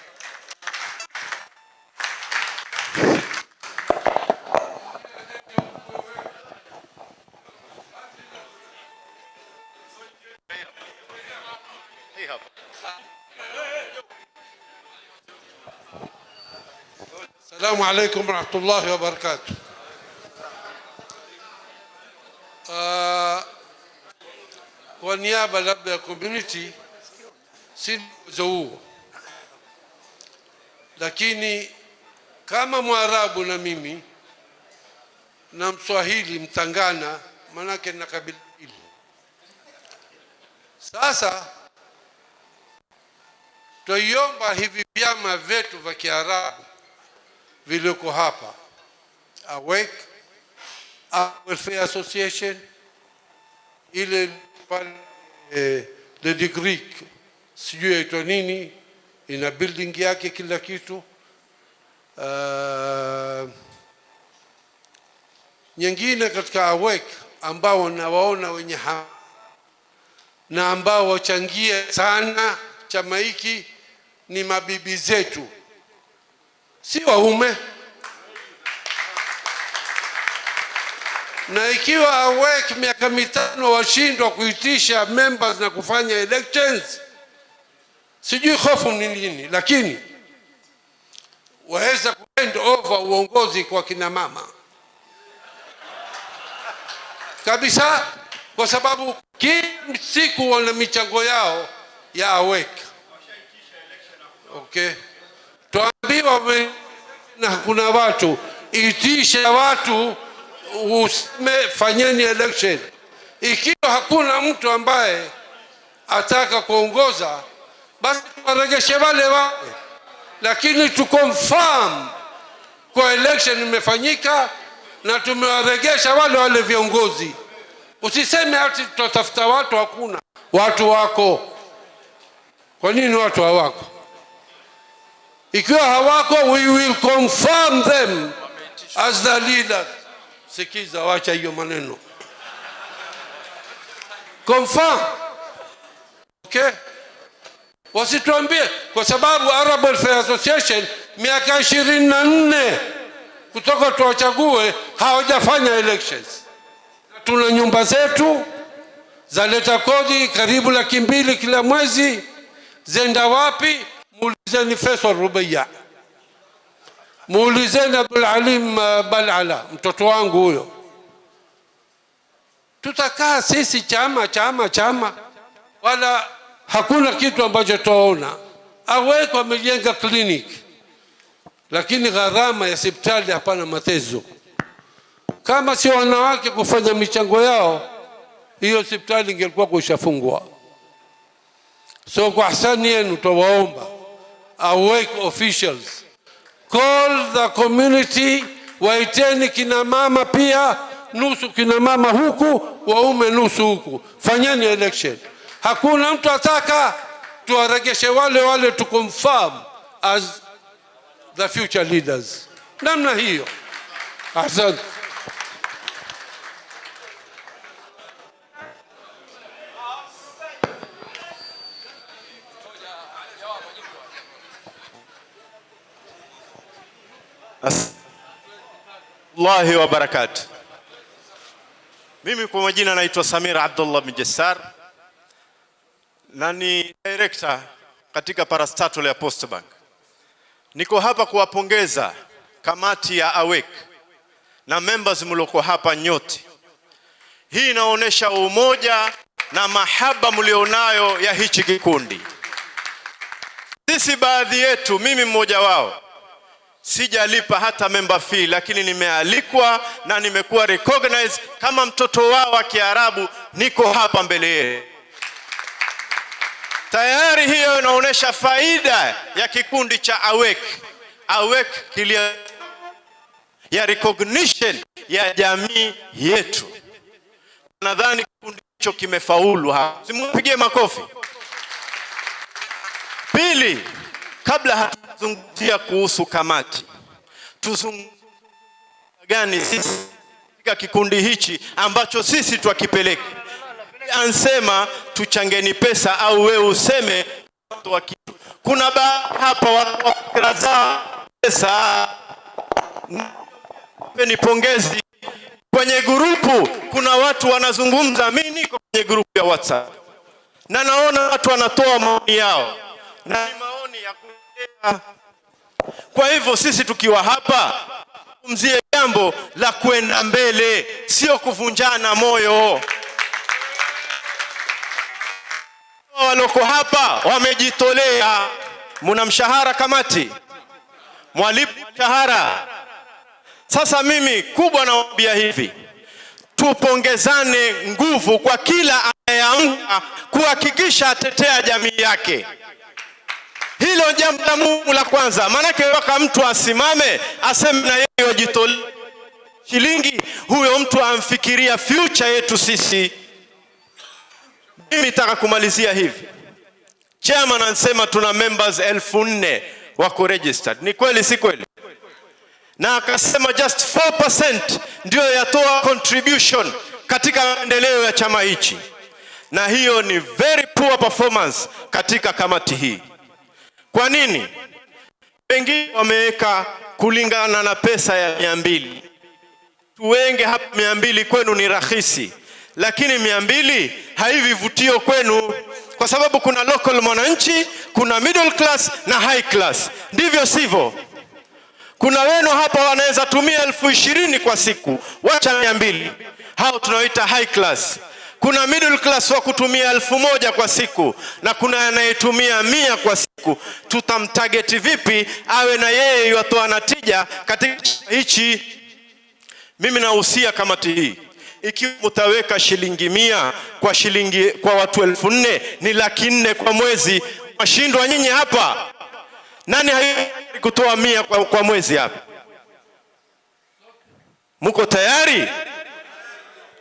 السلام عليكم ورحمة الله وبركاته. Kwa niaba labda ya community si uzo, lakini kama Mwarabu na mimi na Mswahili mtangana, manake na kabila hili. Sasa tuiomba hivi vyama vyetu vya Kiarabu vilioko hapa, Awake, Welfare Association, ile the degree sijui yaitwa nini, ina building yake kila kitu. Nyingine katika Awake ambao nawaona wenye na ambao wachangia sana chama hiki ni mabibi zetu, si waume. Na ikiwa Awake miaka 5 washindwa kuitisha members na kufanya elections, sijui hofu ni nini, lakini waweza hand over uongozi kwa kina mama kabisa, kwa sababu kila siku wana michango yao ya Awake. Okay, tuambiwa na kuna watu itisha watu useme fanyeni election. Ikiwa hakuna mtu ambaye ataka kuongoza, basi tuwaregeshe wale wale, lakini tu confirm kwa election imefanyika na tumewaregesha wale wale viongozi. Usiseme ati tutatafuta watu, hakuna watu wako. Kwa nini watu hawako? Ikiwa hawako, we will confirm them as the leaders. Sikiza, wacha hiyo maneno. Confirm. Okay? Wasituambie kwa sababu Arab Welfare Association miaka 24 kutoka tuwachague hawajafanya elections. Tuna nyumba zetu zaleta kodi karibu 200,000 kila mwezi. Zenda wapi? Muulizeni Faisal Rubiya, muulizeni Abdul Alim Balala, mtoto wangu huyo. Tutakaa sisi chama wala hakuna kitu ambacho tuona. Awake wamejenga clinic, lakini gharama ya hospitali hapana matezo. Kama si wanawake kufanya michango yao, hiyo hospitali ingekuwa kushafungwa. So kwa hasani yenu tuwaomba Awake officials, call the community, waiteni kina mama pia, nusu kina mama huku, waume nusu huku. Fanyeni election. Hakuna mtu ataka, tuwaregeshe wale wale to confirm as the future leaders. Namna hiyo. Asante. Allahi wa barakatuh. Mimi kwa majina naitwa Samir Abdullah Mjassar na ni director katika parastatal ya Post Bank. Niko hapa kuwapongeza kamati ya Awake na members mloko hapa nyote. Hii inaonesha umoja na mahaba mlionayo ya hichi kikundi. Sisi baadhi yetu, mimi mmoja wao, sijalipa hata member fee, lakini nimealikwa na nimekuwa recognized kama mtoto wao wa Kiarabu. Niko hapa mbele yenu. Tayari hiyo inaonesha faida ya kikundi cha Awake. Awake kilia ya recognition ya jamii yetu. nadhani kikundi hicho kimefaulu hapa. Simpigie makofi. Pili, kabla hatuzungumzia kuhusu kamati, tuzungumzie gani sisi katika kikundi hichi ambacho sisi twakipeleka. Ansema tuchangeni pesa au wewe useme wa kitu. Kuna hapa wakiraza pesa. Ni pongezi kwenye grupu, kuna watu wanazungumza. Mimi niko kwenye grupu ya WhatsApp na naona watu wanatoa maoni yao na ni maoni ya kuelewa. Kwa hivyo sisi tukiwa hapa mzie jambo la kwenda mbele, sio kuvunjana moyo. Waloko hapa wamejitolea. Muna mshahara kamati, mwalimu mshahara. Sasa mimi kubwa nawaambia hivi, tupongezane nguvu kwa kila anayeamka kuhakikisha atetea jamii yake. Hilo jambo la muhimu la kwanza, maana waka mtu asimame aseme na yeye wajitolee shilingi, huyo mtu amfikiria future yetu sisi. Mimi nataka kumalizia hivi. Chairman anasema tuna members 1400 wako registered. Ni kweli si kweli? Na akasema just 4% ndio yatoa contribution katika maendeleo ya chama hichi. Na hiyo ni very poor performance katika kamati hii. Kwa nini? Wengine wameweka kulingana na pesa ya 200. Tuwenge hapa 200 kwenu ni rahisi. Lakini 200 haivivutio kwenu, kwa sababu kuna local mwananchi, kuna middle class na high class. Ndivyo sivyo? Kuna wenu hapa wanaweza tumia 20,000 kwa siku, wacha 200. Hao tunaoita high class. Kuna middle class wa kutumia 1,000 kwa siku na kuna anayetumia 100 kwa siku. Tutamtarget vipi awe na yeye yatoa natija katika hichi? Mimi nahusia kamati hii, ikiwa mtaweka shilingi 100 kwa watu 4,000 ni 400,000 kwa mwezi. Mashindwa nyinyi hapa? Nani hayari kutoa 100 kwa mwezi hapa? Mko tayari?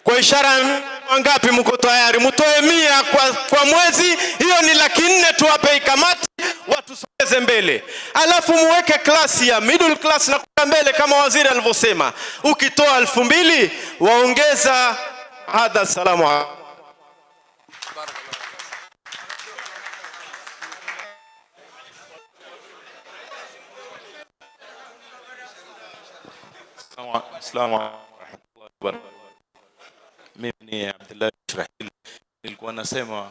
Kwa ishara wangapi mko tayari? Mtoe 100 kwa mwezi, hiyo ni 400,000 tuwape kamati watu sogeze mbele. Alafu muweke klasi ya middle class na kwenda mbele kama waziri alivyosema. Ukitoa 2,000 waongeza hadha. Salamu alaykum. Assalamu alaykum wa rahmatullahi. Mimi ni Abdullah Shirahil. Nilikuwa nasema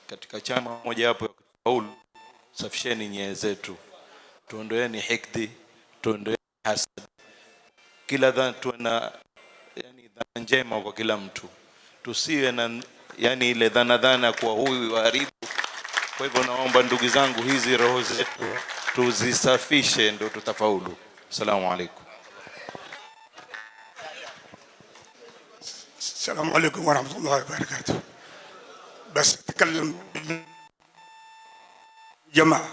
katika chama moja hapo ya kufaulu, safisheni nyoyo zetu, tuondoeni hikdi, tuondoeni hasad, kila dhana tuena yani dhana njema kwa kila mtu, tusiwe na yani ile dhana kwa huyu haribu. Kwa hivyo naomba ndugu zangu, hizi roho zetu tuzisafishe, ndio tutafaulu. Assalamu alaykum. السلام عليكم ورحمة الله وبركاته. بس أتكلم جماعة.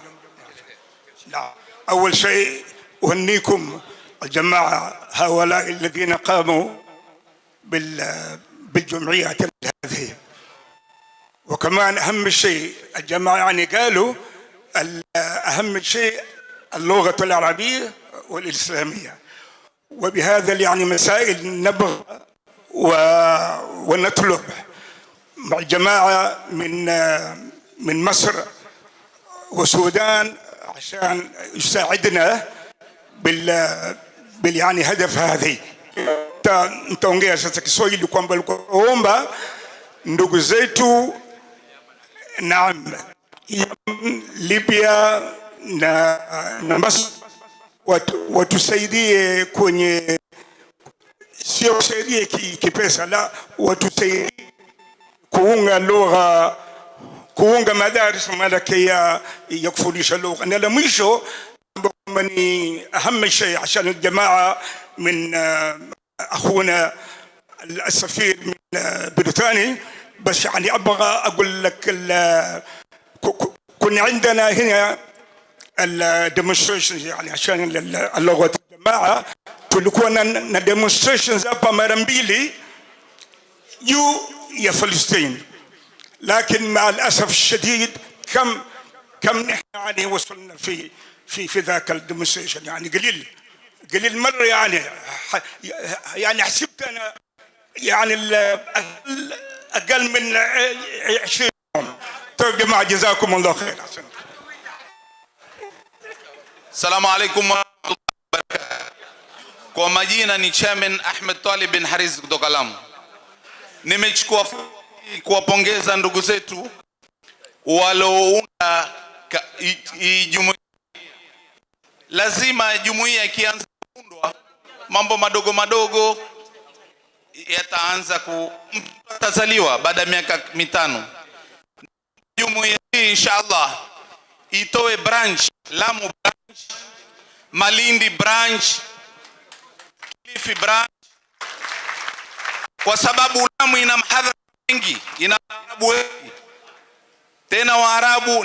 لا، أول شيء أهنيكم الجماعة هؤلاء الذين قاموا بالجمعيات هذه. وكمان أهم شيء الجماعة يعني قالوا أهم شيء اللغة العربية والإسلامية. وبهذا يعني مسائل نبغى ونطلب مع الجماعة من مصر والسودان عشان يساعدنا بال يعني هدف هذه. Nitaongea sasa Kiswahili kwamba kuomba ndugu zetu na Libya na Masr watusaidie kwenye, sio kusaidie kipesa, la, watusaidie kuunga lugha, kuunga madaris malakia ya kufundisha lugha. Na la mwisho ni أهم شيء عشان الجماعة من أخونا السفير من بريطانيا. بس يعني أبغى أقول لك كنا عندنا هنا الديمونستريشنز يعني عشان اللغة الجماعة، tulikuwa na demonstrations hapa mara mbili يا فلسطين. لكن مع الأسف الشديد كم نحن يعني وصلنا في ذاك الديمونستريشن، يعني قليل مرة، يعني حسبت أنا يعني أقل من 20 يوم. طيب جماعة جزاكم الله خير. Assalamu alaikum warahmatullahi wabarakatuh. Kwa majina ni Chairman Ahmed Talib bin Haris kutoka Lamu. Nimechukua kuwapongeza ndugu zetu waliounda jumuiya. Lazima jumuiya ikianza kuundwa, mambo madogo madogo yataanza kutazaliwa baada ya miaka 5. Jumuiya hii inshallah itoe branch Lamu branch, Malindi branch, Kilifi branch, kwa sababu Lamu ina mahadhara mengi, ina Waarabu wengi. Tena Waarabu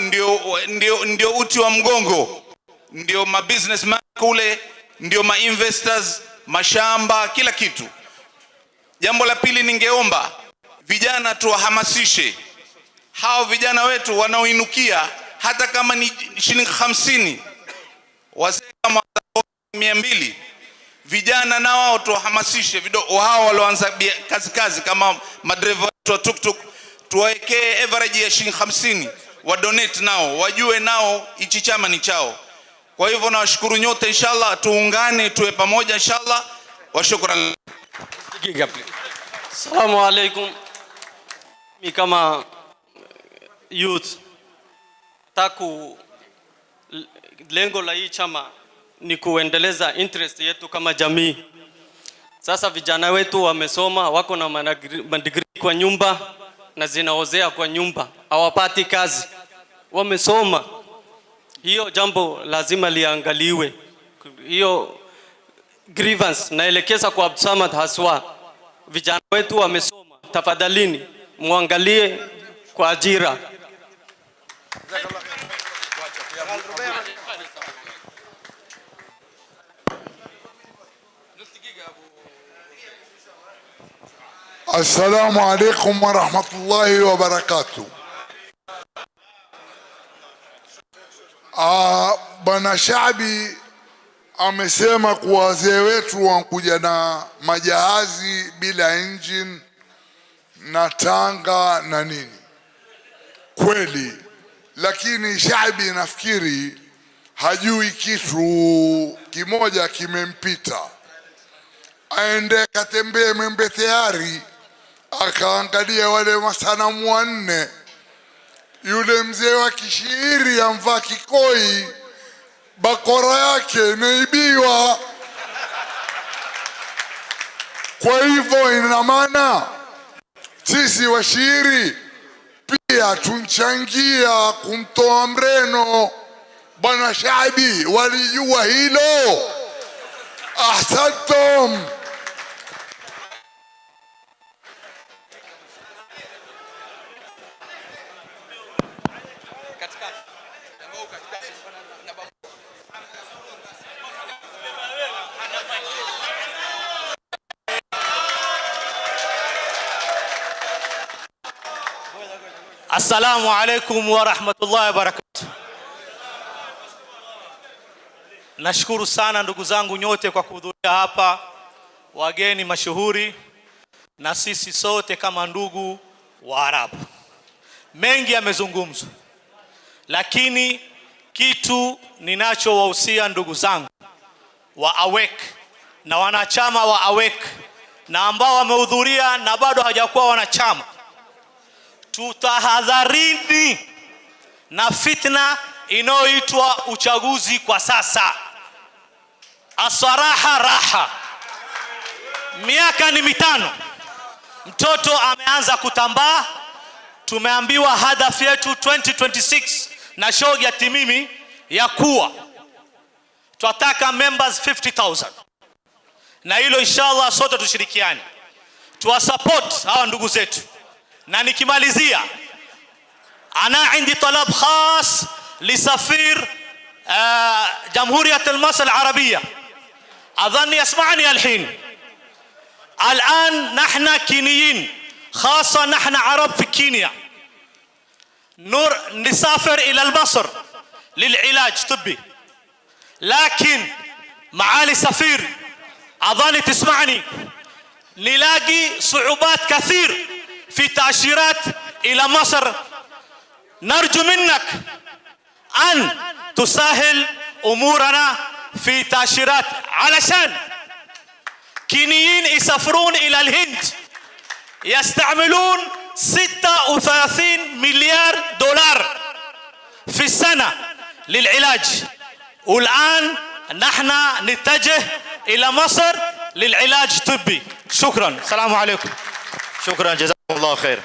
ndio uti wa mgongo, ndio ma businessmen kule, ndio ma investors, mashamba, kila kitu. Jambo la pili, ningeomba vijana tuwahamasishe. Hao vijana wetu wanaoinukia, hata kama ni shilingi 50, wazee kama 200, vijana na wao tuwahamasishe vidogo hao walioanza kazi kama madereva wa tuktuk, tuwaekee average ya shilingi 50, wa donate nao, wajue nao hichi chama ni chao. Kwa hivyo nawashukuru nyote, inshallah tuungane tuwe pamoja inshallah. Wa shukran. Assalamu alaikum. Mimi kama youth lengo la hii chama ni kuendeleza interest yetu kama jamii. Sasa vijana wetu wamesoma, wako na madigrii kwa nyumba na zinaozea kwa nyumba, hawapati kazi. Wamesoma, hiyo jambo lazima liangaliwe. Hiyo grievance naelekeza kwa Abdulsamad haswa. Vijana wetu wamesoma, tafadhalini muangalie kwa ajira. Assalamu alaikum wa rahmatullahi wa barakatuh. Bwana Shaabi amesema kuwa wazee wetu wankuja na majahazi bila engine na tanga na nini. Kweli, lakini Shaabi nafikiri hajui kitu kimoja kimempita. Aende katembee Membe Tayari akaangalia wale masanamu 4. Yule mzee wa kishairi amvaa kikoi, bakora yake imeibiwa. Kwa hivyo ina maana sisi washairi pia tunchangia kumtoa mreno Bwana Shaabi. Walijua hilo? Ahsantum. Assalamu alaikum wa rahmatullahi wa barakatuh. Nashukuru sana ndugu zangu nyote kwa kuhudhuria hapa, wageni mashuhuri na sisi sote kama ndugu wa Arabu. Mengi yamezungumzwa, lakini kitu ninachowahusia ndugu zangu wa AWEC na wanachama wa AWEC na ambao wamehudhuria na bado hawajakuwa wanachama, tutahadharini na fitna inayoitwa uchaguzi kwa sasa. Asaraha raha, miaka ni 5, mtoto ameanza kutambaa. Tumeambiwa hadafu yetu 2026 na shogi ya timimi ya kuwa tunataka members 50,000, na hilo inshallah sote tushirikiane tuwasupport hawa ndugu zetu. Na nikimalizia, ana indi talab khas lisafir jamhuriyat Masr al-Arabia, adhani yasma'ani alhin. الآن نحن كينيين خاصة نحن عرب في كينيا نسافر إلى مصر للعلاج طبي، لكن معالي سفير أظن تسمعني، نلاقي صعوبات كثير في تأشيرات إلى مصر. نرجو منك أن تسهل أمورنا في تأشيرات، علشان كينيين يسافرون إلى الهند يستعملون 36 مليار دولار في السنة للعلاج، والآن نحن نتجه إلى مصر للعلاج الطبي. شكرا، السلام عليكم. شكرا، جزاكم الله خير.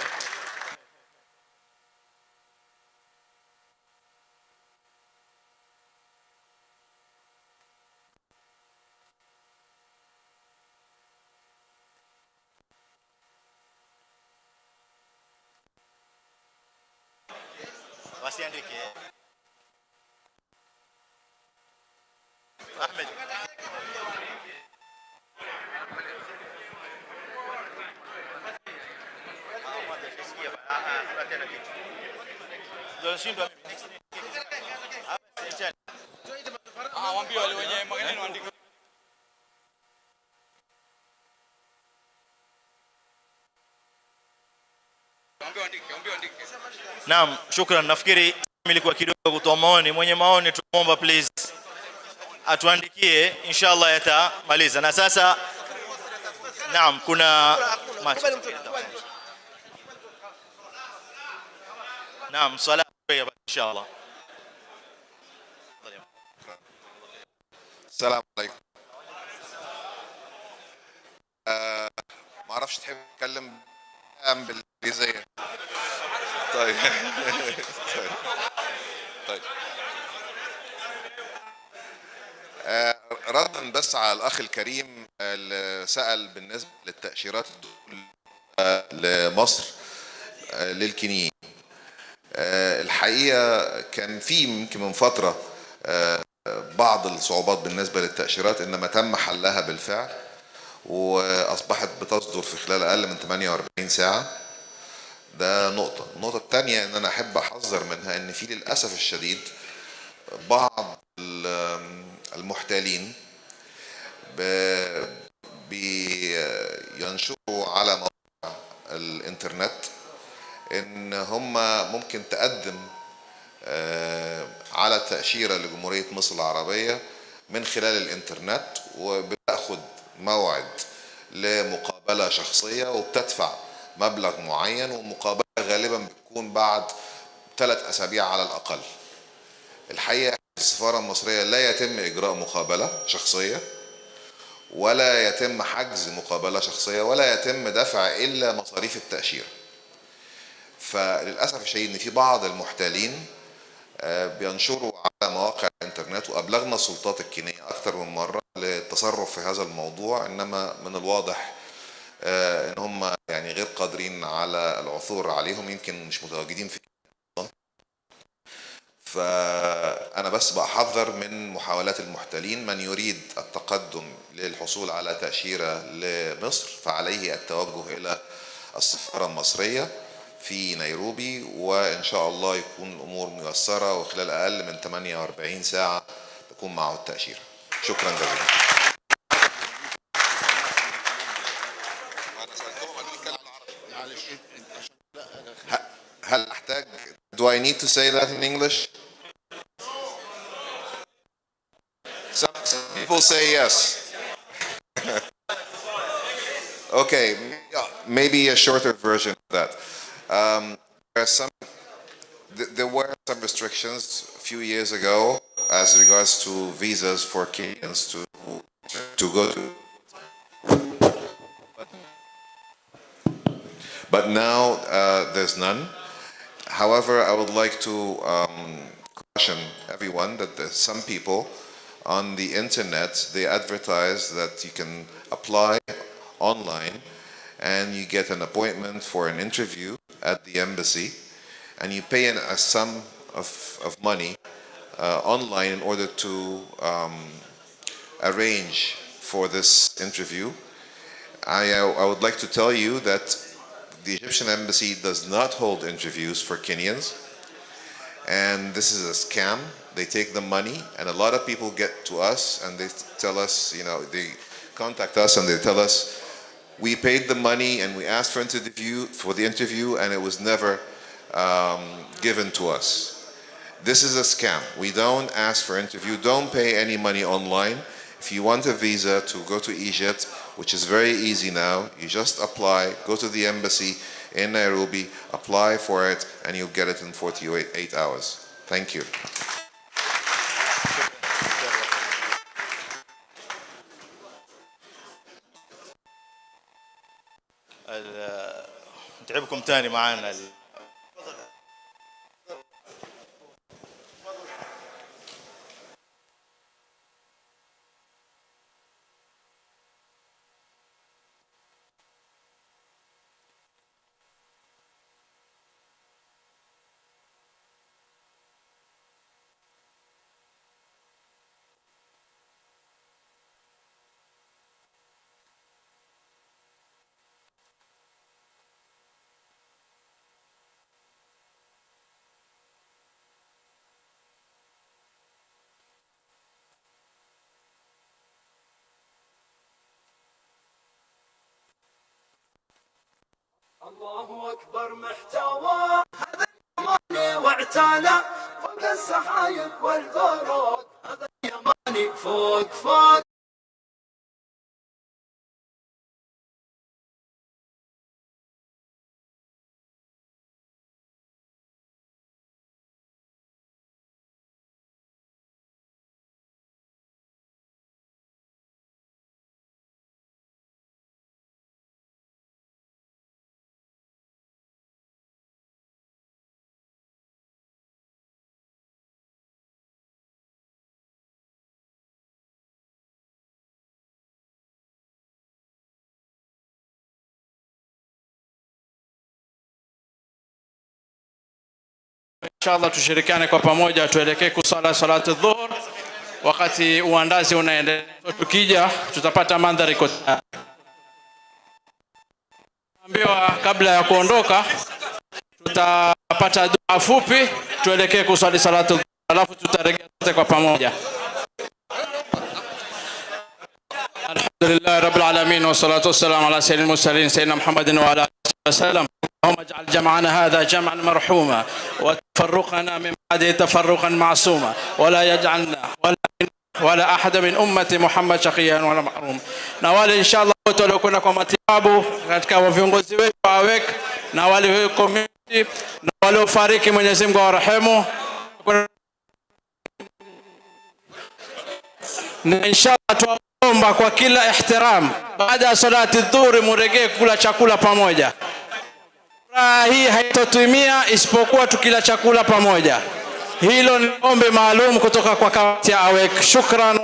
أحمد Naam, shukran. Nafikiri ilikuwa kidogo kutoa maoni. Mwenye maoni tuomba please atuandikie, inshallah yatamaliza. Na sasa naam, kuna naam, swala inshallah. السلام عليكم. ما اعرفش تحب تتكلم بالانجليزيه؟ طيب طيب ردا بس على الاخ الكريم اللي سأل بالنسبه للتأشيرات لمصر للكينيين. الحقيقه كان في يمكن من فتره بعض الصعوبات بالنسبه للتأشيرات، انما تم حلها بالفعل واصبحت بتصدر في خلال اقل من 48 ساعه. ده نقطه. النقطه الثانيه ان انا احب احذر منها ان في للاسف الشديد بعض المحتالين بينشروا على مواقع الانترنت ان هم ممكن تقدم على تأشيرة لجمهورية مصر العربية من خلال الانترنت، وبتاخد موعد لمقابلة شخصية وبتدفع مبلغ معين، والمقابلة غالبا بتكون بعد 3 أسابيع على الأقل. الحقيقة في السفارة المصرية لا يتم إجراء مقابلة شخصية، ولا يتم حجز مقابلة شخصية، ولا يتم دفع إلا مصاريف التأشيرة. فللأسف الشديد إن في بعض المحتالين بينشروا على مواقع الانترنت، وأبلغنا السلطات الكينية أكثر من مرة للتصرف في هذا الموضوع، إنما من الواضح إن هم يعني غير قادرين على العثور عليهم، يمكن مش متواجدين في كينيا. فأنا بس بحذر من محاولات المحتالين. من يريد التقدم للحصول على تأشيرة لمصر فعليه التوجه إلى السفارة المصرية في نيروبي، وإن شاء الله يكون الأمور ميسرة، وخلال أقل من 48 ساعة تكون معه التأشيرة. شكرا جزيلا. هل أحتاج Do I need to say that in English? Some people say yes. Okay, maybe a shorter version of that. There were some restrictions a few years ago as regards to visas for Kenyans to go to. But now there's none. However, I would like to caution everyone that there's some people on the internet, they advertise that you can apply online and you get an appointment for an interview at the embassy, and you pay a sum of money online in order to arrange for this interview. I would like to tell you that the Egyptian embassy does not hold interviews for Kenyans, and this is a scam. They take the money, and a lot of people get to us and they tell us, they contact us and they tell us, we paid the money and we asked for the interview and it was never given to us. This is a scam. We don't ask for interview. Don't pay any money online. If you want a visa to go to Egypt, which is very easy now, you just apply, go to the embassy in Nairobi, apply for it, and you'll get it in 48 hours. Thank you. تعبكم تاني معانا. الله أكبر محتوى هذا اليماني واعتالى فوق السحايب والبرود هذا اليماني فوق فوق Inshallah tushirikiane kwa pamoja tuelekee kusala salatu dhuhur. Wakati uandazi unaendelea, tukija tutapata mandhari kwa ambiwa. Kabla ya kuondoka tutapata dua fupi, tuelekee kusali salatu dhuhur, alafu tutarejea sote kwa pamoja. Alhamdulillah rabbil alamin wa salatu wassalamu ala sayyidil mursalin sayyidina Muhammadin wa ala alihi wasallam. اللهم اجعل جمعنا هذا جمعا مرحوما وتفرقنا من بعده تفرقا معصوما ولا يجعلنا ولا احد من امه محمد شقيا ولا محروم. Na wale inshallah wote waliokwenda kwa matibabu katika viongozi wetu awek, na wale community, na wale wafariki, Mwenyezi Mungu awarehemu. Na inshallah tuomba kwa kila ihtiram, baada ya salati dhuhuri murejee kula chakula pamoja. Hii haitotumia isipokuwa tukila chakula pamoja. Hilo ni ombi maalum kutoka kwa kamati ya awek. Shukran.